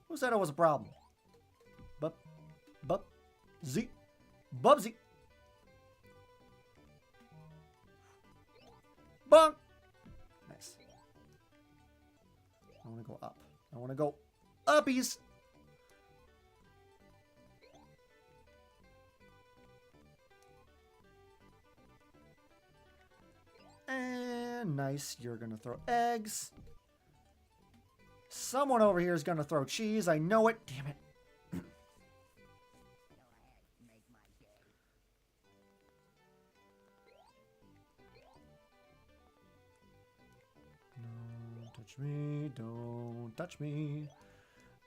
Who said it was a problem? Bubsy. Bubsy. Bonk. Nice. I want to go up. I want to go uppies. And nice. You're going to throw eggs. Someone over here is going to throw cheese. I know it. Damn it. Touch me, don't touch me.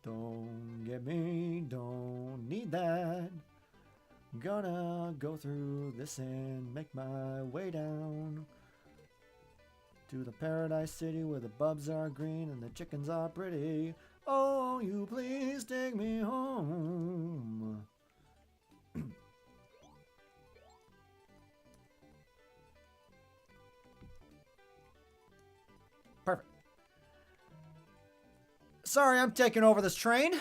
Don't get me, don't need that. Gonna go through this and make my way down to the paradise city where the bubs are green and the chickens are pretty. Oh, you please take me home. Perfect. Sorry, I'm taking over this train.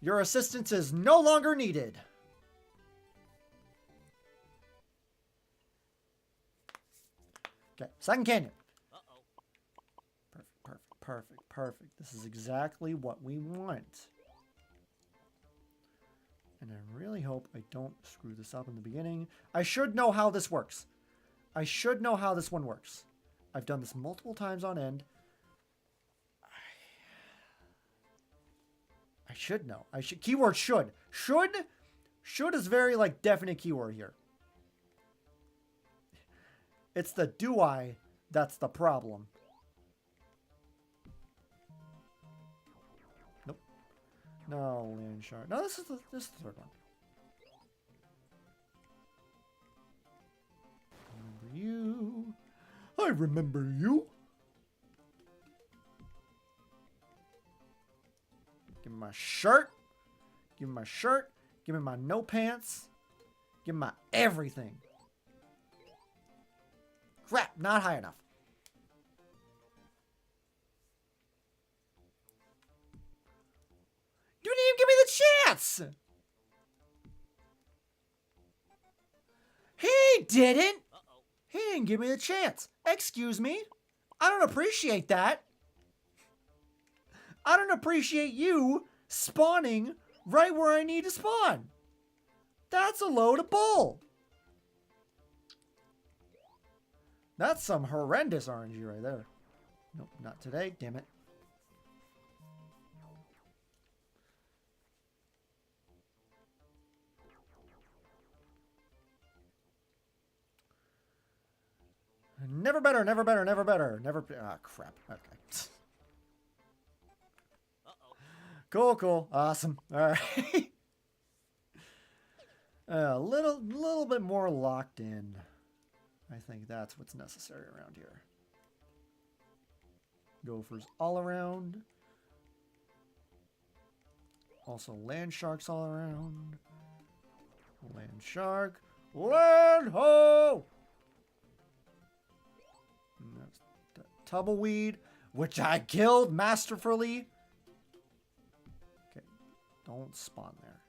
Your assistance is no longer needed. Okay, second canyon. Perfect. This is exactly what we want. And I really hope I don't screw this up in the beginning. I should know how this works. I should know how this one works. I've done this multiple times on end. I should know. I should. Keyword should. Should is very like definite keyword here. It's the do I that's the problem. Nope. No, land shark. No, this is the third one. Remember you. I remember you. Give me my shirt. Give me my shirt. Give me my no pants. Give me my everything. Crap, not high enough. You didn't even give me the chance. He didn't. He didn't give me the chance. Excuse me. I don't appreciate that. I don't appreciate you spawning right where I need to spawn. That's a load of bull. That's some horrendous RNG right there. Nope, not today. Damn it. Never better, never better, never better. Never. Ah, crap. Okay. Cool. Awesome. All right. A little bit more locked in. I think that's what's necessary around here. Gophers all around. Also land sharks all around. Land shark. Land ho! And that's the tumbleweed, which I killed masterfully. Okay, don't spawn there.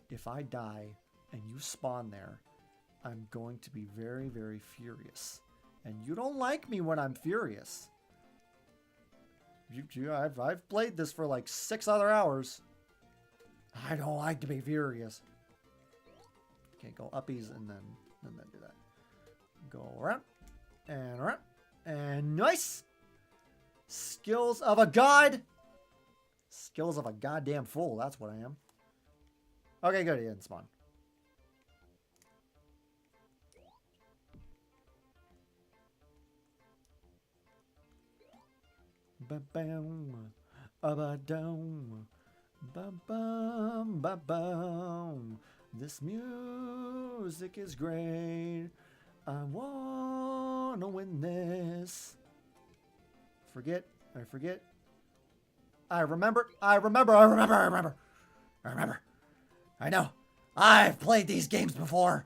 If I die and you spawn there, I'm going to be very, very furious. And you don't like me when I'm furious. I've played this for like 6 other hours. I don't like to be furious. Okay, go uppies and then do that. Go around and around and nice. Skills of a god. Skills of a goddamn fool. That's what I am. Okay, good. He didn't spawn. Ba-bam, ba-ba-dum, ba-bum, ba-bum. This music is great. I wanna win this. I forget. I remember. I know. I've played these games before.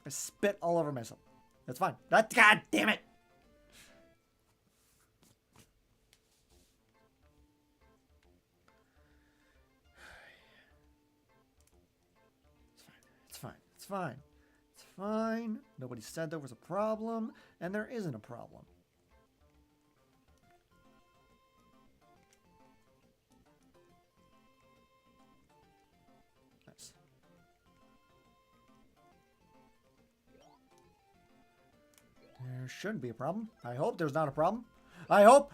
I spit all over myself. That's fine. God damn it. It's fine. Nobody said there was a problem, and there isn't a problem. Nice. There shouldn't be a problem. I hope there's not a problem. I hope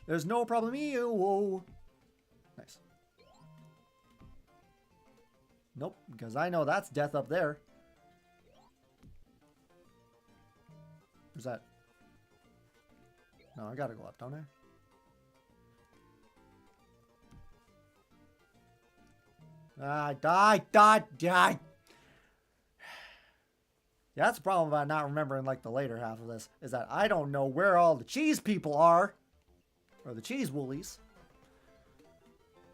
there's no problem. Whoa. Nice. Nope, because I know that's death up there. Where's that? No, I gotta go up, don't I? Die. Yeah, that's the problem about not remembering like the later half of this, is that I don't know where all the cheese people are. Or the cheese woolies.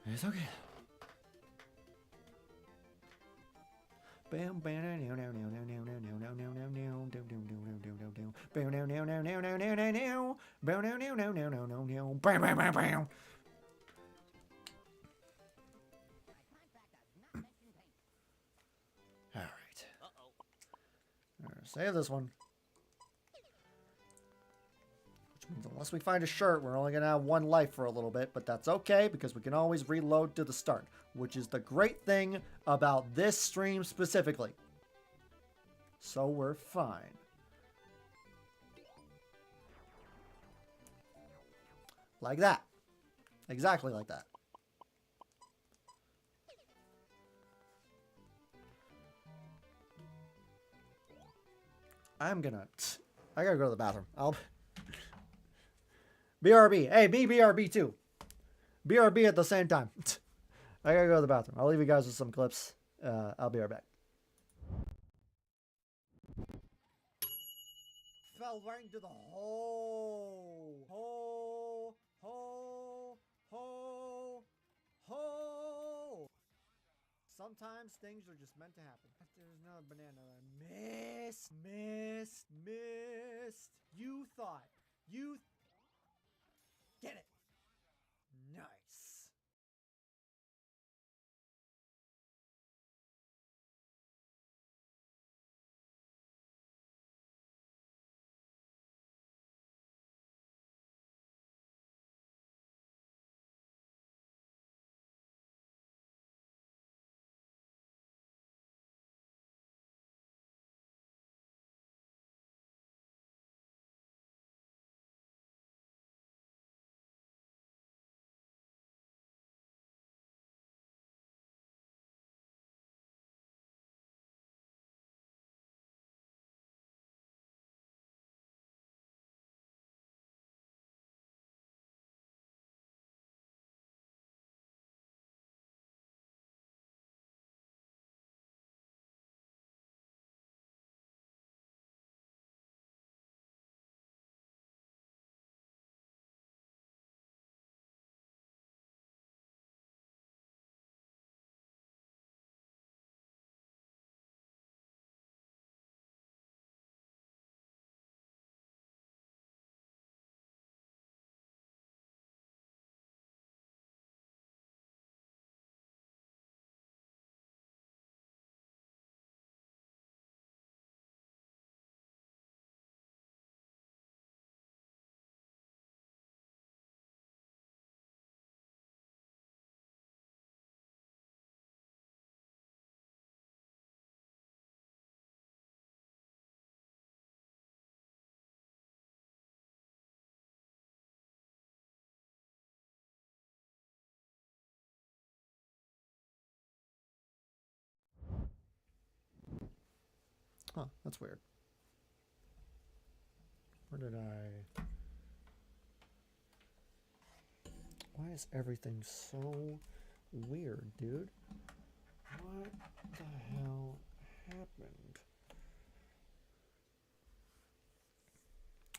It's okay. Alright. Save this one. Which means unless we find a shirt, we're only going to have one life for a little bit. But that's okay, because we can always reload to the start. Which is the great thing about this stream specifically. So we're fine. Like that. Exactly like that. I gotta go to the bathroom. BRB. Hey, me BRB too. BRB at the same time. I gotta go to the bathroom. I'll leave you guys with some clips. I'll be right back. Fell right into the hole. Hole. Sometimes things are just meant to happen. There's another banana. Missed. You thought. Get it. Nice. Huh, that's weird. Where did I... Why is everything so weird, dude? What the hell happened?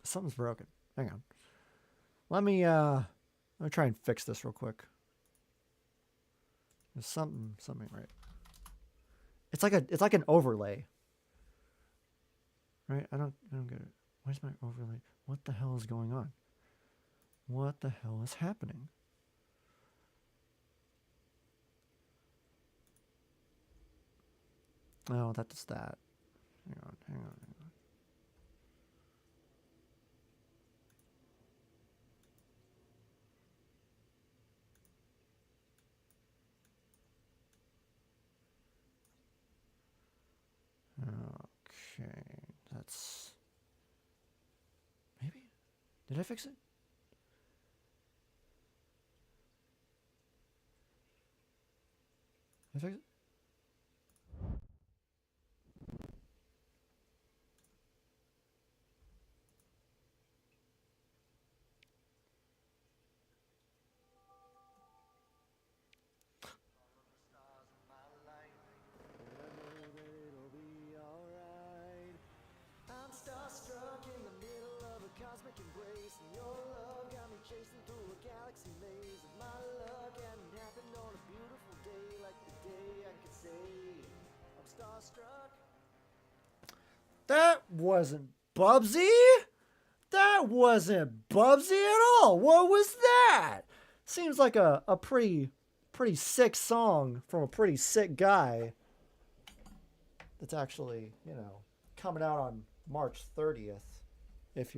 Something's broken. Hang on. Let me try and fix this real quick. There's something right. It's like an overlay. Right? I don't get it. Where's my overlay? What the hell is going on? What the hell is happening? Oh, that's that. Hang on. Okay, that's... Maybe? Did I fix it? Did I fix it? embrace, and your love got me chasing through a galaxy maze of my luck, and it happened on a beautiful day, like the day I could say I'm starstruck. That wasn't Bubsy. That wasn't Bubsy at all. What was that? Seems like a pretty sick song from a pretty sick guy. That's actually, you know, coming out on March 30th. If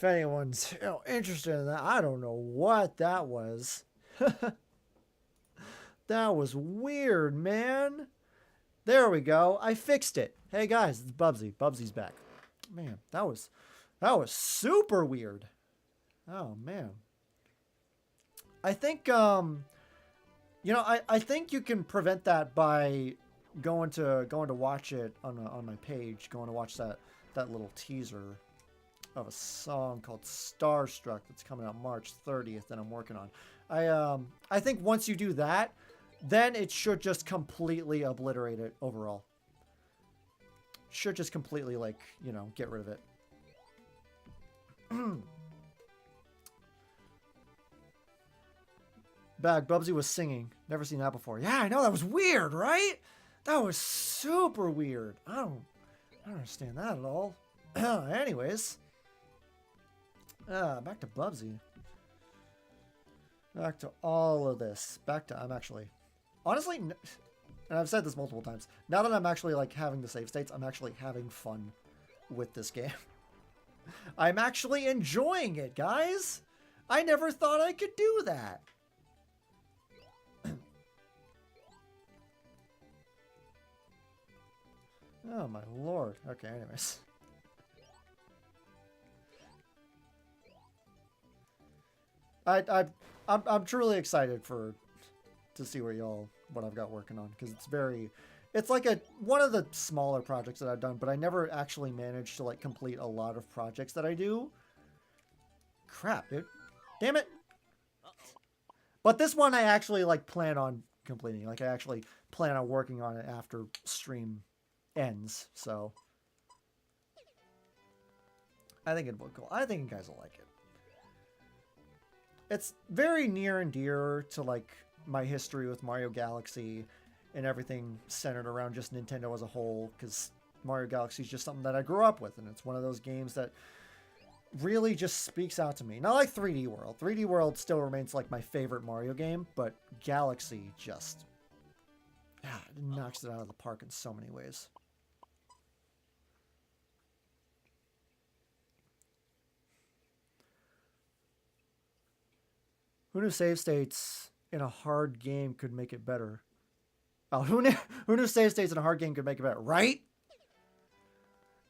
anyone's, you know, interested in that, I don't know what that was. That was weird, man. There we go. I fixed it. Hey guys, it's Bubsy. Bubsy's back. Man, that was super weird. Oh man. I think you know, I think you can prevent that by going to watch it on my page, going to watch that little teaser of a song called Starstruck that's coming out March 30th that I'm working on. I think once you do that, then it should just completely obliterate it overall. Should just completely, like, you know, get rid of it. Bag, Bubsy was singing. Never seen that before. Yeah, I know, that was weird, right? That was super weird. I don't understand that at all. Anyways. Back to Bubsy. Back to all of this. I'm actually... Honestly, and I've said this multiple times, now that I'm actually, like, having the save states, I'm actually having fun with this game. I'm actually enjoying it, guys! I never thought I could do that. Oh my lord. Okay, anyways. I'm truly excited to see what I've got working on, because it's like one of the smaller projects that I've done, but I never actually managed to, like, complete a lot of projects that I do. Crap, dude. Damn it. But this one I actually, like, plan on completing. Like, I actually plan on working on it after stream ends, so I think it'll be cool. I think you guys will like it. It's very near and dear to, like, my history with Mario Galaxy and everything centered around just Nintendo as a whole, because Mario Galaxy is just something that I grew up with, and it's one of those games that really just speaks out to me. Not like 3D World. 3D World still remains, like, my favorite Mario game, but Galaxy just knocks it out of the park in so many ways. Who knew save states in a hard game could make it better? Oh, who knew save states in a hard game could make it better, right?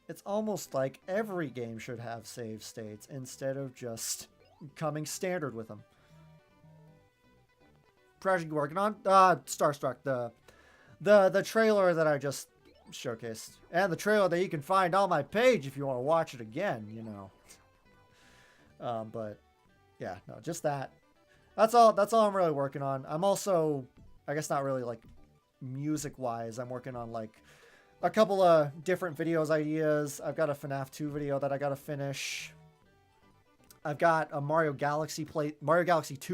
It's almost like every game should have save states instead of just coming standard with them. Project you're working on? Starstruck, the trailer that I just showcased. And the trailer that you can find on my page if you want to watch it again, you know. But yeah, no, just that. That's all I'm really working on. I'm also, I guess not really, like, music-wise, I'm working on, like, a couple of different videos ideas. I've got a FNAF 2 video that I gotta finish. I've got a Mario Galaxy 2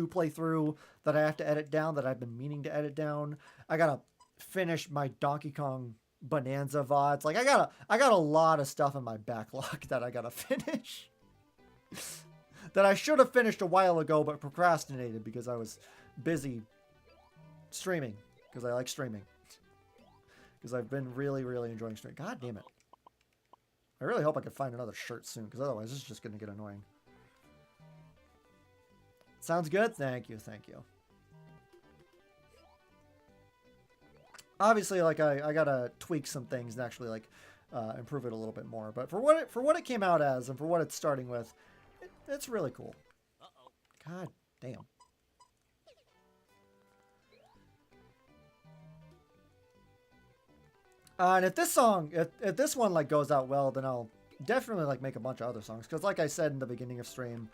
playthrough that I have to edit down, that I've been meaning to edit down. I gotta finish my Donkey Kong Bonanza VODs. Like, I got a lot of stuff in my backlog that I gotta finish. That I should have finished a while ago, but procrastinated because I was busy streaming. Because I like streaming. Because I've been really, really enjoying streaming. God damn it. I really hope I can find another shirt soon, because otherwise this is just going to get annoying. Sounds good? Thank you, thank you. Obviously, like, I gotta tweak some things and actually, like, improve it a little bit more. But for what it came out as, and for what it's starting with, it's really cool. God damn. And if this one, like, goes out well, then I'll definitely, like, make a bunch of other songs. Because, like I said in the beginning of stream,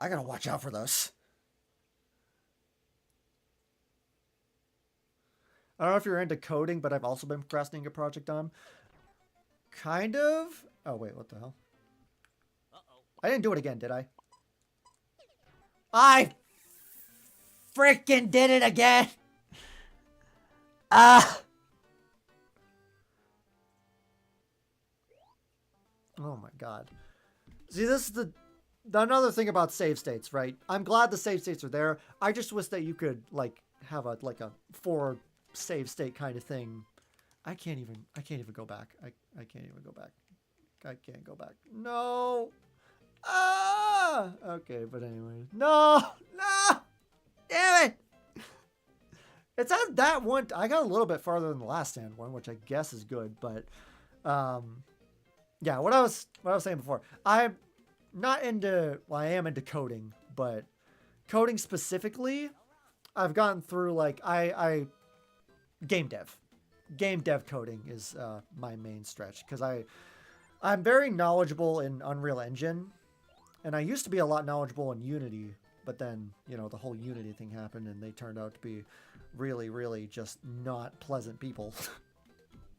I gotta watch out for those. I don't know if you're into coding, but I've also been procrastinating a project on. Kind of. Oh, wait, what the hell? I didn't do it again, did I? I freaking did it again! Ah! Oh my god. See, this is the another thing about save states, right? I'm glad the save states are there. I just wish that you could, like, have a 4 save state kind of thing. I can't even go back. I can't even go back. I can't go back. No! Ah! Okay, but anyway. No! No! Damn it! It's at that one. I got a little bit farther than the last stand one, which I guess is good, but yeah, what I was saying before. I'm not into, well, I am into coding, but coding specifically, I've gotten through, like, I game dev coding is my main stretch, because I'm very knowledgeable in Unreal Engine, and I used to be a lot knowledgeable in Unity, but then, you know, the whole Unity thing happened, and they turned out to be really, really just not pleasant people.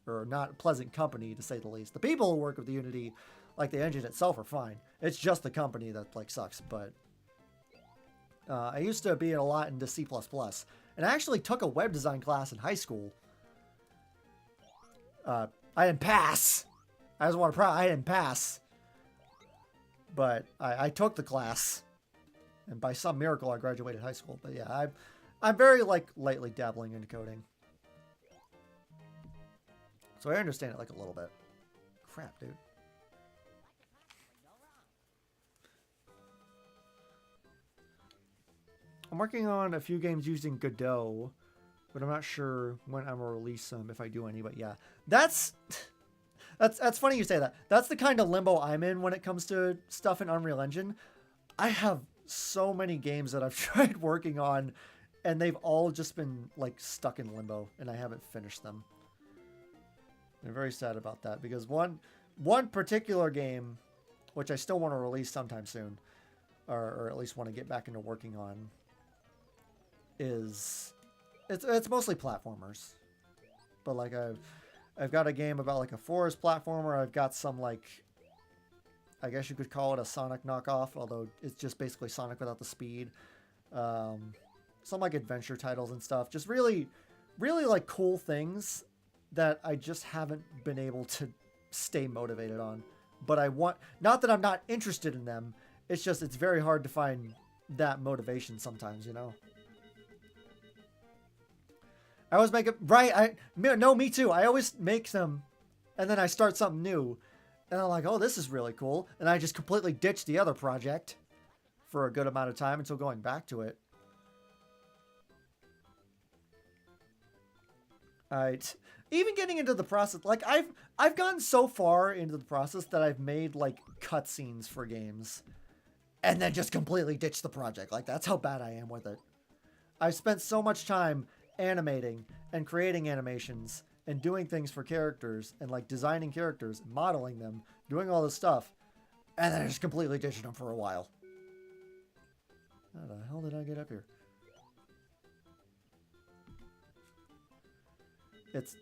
Or not pleasant company, to say the least. The people who work with the Unity, like the engine itself, are fine. It's just the company that, like, sucks. But I used to be a lot into C++, and I actually took a web design class in high school. I didn't pass. I just want to I didn't pass, but I took the class, and by some miracle, I graduated high school. But yeah, I'm very, like, lightly dabbling into coding. So I understand it, like, a little bit. Crap, dude. I'm working on a few games using Godot, but I'm not sure when I'm gonna release them, if I do any. But yeah, that's funny you say that. That's the kind of limbo I'm in when it comes to stuff in Unreal Engine. I have so many games that I've tried working on, and they've all just been, like, stuck in limbo, and I haven't finished them. I'm very sad about that, because one particular game, which I still want to release sometime soon, or at least want to get back into working on, is it's mostly platformers. But, like, I've got a game about, like, a forest platformer. I've got some, like, I guess you could call it a Sonic knockoff, although it's just basically Sonic without the speed. Some, like, adventure titles and stuff. Just really, really, like, cool things that I just haven't been able to stay motivated on. But I want, not that I'm not interested in them, it's just, it's very hard to find that motivation sometimes, you know? I always make it, right, no, me too. I always make them, and then I start something new, and I'm like, oh, this is really cool. And I just completely ditch the other project for a good amount of time until going back to it. Alright. Even getting into the process, like, I've gone so far into the process that I've made, like, cutscenes for games, and then just completely ditched the project. Like, that's how bad I am with it. I've spent so much time animating and creating animations and doing things for characters and, like, designing characters, modeling them, doing all this stuff, and then I just completely ditched them for a while. How the hell did I get up here? It's...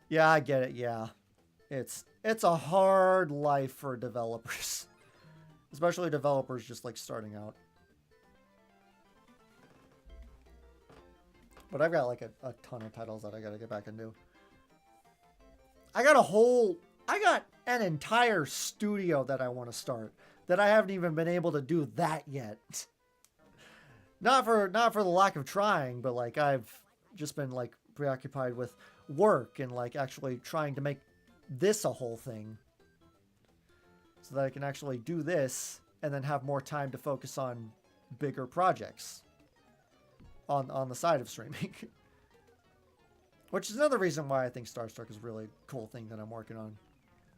Yeah, I get it, yeah. It's a hard life for developers. Especially developers just, like, starting out. But I've got, like, a ton of titles that I gotta get back into. I got an entire studio that I want to start that I haven't even been able to do that yet. Not for the lack of trying, but, like, I've just been, like, preoccupied with work and, like, actually trying to make this a whole thing so that I can actually do this and then have more time to focus on bigger projects on the side of streaming. Which is another reason why I think Starstruck is a really cool thing that I'm working on,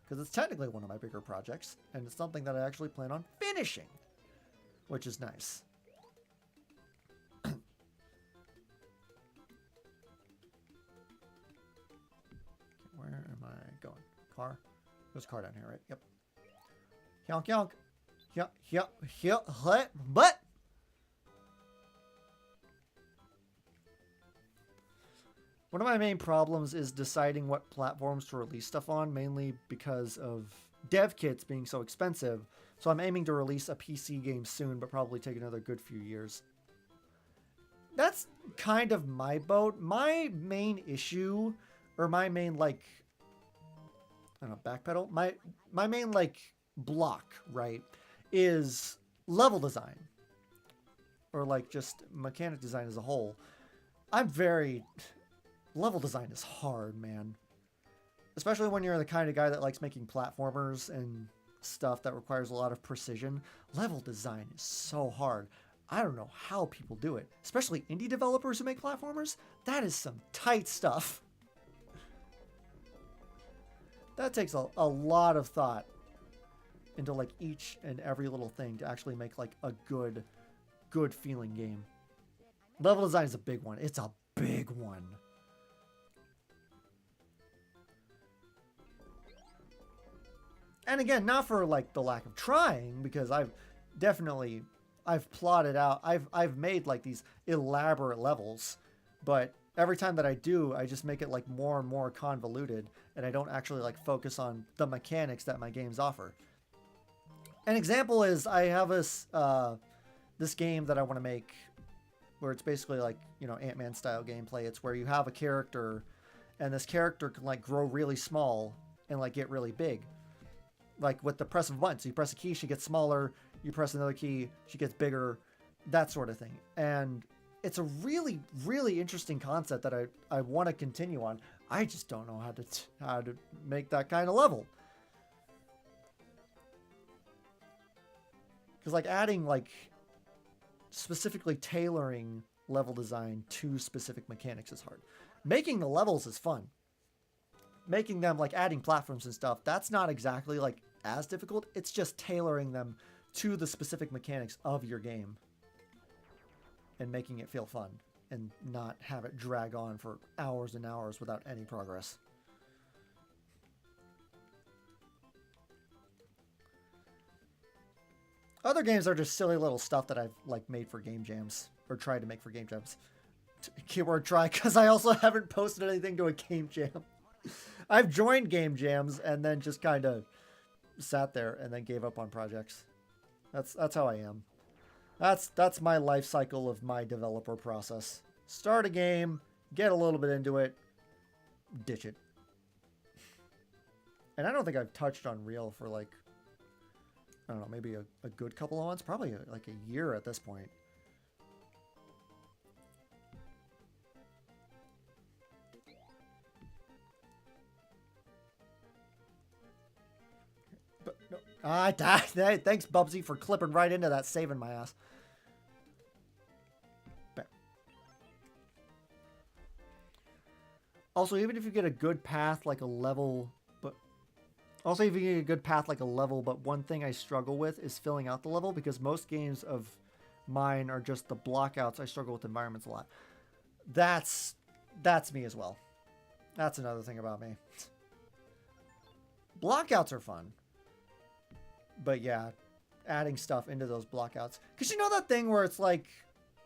because it's technically one of my bigger projects and it's something that I actually plan on finishing, which is nice. Where am I going? Car? There's a car down here, right? Yep. Yonk yonk. Yonk, but One of my main problems is deciding what platforms to release stuff on, mainly because of dev kits being so expensive. So I'm aiming to release a PC game soon, but probably take another good few years. That's kind of my boat. My main issue, or my main, like, I don't know, backpedal? My main, like, block, right, is level design. Or, like, just mechanic design as a whole. Level design is hard, man. Especially when you're the kind of guy that likes making platformers and stuff that requires a lot of precision. Level design is so hard. I don't know how people do it. Especially indie developers who make platformers. That is some tight stuff. That takes a lot of thought into like each and every little thing to actually make like a good feeling game. Level design is a big one. It's a big one. And again, not for like the lack of trying, because I've plotted out, I've made like these elaborate levels, but every time that I do, I just make it like more and more convoluted, and I don't actually like focus on the mechanics that my games offer. An example is I have this game that I want to make where it's basically like, you know, Ant-Man style gameplay. It's where you have a character, and this character can like grow really small and like get really big. Like with the press of a button. So you press a key, she gets smaller. You press another key, she gets bigger. That sort of thing. And it's a really, really interesting concept that I want to continue on. I just don't know how to make that kind of level. Because like adding like specifically tailoring level design to specific mechanics is hard. Making the levels is fun. Making them like adding platforms and stuff, that's not exactly like as difficult. It's just tailoring them to the specific mechanics of your game and making it feel fun and not have it drag on for hours and hours without any progress. Other games are just silly little stuff that I've like made for game jams or tried to make for game jams. Keyword try, because I also haven't posted anything to a game jam. I've joined game jams and then just kind of sat there and then gave up on projects. That's how I am. That's my life cycle of my developer process. Start a game, get a little bit into it, ditch it. And I don't think I've touched Unreal for like, I don't know, maybe a good couple of months, probably like a year at this point. But no, I died. Thanks, Bubsy, for clipping right into that, saving my ass. Also, even if you get a good path like a level, but one thing I struggle with is filling out the level, because most games of mine are just the blockouts. I struggle with environments a lot. That's me as well. That's another thing about me. Blockouts are fun. But yeah, adding stuff into those blockouts. Because you know that thing where it's like,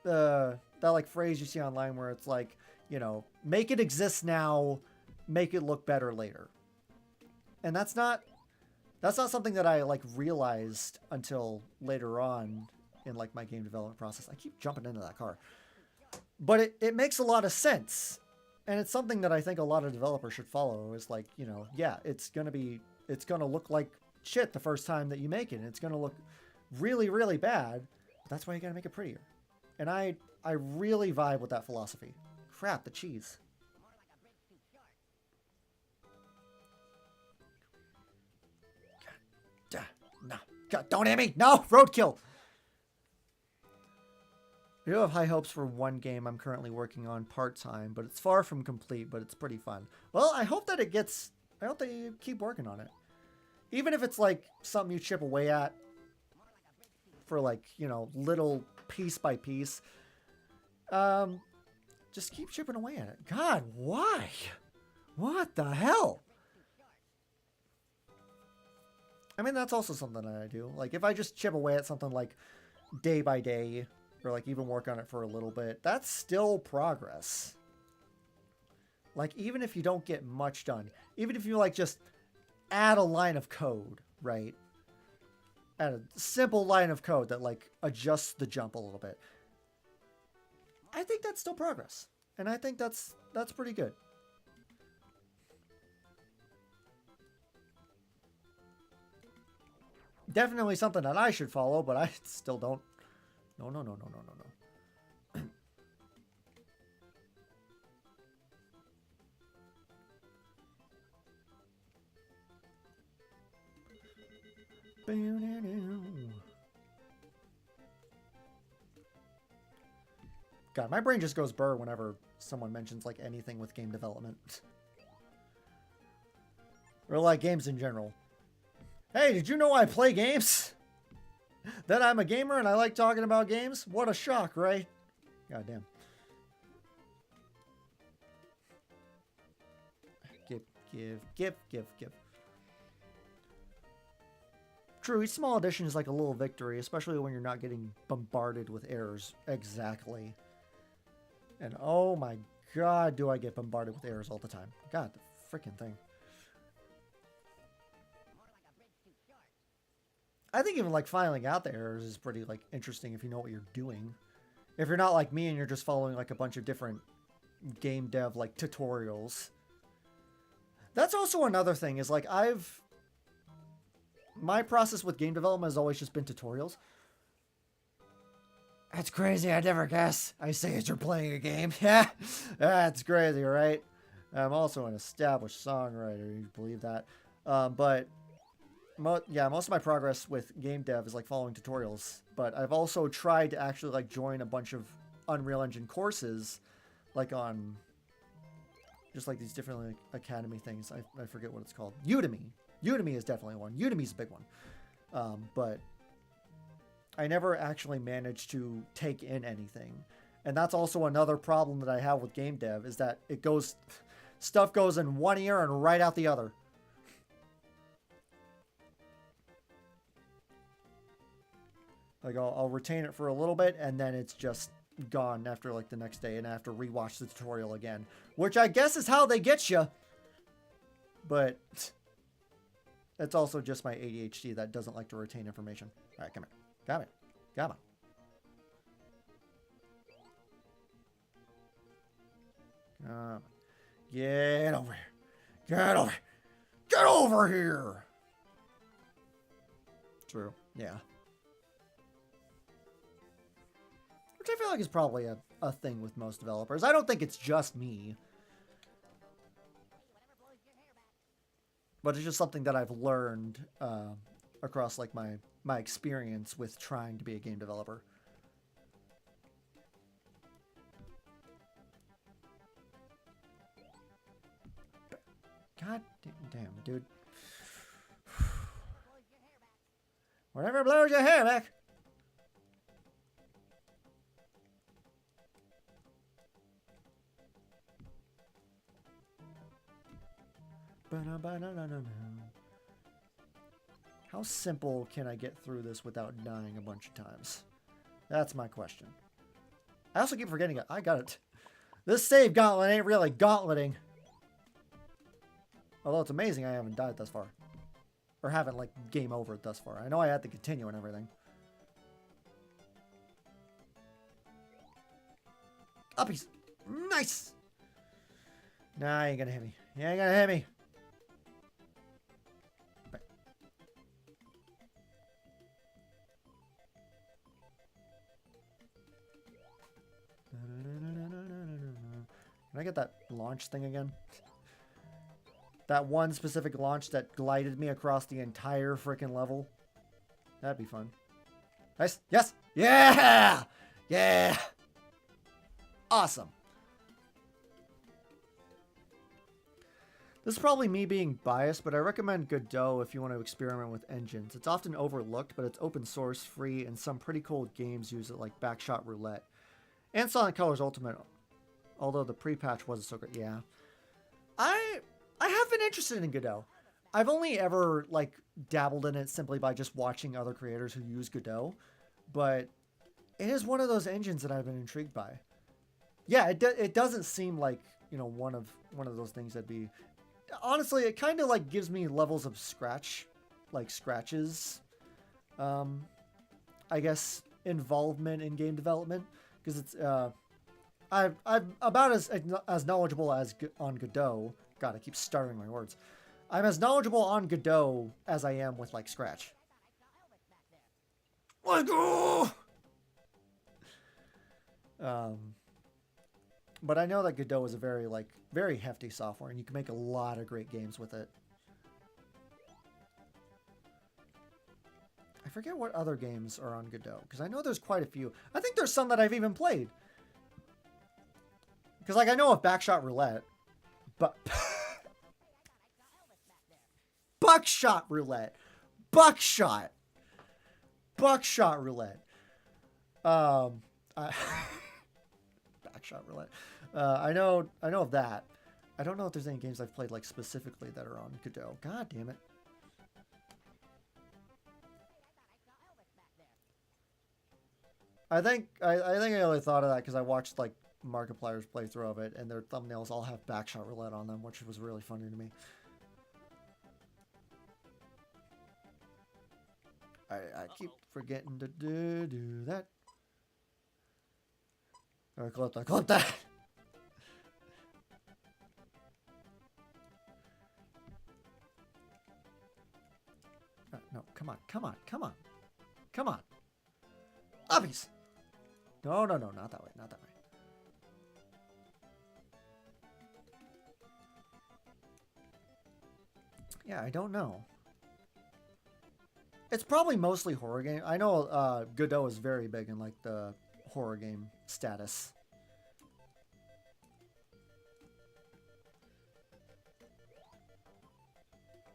that like phrase you see online where it's like, you know, make it exist now, make it look better later. And that's not something that I like realized until later on in like my game development process. I keep jumping into that car. But it makes a lot of sense. And it's something that I think a lot of developers should follow, is like, you know, yeah, it's going to look like shit the first time that you make it. And it's going to look really, really bad. But that's why you got to make it prettier. And I really vibe with that philosophy. Crap, the cheese. No. God, don't hit me. No, roadkill. I do have high hopes for one game I'm currently working on part-time, but it's far from complete, but it's pretty fun. Well, I hope that you keep working on it. Even if it's like something you chip away at for like, you know, little piece by piece. Just keep chipping away at it. God, why? What the hell? I mean, that's also something that I do. Like, if I just chip away at something like day by day, or like even work on it for a little bit, that's still progress. Like, even if you don't get much done, even if you, like, just add a line of code, right? Add a simple line of code that, like, adjusts the jump a little bit. I think that's still progress. And I think that's pretty good. Definitely something that I should follow, but I still don't. No, no, no, no, no, no, no. God, my brain just goes burr whenever someone mentions like anything with game development. Or like games in general. Hey, did you know I play games? That I'm a gamer and I like talking about games? What a shock, right? God damn. Give. True, each small addition is like a little victory, especially when you're not getting bombarded with errors. Exactly. And oh my god, do I get bombarded with errors all the time. God, the freaking thing. I think even like filing out the errors is pretty like interesting if you know what you're doing. If you're not like me and you're just following like a bunch of different game dev like tutorials. That's also another thing is like my process with game development has always just been tutorials. That's crazy, I never guess. I say as you're playing a game. Yeah, that's crazy, right? I'm also an established songwriter, you believe that? But most of my progress with game dev is like following tutorials. But I've also tried to actually like join a bunch of Unreal Engine courses, like on just like these different like, academy things. I forget what it's called. Udemy. Udemy is definitely one. Udemy's a big one. But I never actually managed to take in anything. And that's also another problem that I have with game dev is that stuff goes in one ear and right out the other. Like I'll retain it for a little bit and then it's just gone after like the next day and I have to rewatch the tutorial again, which I guess is how they get you. But it's also just my ADHD that doesn't like to retain information. All right, come here. Come on. Get over here. Get over here. True. Yeah. Which I feel like is probably a thing with most developers. I don't think it's just me. But it's just something that I've learned across like my experience with trying to be a game developer. God damn, dude. Whatever blows your hair back. How simple can I get through this without dying a bunch of times? That's my question. I also keep forgetting it. I got it. This save gauntlet ain't really gauntleting. Although it's amazing I haven't died thus far. Or haven't, like, game over thus far. I know I had to continue and everything. Uppies. Nice! Nah, you ain't gonna hit me. You ain't gonna hit me. Can I get that launch thing again? That one specific launch that glided me across the entire freaking level. That'd be fun. Nice. Yes. Yeah. Yeah. Awesome. This is probably me being biased, but I recommend Godot if you want to experiment with engines. It's often overlooked, but it's open source, free, and some pretty cool games use it like Backshot Roulette. And Sonic Colors Ultimate, although the pre-patch wasn't so great. Yeah. I have been interested in Godot. I've only ever like dabbled in it simply by just watching other creators who use Godot, but it is one of those engines that I've been intrigued by. Yeah, it doesn't seem like you know, one of those things that'd be. Honestly, it kind of like gives me levels of scratches. I guess involvement in game development, because it's I'm about as knowledgeable as on Godot. God, I keep stuttering my words. I'm as knowledgeable on Godot as I am with like Scratch. Let's go. But I know that Godot is a very hefty software, and you can make a lot of great games with it. I forget what other games are on Godot, because I know there's quite a few. I think there's some that I've even played. Because, like, I know of Backshot Roulette, but... Buckshot Roulette! Buckshot! Buckshot Roulette. Backshot Roulette. I know of that. I don't know if there's any games I've played, like, specifically that are on Godot. God damn it. I think I only thought of that because I watched like Markiplier's playthrough of it, and their thumbnails all have Backshot Roulette on them, which was really funny to me. I keep forgetting to do that. Alright, clip that. No, come on. Obvious. No, not that way, Yeah, I don't know. It's probably mostly horror game. I know Godot is very big in like the horror game status.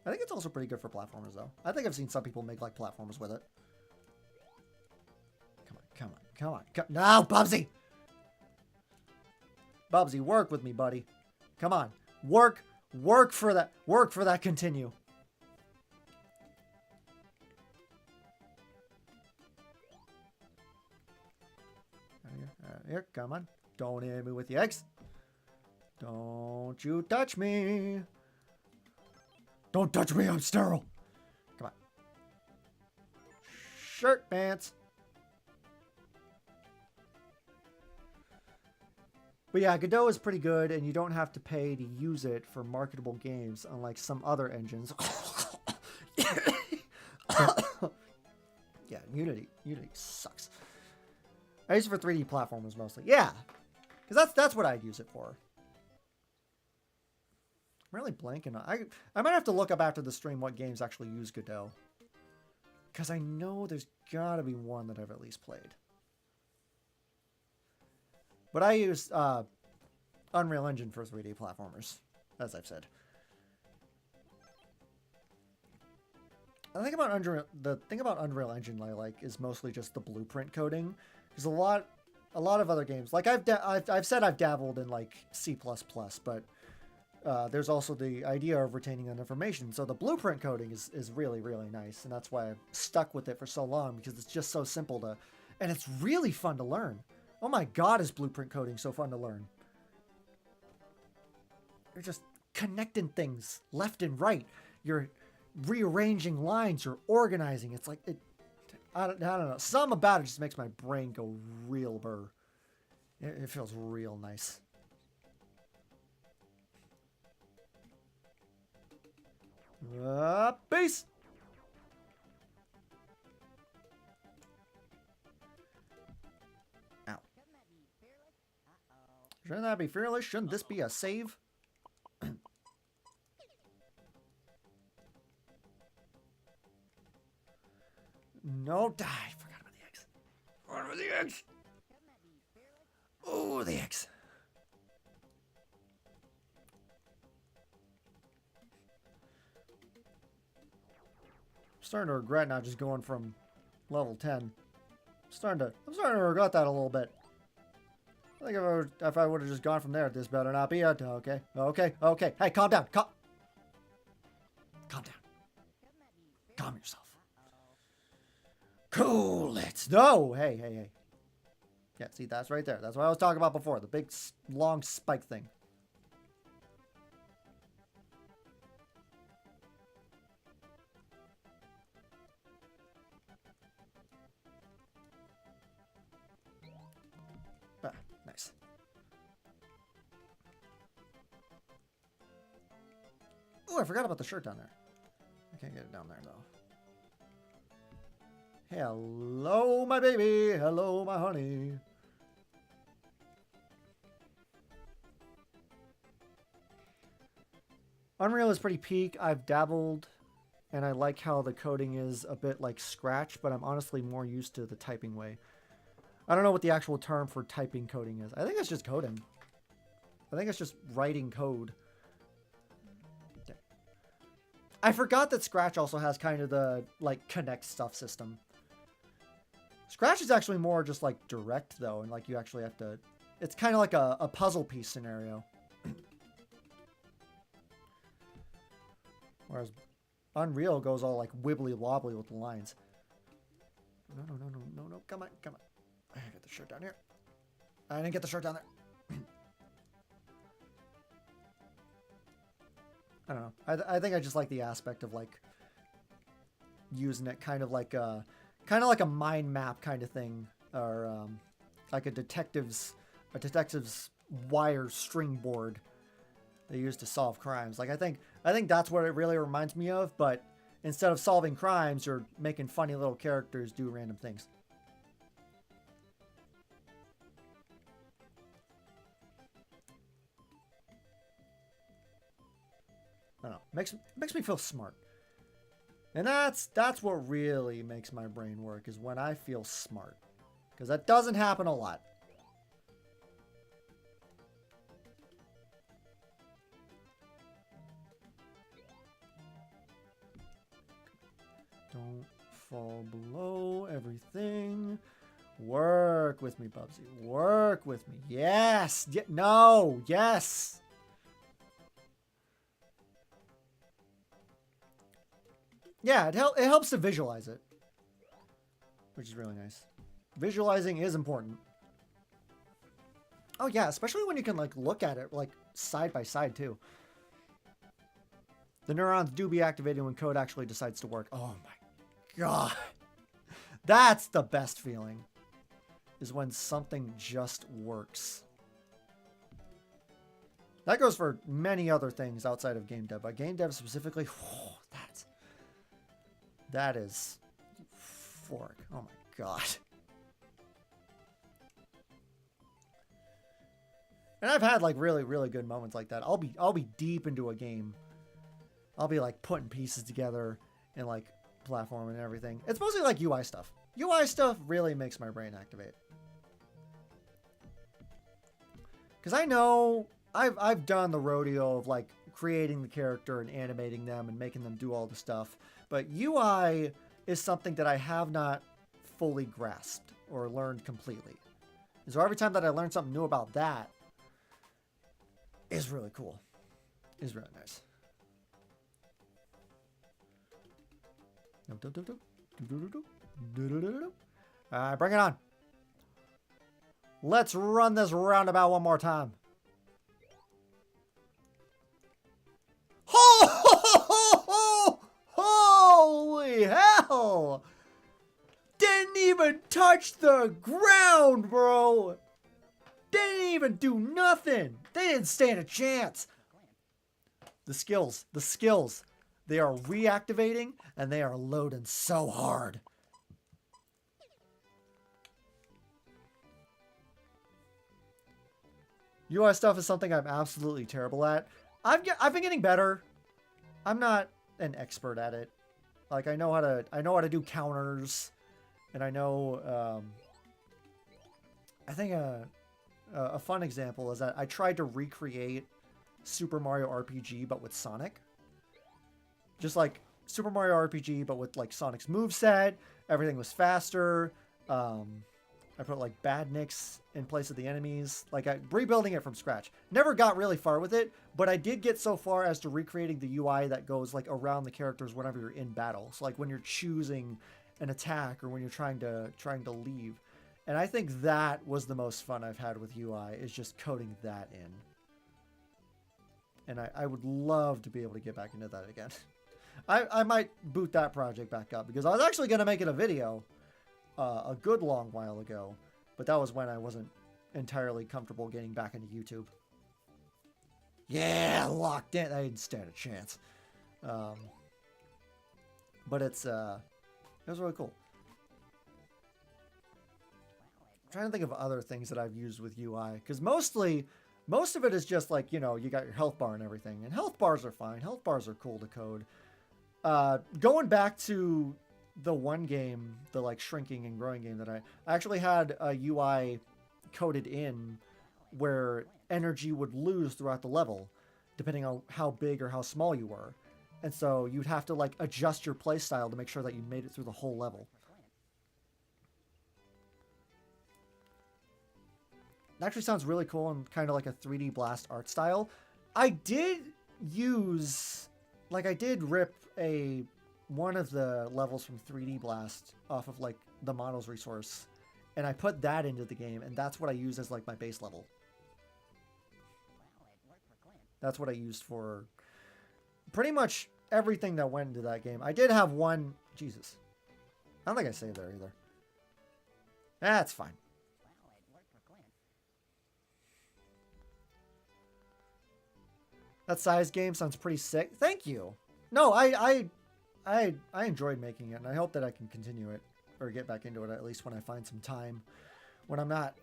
I think it's also pretty good for platformers though. I think I've seen some people make like platformers with it. Come on. No, Bubsy! Bubsy, work with me, buddy. Come on. Work for that continue. Here, come on. Don't hit me with the eggs. Don't you touch me. Don't touch me, I'm sterile. Come on. Shirt pants. But yeah, Godot is pretty good, and you don't have to pay to use it for marketable games, unlike some other engines. Yeah, Unity sucks. I use it for 3D platformers mostly. Yeah, because that's what I'd use it for. I'm really blanking. I might have to look up after the stream what games actually use Godot, because I know there's got to be one that I've at least played. But I use Unreal Engine for 3D platformers, as I've said. The thing about Unreal Engine I like is mostly just the blueprint coding. There's a lot of other games. Like I've said I've dabbled in like C++, but there's also the idea of retaining that information. So the blueprint coding is really, really nice, and that's why I've stuck with it for so long, because it's just so simple to, and it's really fun to learn. Oh my god, is blueprint coding so fun to learn. You're just connecting things left and right. You're rearranging lines. You're organizing. It's like, I don't know. Something about it just makes my brain go real burr. It feels real nice. Peace! Shouldn't that be fearless? Shouldn't this be a save? No, die. Forgot about the eggs. Forgot about the eggs. Oh, the eggs. I'm starting to regret not just going from level 10. I'm starting to regret that a little bit. I think if I would have just gone from there, this better not be it. Okay. Hey, calm down. Calm down. Calm yourself. Cool. Let's no. Hey. Yeah, see, that's right there. That's what I was talking about before. The big, long spike thing. Nice. Oh, I forgot about the shirt down there. I can't get it down there, though. Hello, my baby. Hello, my honey. Unreal is pretty peak. I've dabbled, and I like how the coding is a bit like Scratch, but I'm honestly more used to the typing way. I don't know what the actual term for typing coding is. I think it's just coding. I think it's just writing code. I forgot that Scratch also has kind of the, like, connect stuff system. Scratch is actually more just, like, direct, though, and, like, you actually have to... It's kind of like a puzzle piece scenario. Whereas Unreal goes all, like, wibbly-wobbly with the lines. No. Come on. I gotta get the shirt down here. I didn't get the shirt down there. I don't know. I think I just like the aspect of, like, using it kind of like a mind map kind of thing, or like a detective's wire string board they use to solve crimes. Like I think that's what it really reminds me of. But instead of solving crimes, you're making funny little characters do random things. I don't know. Makes me feel smart. And that's what really makes my brain work, is when I feel smart. Because that doesn't happen a lot. Don't fall below everything. Work with me, Bubsy. Work with me. Yes. No. Yes. Yeah, it helps to visualize it, which is really nice. Visualizing is important. Oh yeah, especially when you can like look at it like side by side too. The neurons do be activated when code actually decides to work. Oh my god. That's the best feeling, is when something just works. That goes for many other things outside of game dev, but game dev specifically, that is fork. Oh my god. And I've had like really, really good moments like that. I'll be deep into a game. I'll be like putting pieces together and like platform and everything. It's mostly like UI stuff. UI stuff really makes my brain activate. Because I know I've done the rodeo of like creating the character and animating them and making them do all the stuff. But UI is something that I have not fully grasped or learned completely. And so every time that I learn something new about that is really cool. Is really nice. Alright, bring it on. Let's run this roundabout one more time. Holy hell! Didn't even touch the ground, bro! Didn't even do nothing! They didn't stand a chance! The skills. They are reactivating, and they are loading so hard. UI stuff is something I'm absolutely terrible at. I've been getting better. I'm not an expert at it. Like I know how to do counters, and I know. I think a fun example is that I tried to recreate Super Mario RPG, but with Sonic. Just like Super Mario RPG, but with like Sonic's moveset. Everything was faster. I put like badniks in place of the enemies. Like rebuilding it from scratch. Never got really far with it, but I did get so far as to recreating the UI that goes like around the characters whenever you're in battle. So like when you're choosing an attack or when you're trying to leave. And I think that was the most fun I've had with UI, is just coding that in. And I would love to be able to get back into that again. I might boot that project back up, because I was actually going to make it a video a good long while ago, but that was when I wasn't entirely comfortable getting back into YouTube. Yeah, locked in. I didn't stand a chance. But it was really cool. I'm trying to think of other things that I've used with UI, because most of it is just like, you know, you got your health bar and everything, and health bars are fine. Health bars are cool to code. Going back to the one game, the like shrinking and growing game that I actually had a UI coded in where energy would lose throughout the level, depending on how big or how small you were. And so you'd have to like adjust your playstyle to make sure that you made it through the whole level. It actually sounds really cool and kind of like a 3D Blast art style. I did rip one of the levels from 3D Blast off of like the models resource, and I put that into the game, and that's what I use as like my base level. That's what I used for pretty much everything that went into that game. I did have one... Jesus. I don't think I saved there either. That's fine. That size game sounds pretty sick. Thank you. No, I enjoyed making it, and I hope that I can continue it or get back into it at least when I find some time, when I'm not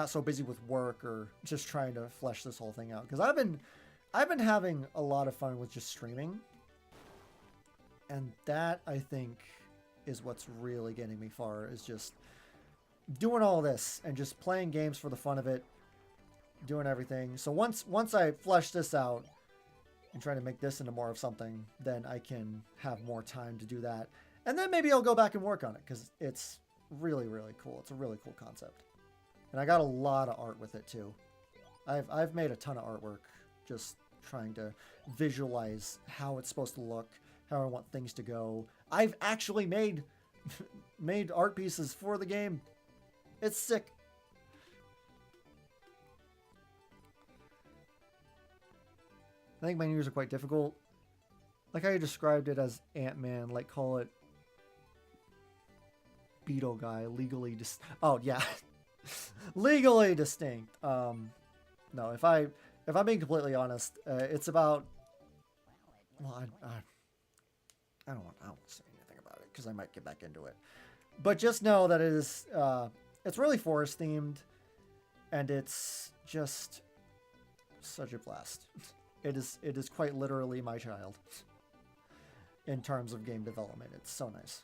so busy with work or just trying to flesh this whole thing out. Because I've been having a lot of fun with just streaming, and that I think is what's really getting me far, is just doing all this and just playing games for the fun of it, doing everything. So once I flesh this out and try to make this into more of something, then I can have more time to do that. And then maybe I'll go back and work on it, because it's really, really cool. It's a really cool concept. And I got a lot of art with it too. I've made a ton of artwork just trying to visualize how it's supposed to look, how I want things to go. I've actually made art pieces for the game. It's sick. I think my news are quite difficult. Like how you described it as Ant-Man, like call it Beetle Guy, legally oh yeah. Legally distinct. No, if I'm being completely honest, it's about, well, I don't want to say anything about it because I might get back into it. But just know that it is it's really forest themed, and it's just such a blast. It is quite literally my child in terms of game development. It's so nice.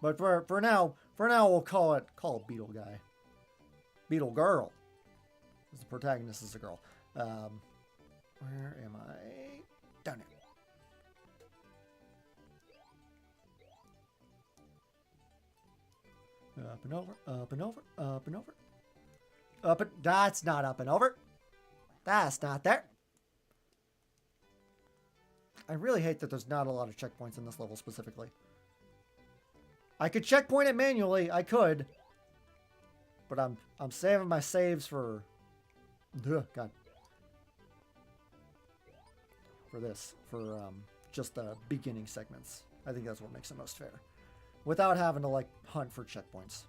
But for now we'll call it Beetle Guy. Beetle Girl. The protagonist is a girl. Where am I? Down here. Up and over, up and over, up and over. Up and... That's not up and over. That's not there. I really hate that there's not a lot of checkpoints in this level specifically. I could checkpoint it manually. I could. But I'm saving my saves for... Ugh, God. For this. For just the beginning segments. I think that's what makes it most fair. Without having to, like, hunt for checkpoints.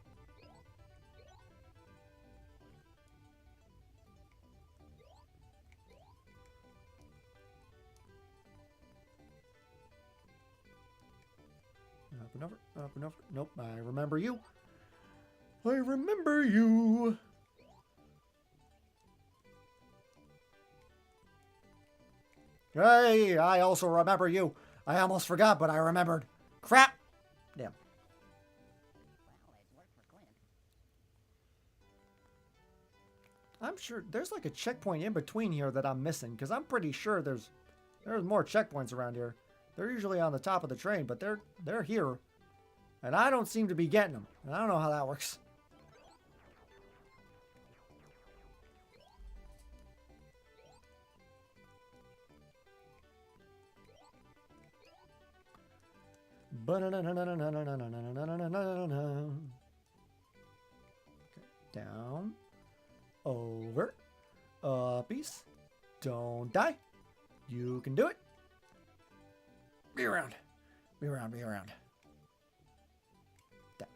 Up and over, up and over. Nope, I remember you. I remember you. Hey, I also remember you. I almost forgot, but I remembered. Crap. Damn. I'm sure there's like a checkpoint in between here that I'm missing, because I'm pretty sure there's more checkpoints around here. They're usually on the top of the train, but they're here, and I don't seem to be getting them. And I don't know how that works. Down, over, uppies. Don't die. You can do it. Be around. Be around. Be around. That.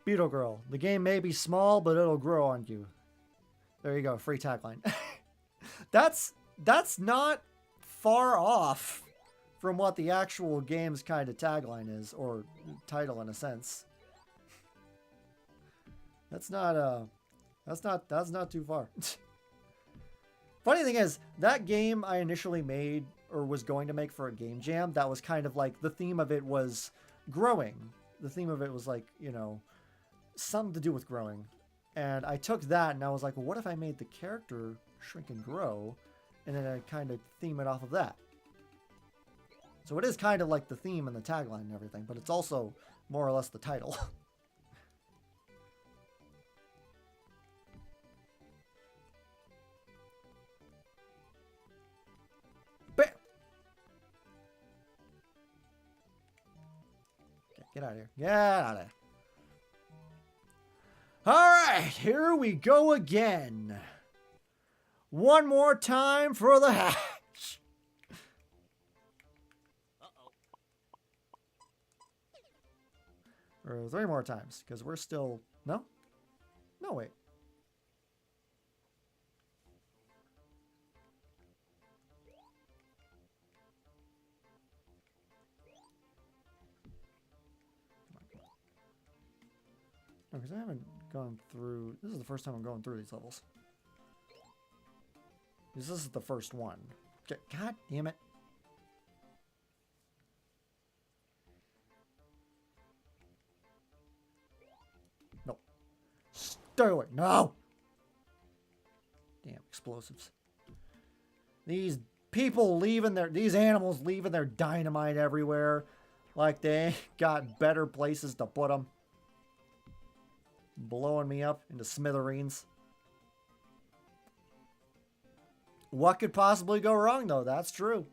Beetle Girl. The game may be small, but it'll grow on you. There you go. Free tagline. That's not far off from what the actual game's kind of tagline is, or title in a sense. That's not too far. Funny thing is, that game I initially made, or was going to make for a game jam, that was kind of like, the theme of it was growing. The theme of it was like, you know, something to do with growing. And I took that and I was like, well, what if I made the character shrink and grow? And then I kind of theme it off of that. So it is kind of like the theme and the tagline and everything, but it's also more or less the title. Bam! Get out of here. Get out of there. Alright, here we go again. One more time for the hatch. Or 3 more times, because we're still... No? No, wait. No, because I haven't gone through... This is the first time I'm going through these levels. Because this is the first one. God damn it. No. Stay away. No! Damn explosives. These people leaving their... These animals leaving their dynamite everywhere. Like they got better places to put them. Blowing me up into smithereens. What could possibly go wrong, though? That's true.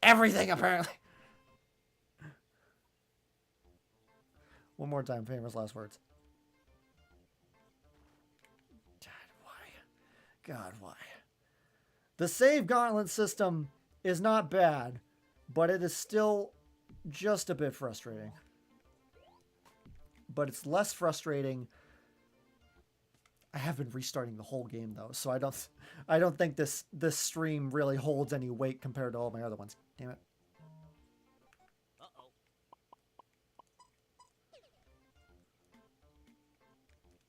Everything, apparently. One more time, famous last words. God, why? The save gauntlet system is not bad, but it is still just a bit frustrating. But it's less frustrating. I have been restarting the whole game though, so I don't think this stream really holds any weight compared to all my other ones. Damn it.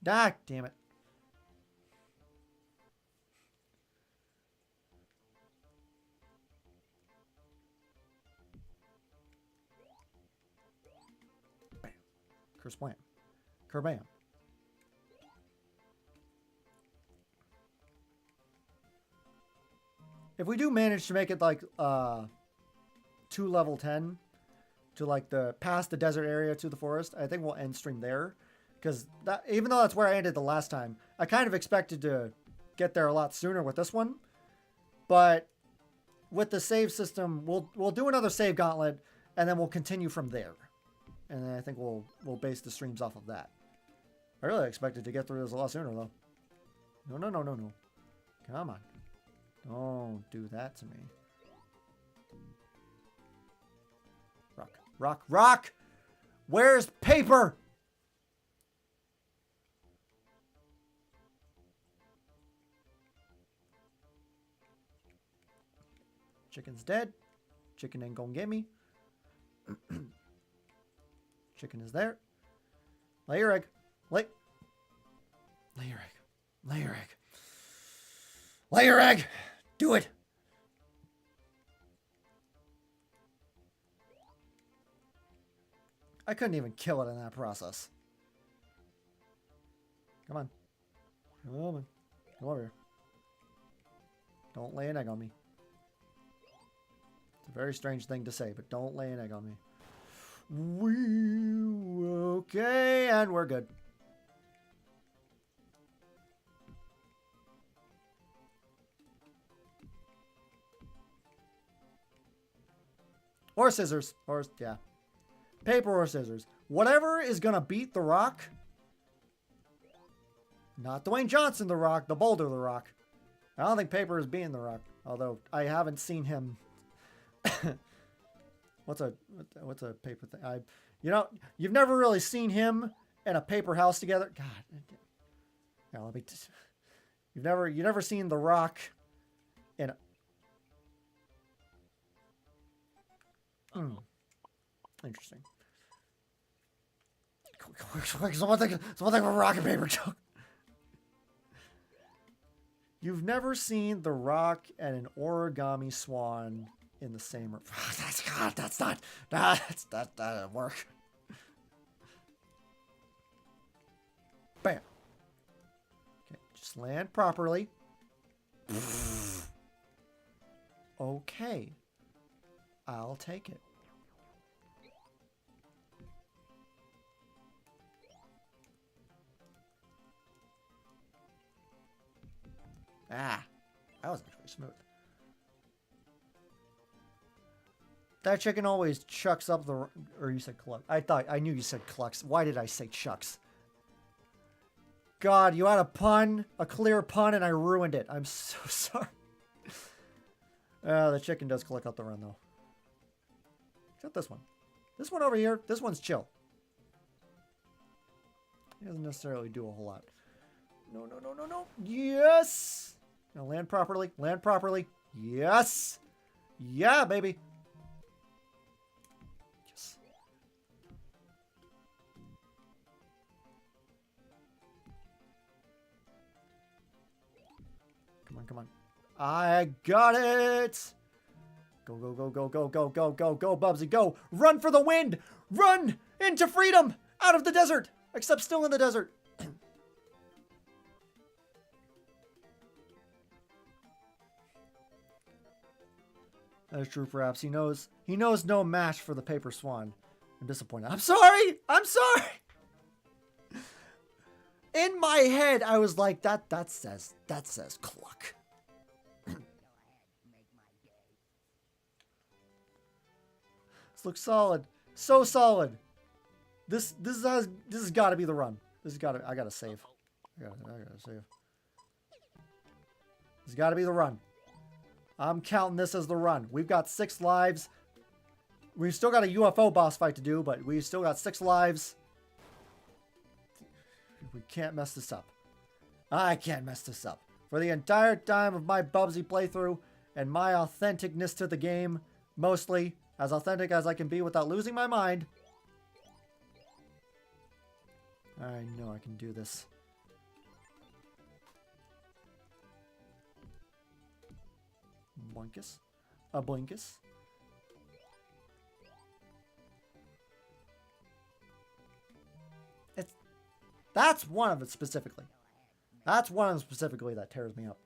Ah, damn it. Bam. Kersplam. Kerbam. If we do manage to make it like to level 10, to like the past the desert area to the forest, I think we'll end stream there. Because that, even though that's where I ended the last time, I kind of expected to get there a lot sooner with this one. But with the save system, we'll do another save gauntlet, and then we'll continue from there. And then I think we'll base the streams off of that. I really expected to get through this a lot sooner though. No, no, no, no, no. Come on. Don't do that to me. Rock, rock, rock! Where's paper? Chicken's dead. Chicken ain't gonna get me. Chicken is there. Lay your egg. Lay your egg. Lay your egg. Lay your egg! Do it! I couldn't even kill it in that process. Come on. Come on. Come over here. Don't lay an egg on me. It's a very strange thing to say, but don't lay an egg on me. Okay, and we're good. Or scissors. Or, yeah. Paper or scissors. Whatever is going to beat the rock, Not Dwayne Johnson, The Rock, the Boulder, The Rock. I don't think Paper is being The Rock, although I haven't seen him. What's a paper thing? You've never really seen him and a paper house together. God, now let me. You've never seen The Rock in. Interesting. Someone think of a rock and paper joke. You've never seen The Rock and an origami swan in the same room. That doesn't work. Bam. Okay, just land properly. Okay. I'll take it. Ah, that was actually smooth. That chicken always chucks up the... Or you said cluck. I knew you said clucks. Why did I say chucks? God, you had a pun, a clear pun, and I ruined it. I'm so sorry. The chicken does cluck up the run, though. Except this one. This one over here, this one's chill. He doesn't necessarily do a whole lot. No, no, no, no, no. Yes! Now land properly. Land properly. Yes! Yeah, baby. Yes. Come on, come on. I got it! Go, go, go, go, go, go, go, go, go, Bubsy, go! Run for the wind! Run into freedom! Out of the desert! Except still in the desert. That is true, perhaps. He knows no match for the paper swan. I'm disappointed. I'm sorry! I'm sorry! In my head, I was like, that says cluck. This looks solid. So solid. This has got to be the run. I gotta save. I gotta save. This has got to be the run. I'm counting this as the run. We've got 6 lives. We've still got a UFO boss fight to do, but we've still got 6 lives. We can't mess this up. I can't mess this up. For the entire time of my Bubsy playthrough and my authenticness to the game, mostly as authentic as I can be without losing my mind, I know I can do this. Blinkus. A blinkus. That's one of it specifically. That's one of them specifically that tears me up.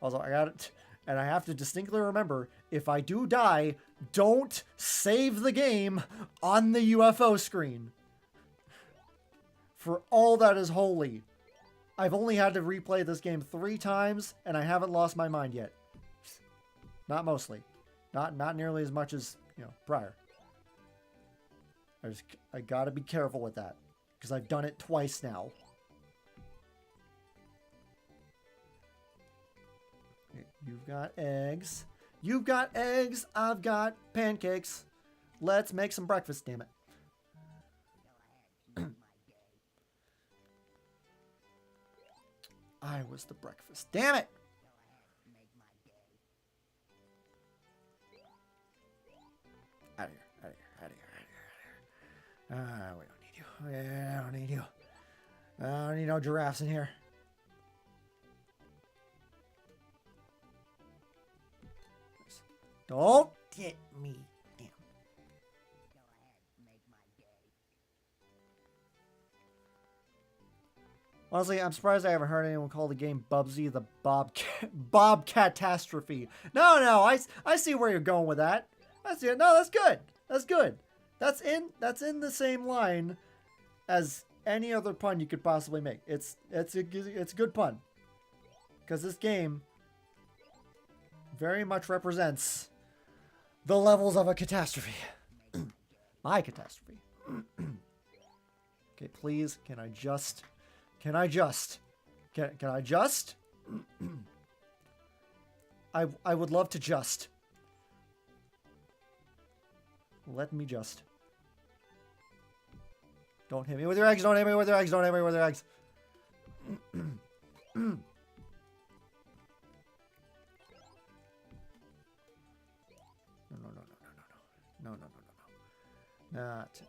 Also, I got it. And I have to distinctly remember, if I do die, don't save the game on the UFO screen. For all that is holy. I've only had to replay this game 3 times, and I haven't lost my mind yet. Not mostly. Not nearly as much as, prior. I gotta be careful with that. Because I've done it twice now. You've got eggs. You've got eggs. I've got pancakes. Let's make some breakfast, damn it. I was the breakfast. Damn it! Out of here, out of here, out of here, out of here, out of here. We don't need you. Yeah, I don't need you. I don't need no giraffes in here. Don't get me. Damn. Honestly, I'm surprised I haven't heard anyone call the game Bubsy the Bob Catastrophe. No, I see where you're going with that. I see it. No, that's good. That's good. That's in the same line as any other pun you could possibly make. It's a good pun. Because this game very much represents the levels of a catastrophe. My catastrophe. Okay, please, can I just... Can I just... Can I just? I would love to just. Let me just. Don't hit me with your eggs, don't hit me with your eggs, don't hit me with your eggs. No, no, no, no, no, no, no, no, no, no, no. Not today.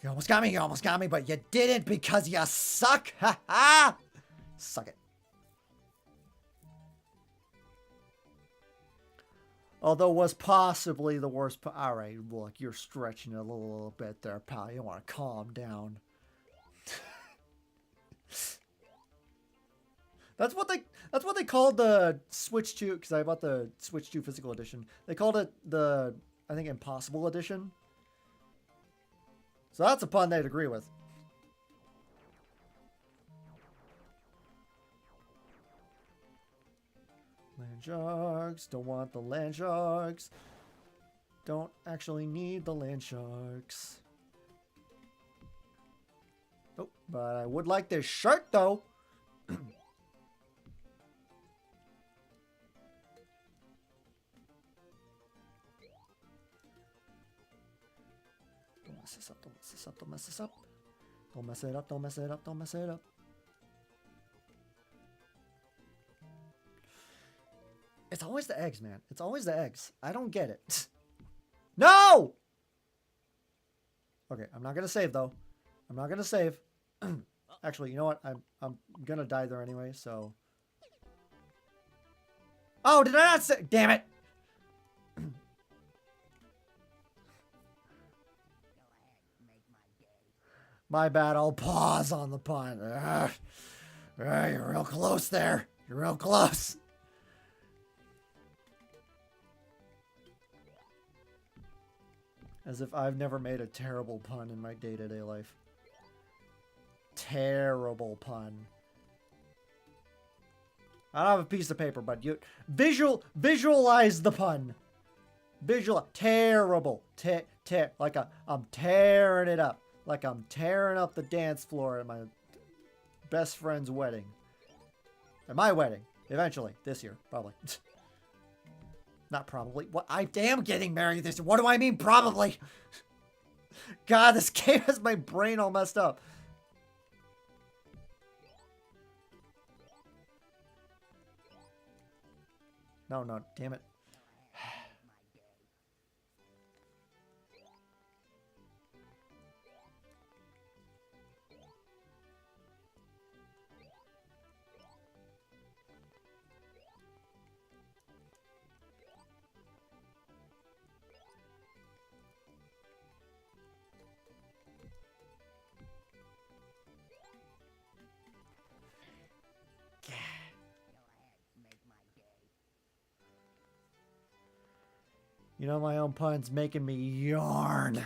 You almost got me, but you didn't because you suck. Ha ha! Suck it. Although was possibly the worst. All right, look, you're stretching it a little bit there, pal. You want to calm down. That's what they called the Switch 2, because I bought the Switch 2 physical edition. They called it the, I think, Impossible Edition. So that's a pun they'd agree with. Land sharks, don't want the land sharks. Don't actually need the land sharks. Oh, but I would like this shirt though. Don't mess this up, don't mess this up, don't mess this up. Don't mess it up, don't mess it up, don't mess it up. It's always the eggs, man. It's always the eggs. I don't get it. No! Okay, I'm not gonna save though. I'm not gonna save. Actually, you know what? I'm gonna die there anyway, so. Oh, did I not say? Damn it! My bad. I'll pause on the pun. You're real close there. You're real close. As if I've never made a terrible pun in my day-to-day life. Terrible pun. I don't have a piece of paper, but you visualize the pun. Terrible. Like I'm tearing it up. Like I'm tearing up the dance floor at my best friend's wedding. At my wedding. Eventually. This year. Probably. Not probably. What? I am getting married this year. What do I mean probably? God, this game has my brain all messed up. No, no, damn it. You know, my own pun's making me yarn.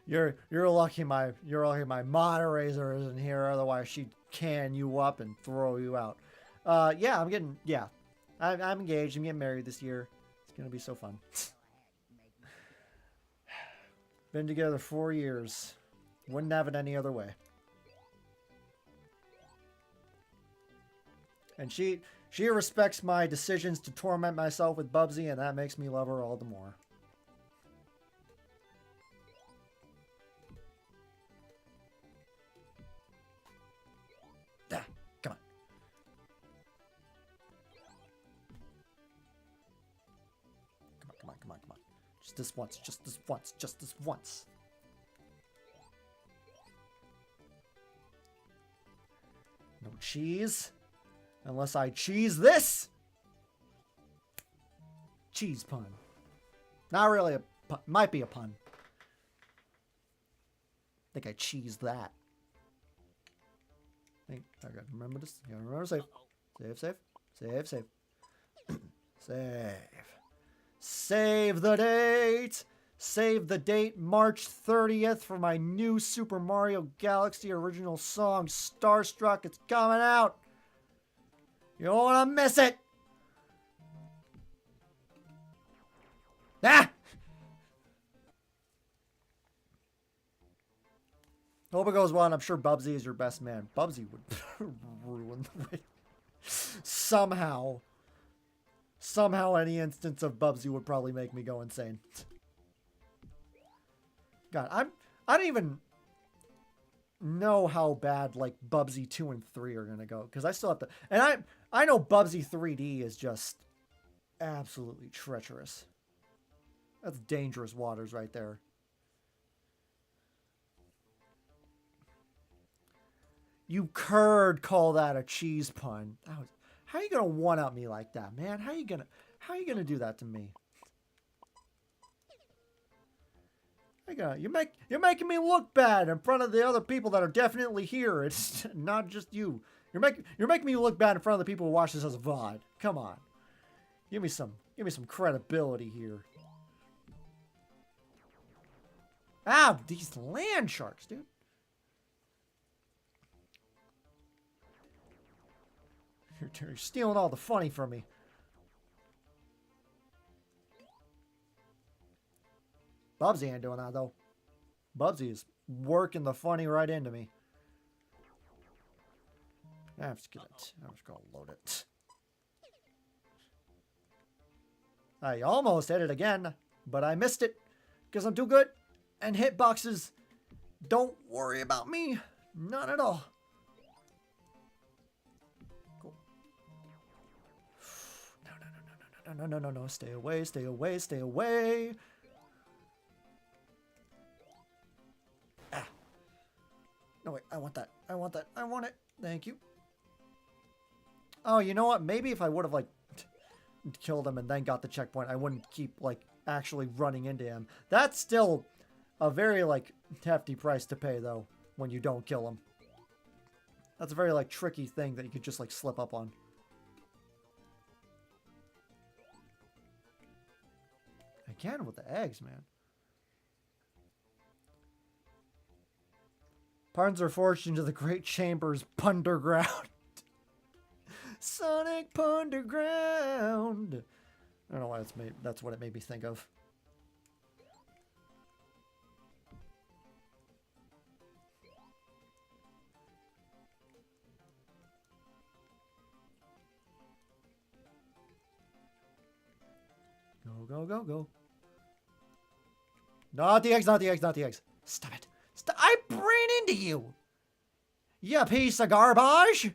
You're lucky my moderator isn't here, otherwise she'd can you up and throw you out. Yeah, I'm engaged. I'm getting married this year. It's gonna be so fun. Been together 4 years. Wouldn't have it any other way. And she respects my decisions to torment myself with Bubsy, and that makes me love her all the more. Ah, come on. Come on. Just this once. No cheese. Unless I cheese this. Cheese pun. Not really a pun. Might be a pun. I think I cheesed that. I gotta remember this. I gotta remember save. Save. Save. Save the date. Save the date March 30th for my new Super Mario Galaxy original song, Starstruck. It's coming out. You don't want to miss it. Ah! Hope it goes well, and I'm sure Bubsy is your best man. Bubsy would ruin the way. Somehow. Somehow any instance of Bubsy would probably make me go insane. God, I don't even know how bad like Bubsy 2 and 3 are gonna go. Because I still have to, and I know Bubsy 3D is just absolutely treacherous. That's dangerous waters right there. You could call that a cheese pun. How are you gonna one-up me like that, man? How are you gonna do that to me? You're making me look bad in front of the other people that are definitely here. It's not just you. You're making me look bad in front of the people who watch this as a VOD. Come on, give me some credibility here. Ah, these land sharks, dude. You're stealing all the funny from me. Bubsy ain't doing that, though. Bubsy is working the funny right into me. I'm just gonna load it. I almost hit it again, but I missed it because I'm too good. And hitboxes don't worry about me. None at all. Cool. No. Stay away, stay away, stay away. Ah. No, wait. I want that. I want that. I want it. Thank you. Oh, you know what? Maybe if I would have, like, killed him and then got the checkpoint, I wouldn't keep, like, actually running into him. That's still a very, like, hefty price to pay, though, when you don't kill him. That's a very, like, tricky thing that you could just, like, slip up on. Again with the eggs, man. Pardons are forged into the Great Chambers Punderground. Sonic Punderground. I don't know why that's what it made me think of. Go. Not the eggs, not the eggs, not the eggs. Stop it. Stop. I ran into you. You piece of garbage.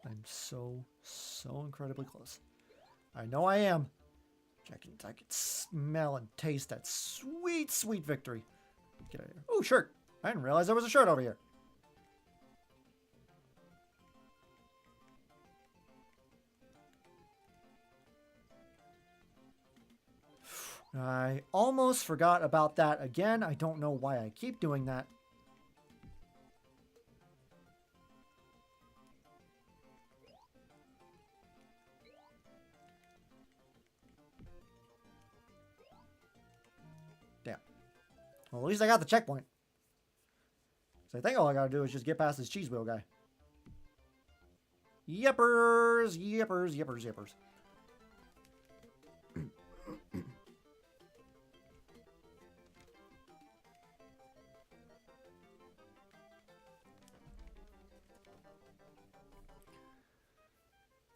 I'm so incredibly close. I know I am. I can smell and taste that sweet, sweet victory. Get out of here. Oh, shirt. I didn't realize there was a shirt over here. I almost forgot about that again. I don't know why I keep doing that. Damn. Well, at least I got the checkpoint. So I think all I gotta do is just get past this cheese wheel guy. Yippers, yippers, yippers, yippers.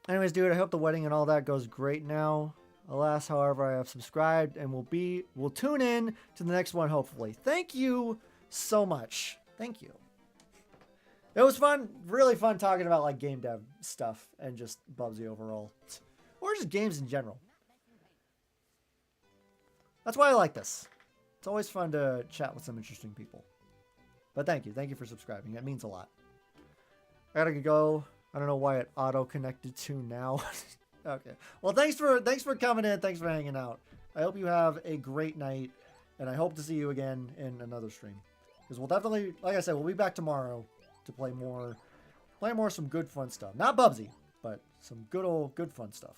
Anyways, dude, I hope the wedding and all that goes great now. Alas, however, I have subscribed and will tune in to the next one, hopefully. Thank you so much. Thank you. It was fun, really fun talking about like game dev stuff and just Bubsy overall. Or just games in general. That's why I like this. It's always fun to chat with some interesting people. But thank you. Thank you for subscribing. It means a lot. I gotta go. I don't know why it auto-connected to now. Okay. Well, thanks for coming in. Thanks for hanging out. I hope you have a great night, and I hope to see you again in another stream. Because we'll definitely, like I said, we'll be back tomorrow to play more some good fun stuff. Not Bubsy, but some good fun stuff.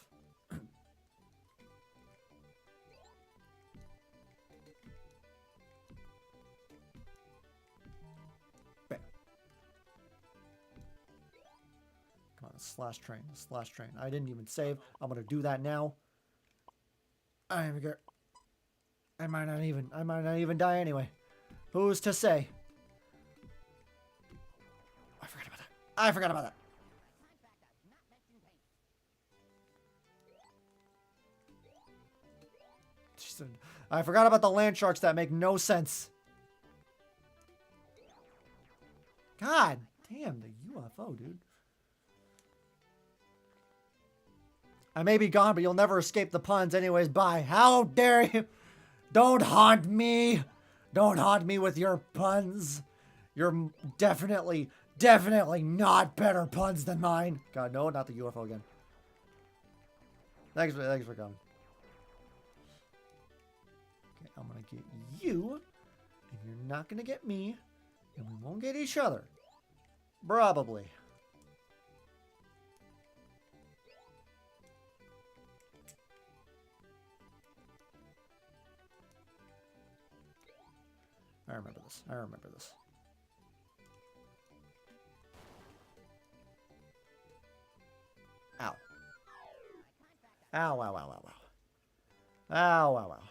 Come on, slash train. Slash train. I didn't even save. I'm gonna do that now. I might not even die anyway. Who's to say? I forgot about that. I forgot about that. I forgot about the land sharks that make no sense. God damn, the UFO, dude. I may be gone, but you'll never escape the puns anyways. Bye. How dare you? Don't haunt me. Don't haunt me with your puns. You're definitely not better puns than mine. God, no, not the UFO again. Thanks for coming. Okay, I'm gonna get you, and you're not gonna get me, and we won't get each other. Probably. I remember this. I remember this. Ow. Ow, ow, ow, ow, ow. Ow, ow, ow.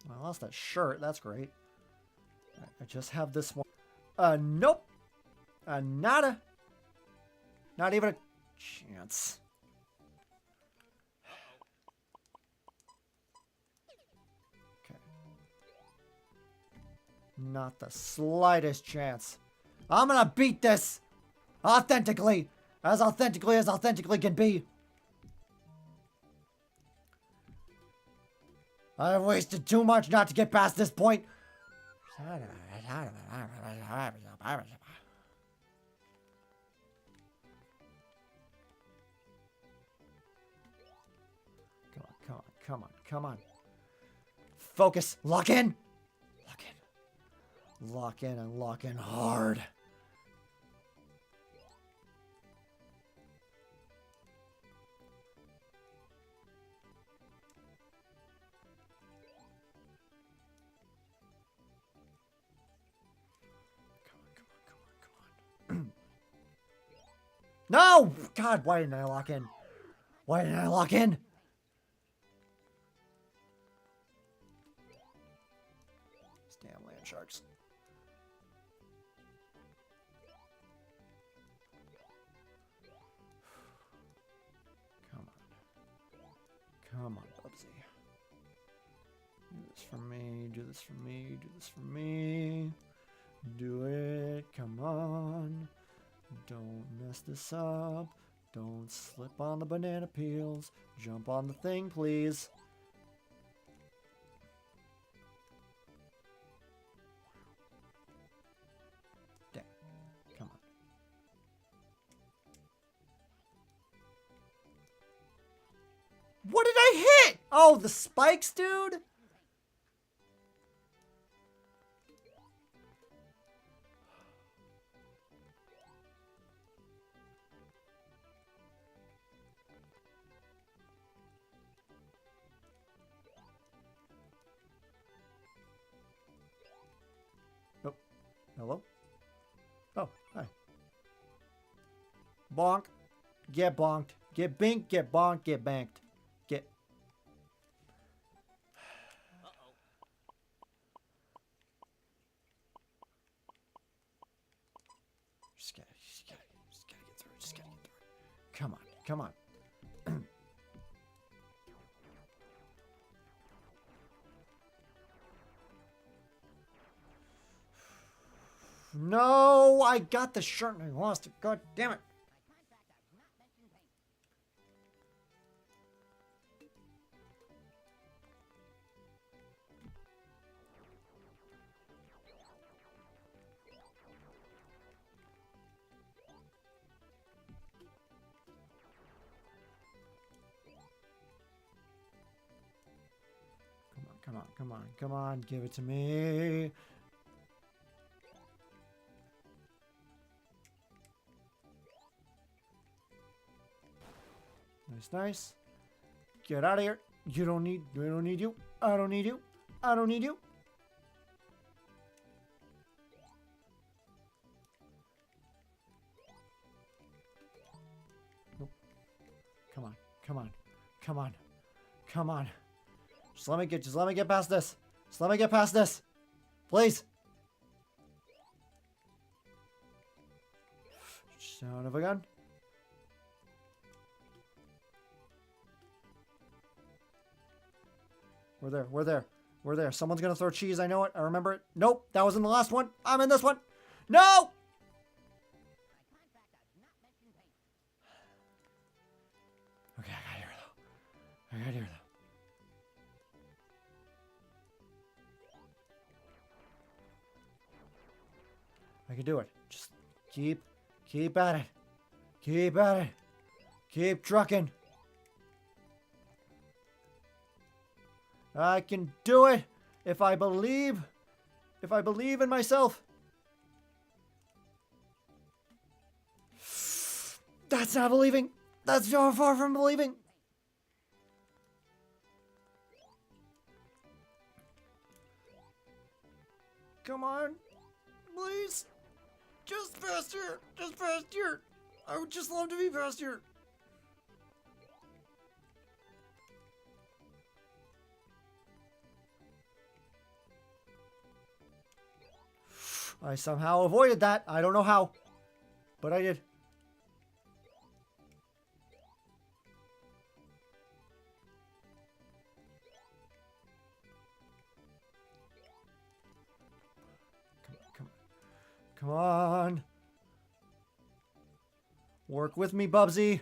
I lost that shirt. That's great. I just have this one. Nope. Nada. Not even a chance. Okay. Not the slightest chance. I'm gonna beat this authentically as authentically can be. I've wasted too much not to get past this point. Come on. Focus. Lock in. Lock in and lock in hard. No! God, why didn't I lock in? Why didn't I lock in? These damn land sharks. Come on, Bubsy. Do this for me, do this for me, do this for me. Do it, come on. Don't mess this up. Don't slip on the banana peels. Jump on the thing, please. Dang. Come on. What did I hit? Oh, the spikes, dude? Hello? Oh, hi. Bonk. Get bonked. Get binked. Get bonked. Get banked. Get. Just gotta get through it. Just gotta get through it. Come on. Come on. No, I got the shirt and I lost it. God damn it. Come on, give it to me. Nice. Get out of here. We don't need you. I don't need you. Come on. Come on. Come on. Come on. Just let me get past this. Just let me get past this. Please. Son of a gun. We're there. We're there. We're there. Someone's going to throw cheese. I know it. I remember it. Nope. That was in the last one. I'm in this one. No! Okay, I got here, though. I got here, though. I can do it. Just keep at it. Keep at it. Keep trucking. I can do it if I believe in myself. That's not believing. That's so far from believing. Come on. Please. Just faster. Just faster. I would just love to be faster. I somehow avoided that. I don't know how, but I did. Come on. Work with me, Bubsy.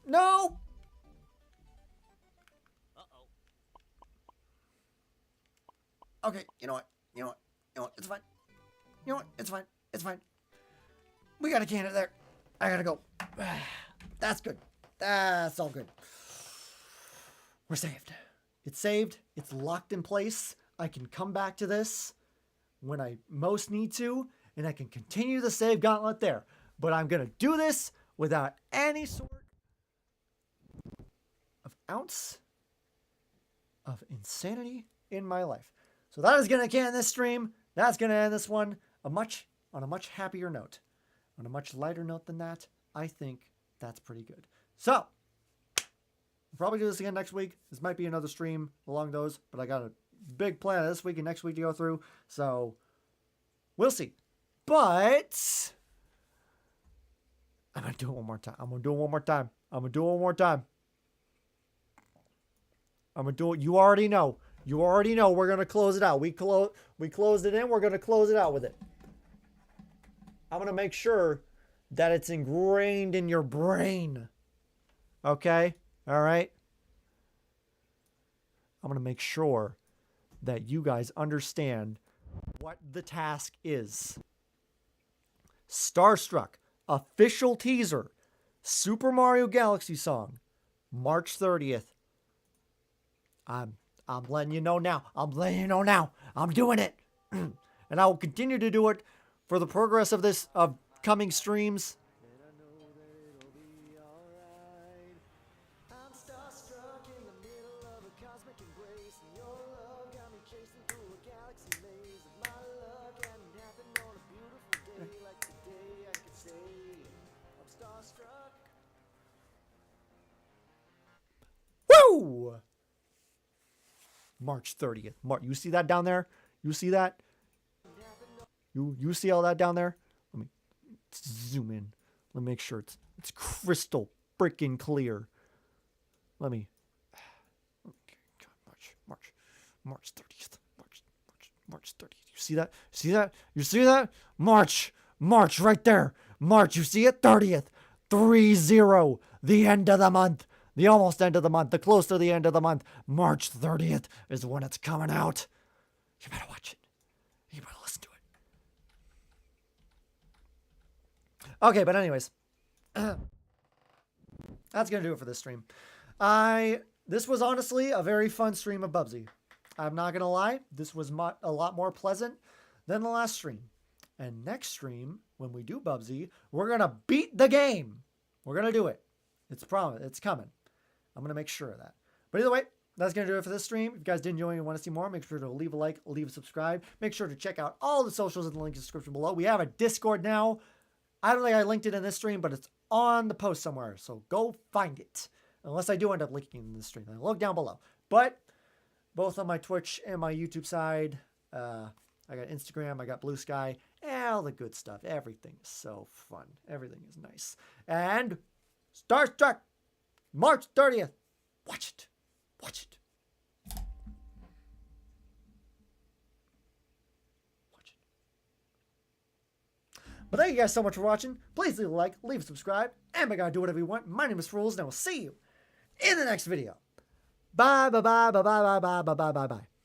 No! Uh-oh. Okay, you know what? It's fine. You know what? It's fine. It's fine. We got a can of there. I gotta go. That's good. That's all good. We're saved. It's saved. It's locked in place. I can come back to this when I most need to, and I can continue the save gauntlet there. But I'm gonna do this without any sort of ounce of insanity in my life. So that is going to end this stream. That's going to end this one on a much happier note. On a much lighter note than that, I think that's pretty good. So, we'll probably do this again next week. This might be another stream along those, but I got a big plan this week and next week to go through. So, we'll see. But I'm going to do it one more time. I'm going to do it one more time. You already know. We're going to close it out. We closed it in. We're going to close it out with it. I'm going to make sure that it's ingrained in your brain. Okay? All right? I'm going to make sure that you guys understand what the task is. Starstruck, official teaser, Super Mario Galaxy song, March 30th. I'm letting you know now. I'm doing it. And I will continue to do it for the progress of this coming streams. Woo! March 30th. You see that down there? You see that? You see all that down there? Let me zoom in. Let me make sure it's crystal freaking clear. Let me. March 30th. March 30th. You see that? You see that? March right there. March. You see it? 30th. 30. The end of the month. The almost end of the month. The close to the end of the month. March 30th is when it's coming out. You better watch it. You better listen to it. Okay, but anyways. That's going to do it for this stream. This was honestly a very fun stream of Bubsy. I'm not going to lie. This was a lot more pleasant than the last stream. And next stream, when we do Bubsy, we're going to beat the game. We're going to do it. It's promised. It's coming. I'm going to make sure of that. But either way, that's going to do it for this stream. If you guys did enjoy and want to see more, make sure to leave a like, leave a subscribe. Make sure to check out all the socials in the link in the description below. We have a Discord now. I don't think I linked it in this stream, but it's on the post somewhere. So go find it. Unless I do end up linking it in this stream. Then look down below. But both on my Twitch and my YouTube side, I got Instagram, I got Blue Sky, all the good stuff. Everything is so fun. Everything is nice. And Star Trek, March 30th. Watch it. Watch it. Watch it. But thank you guys so much for watching. Please leave a like, leave a subscribe, and by God, do whatever you want. My name is Fools, and I will see you in the next video. Bye, bye, bye, bye, bye, bye, bye, bye, bye, bye.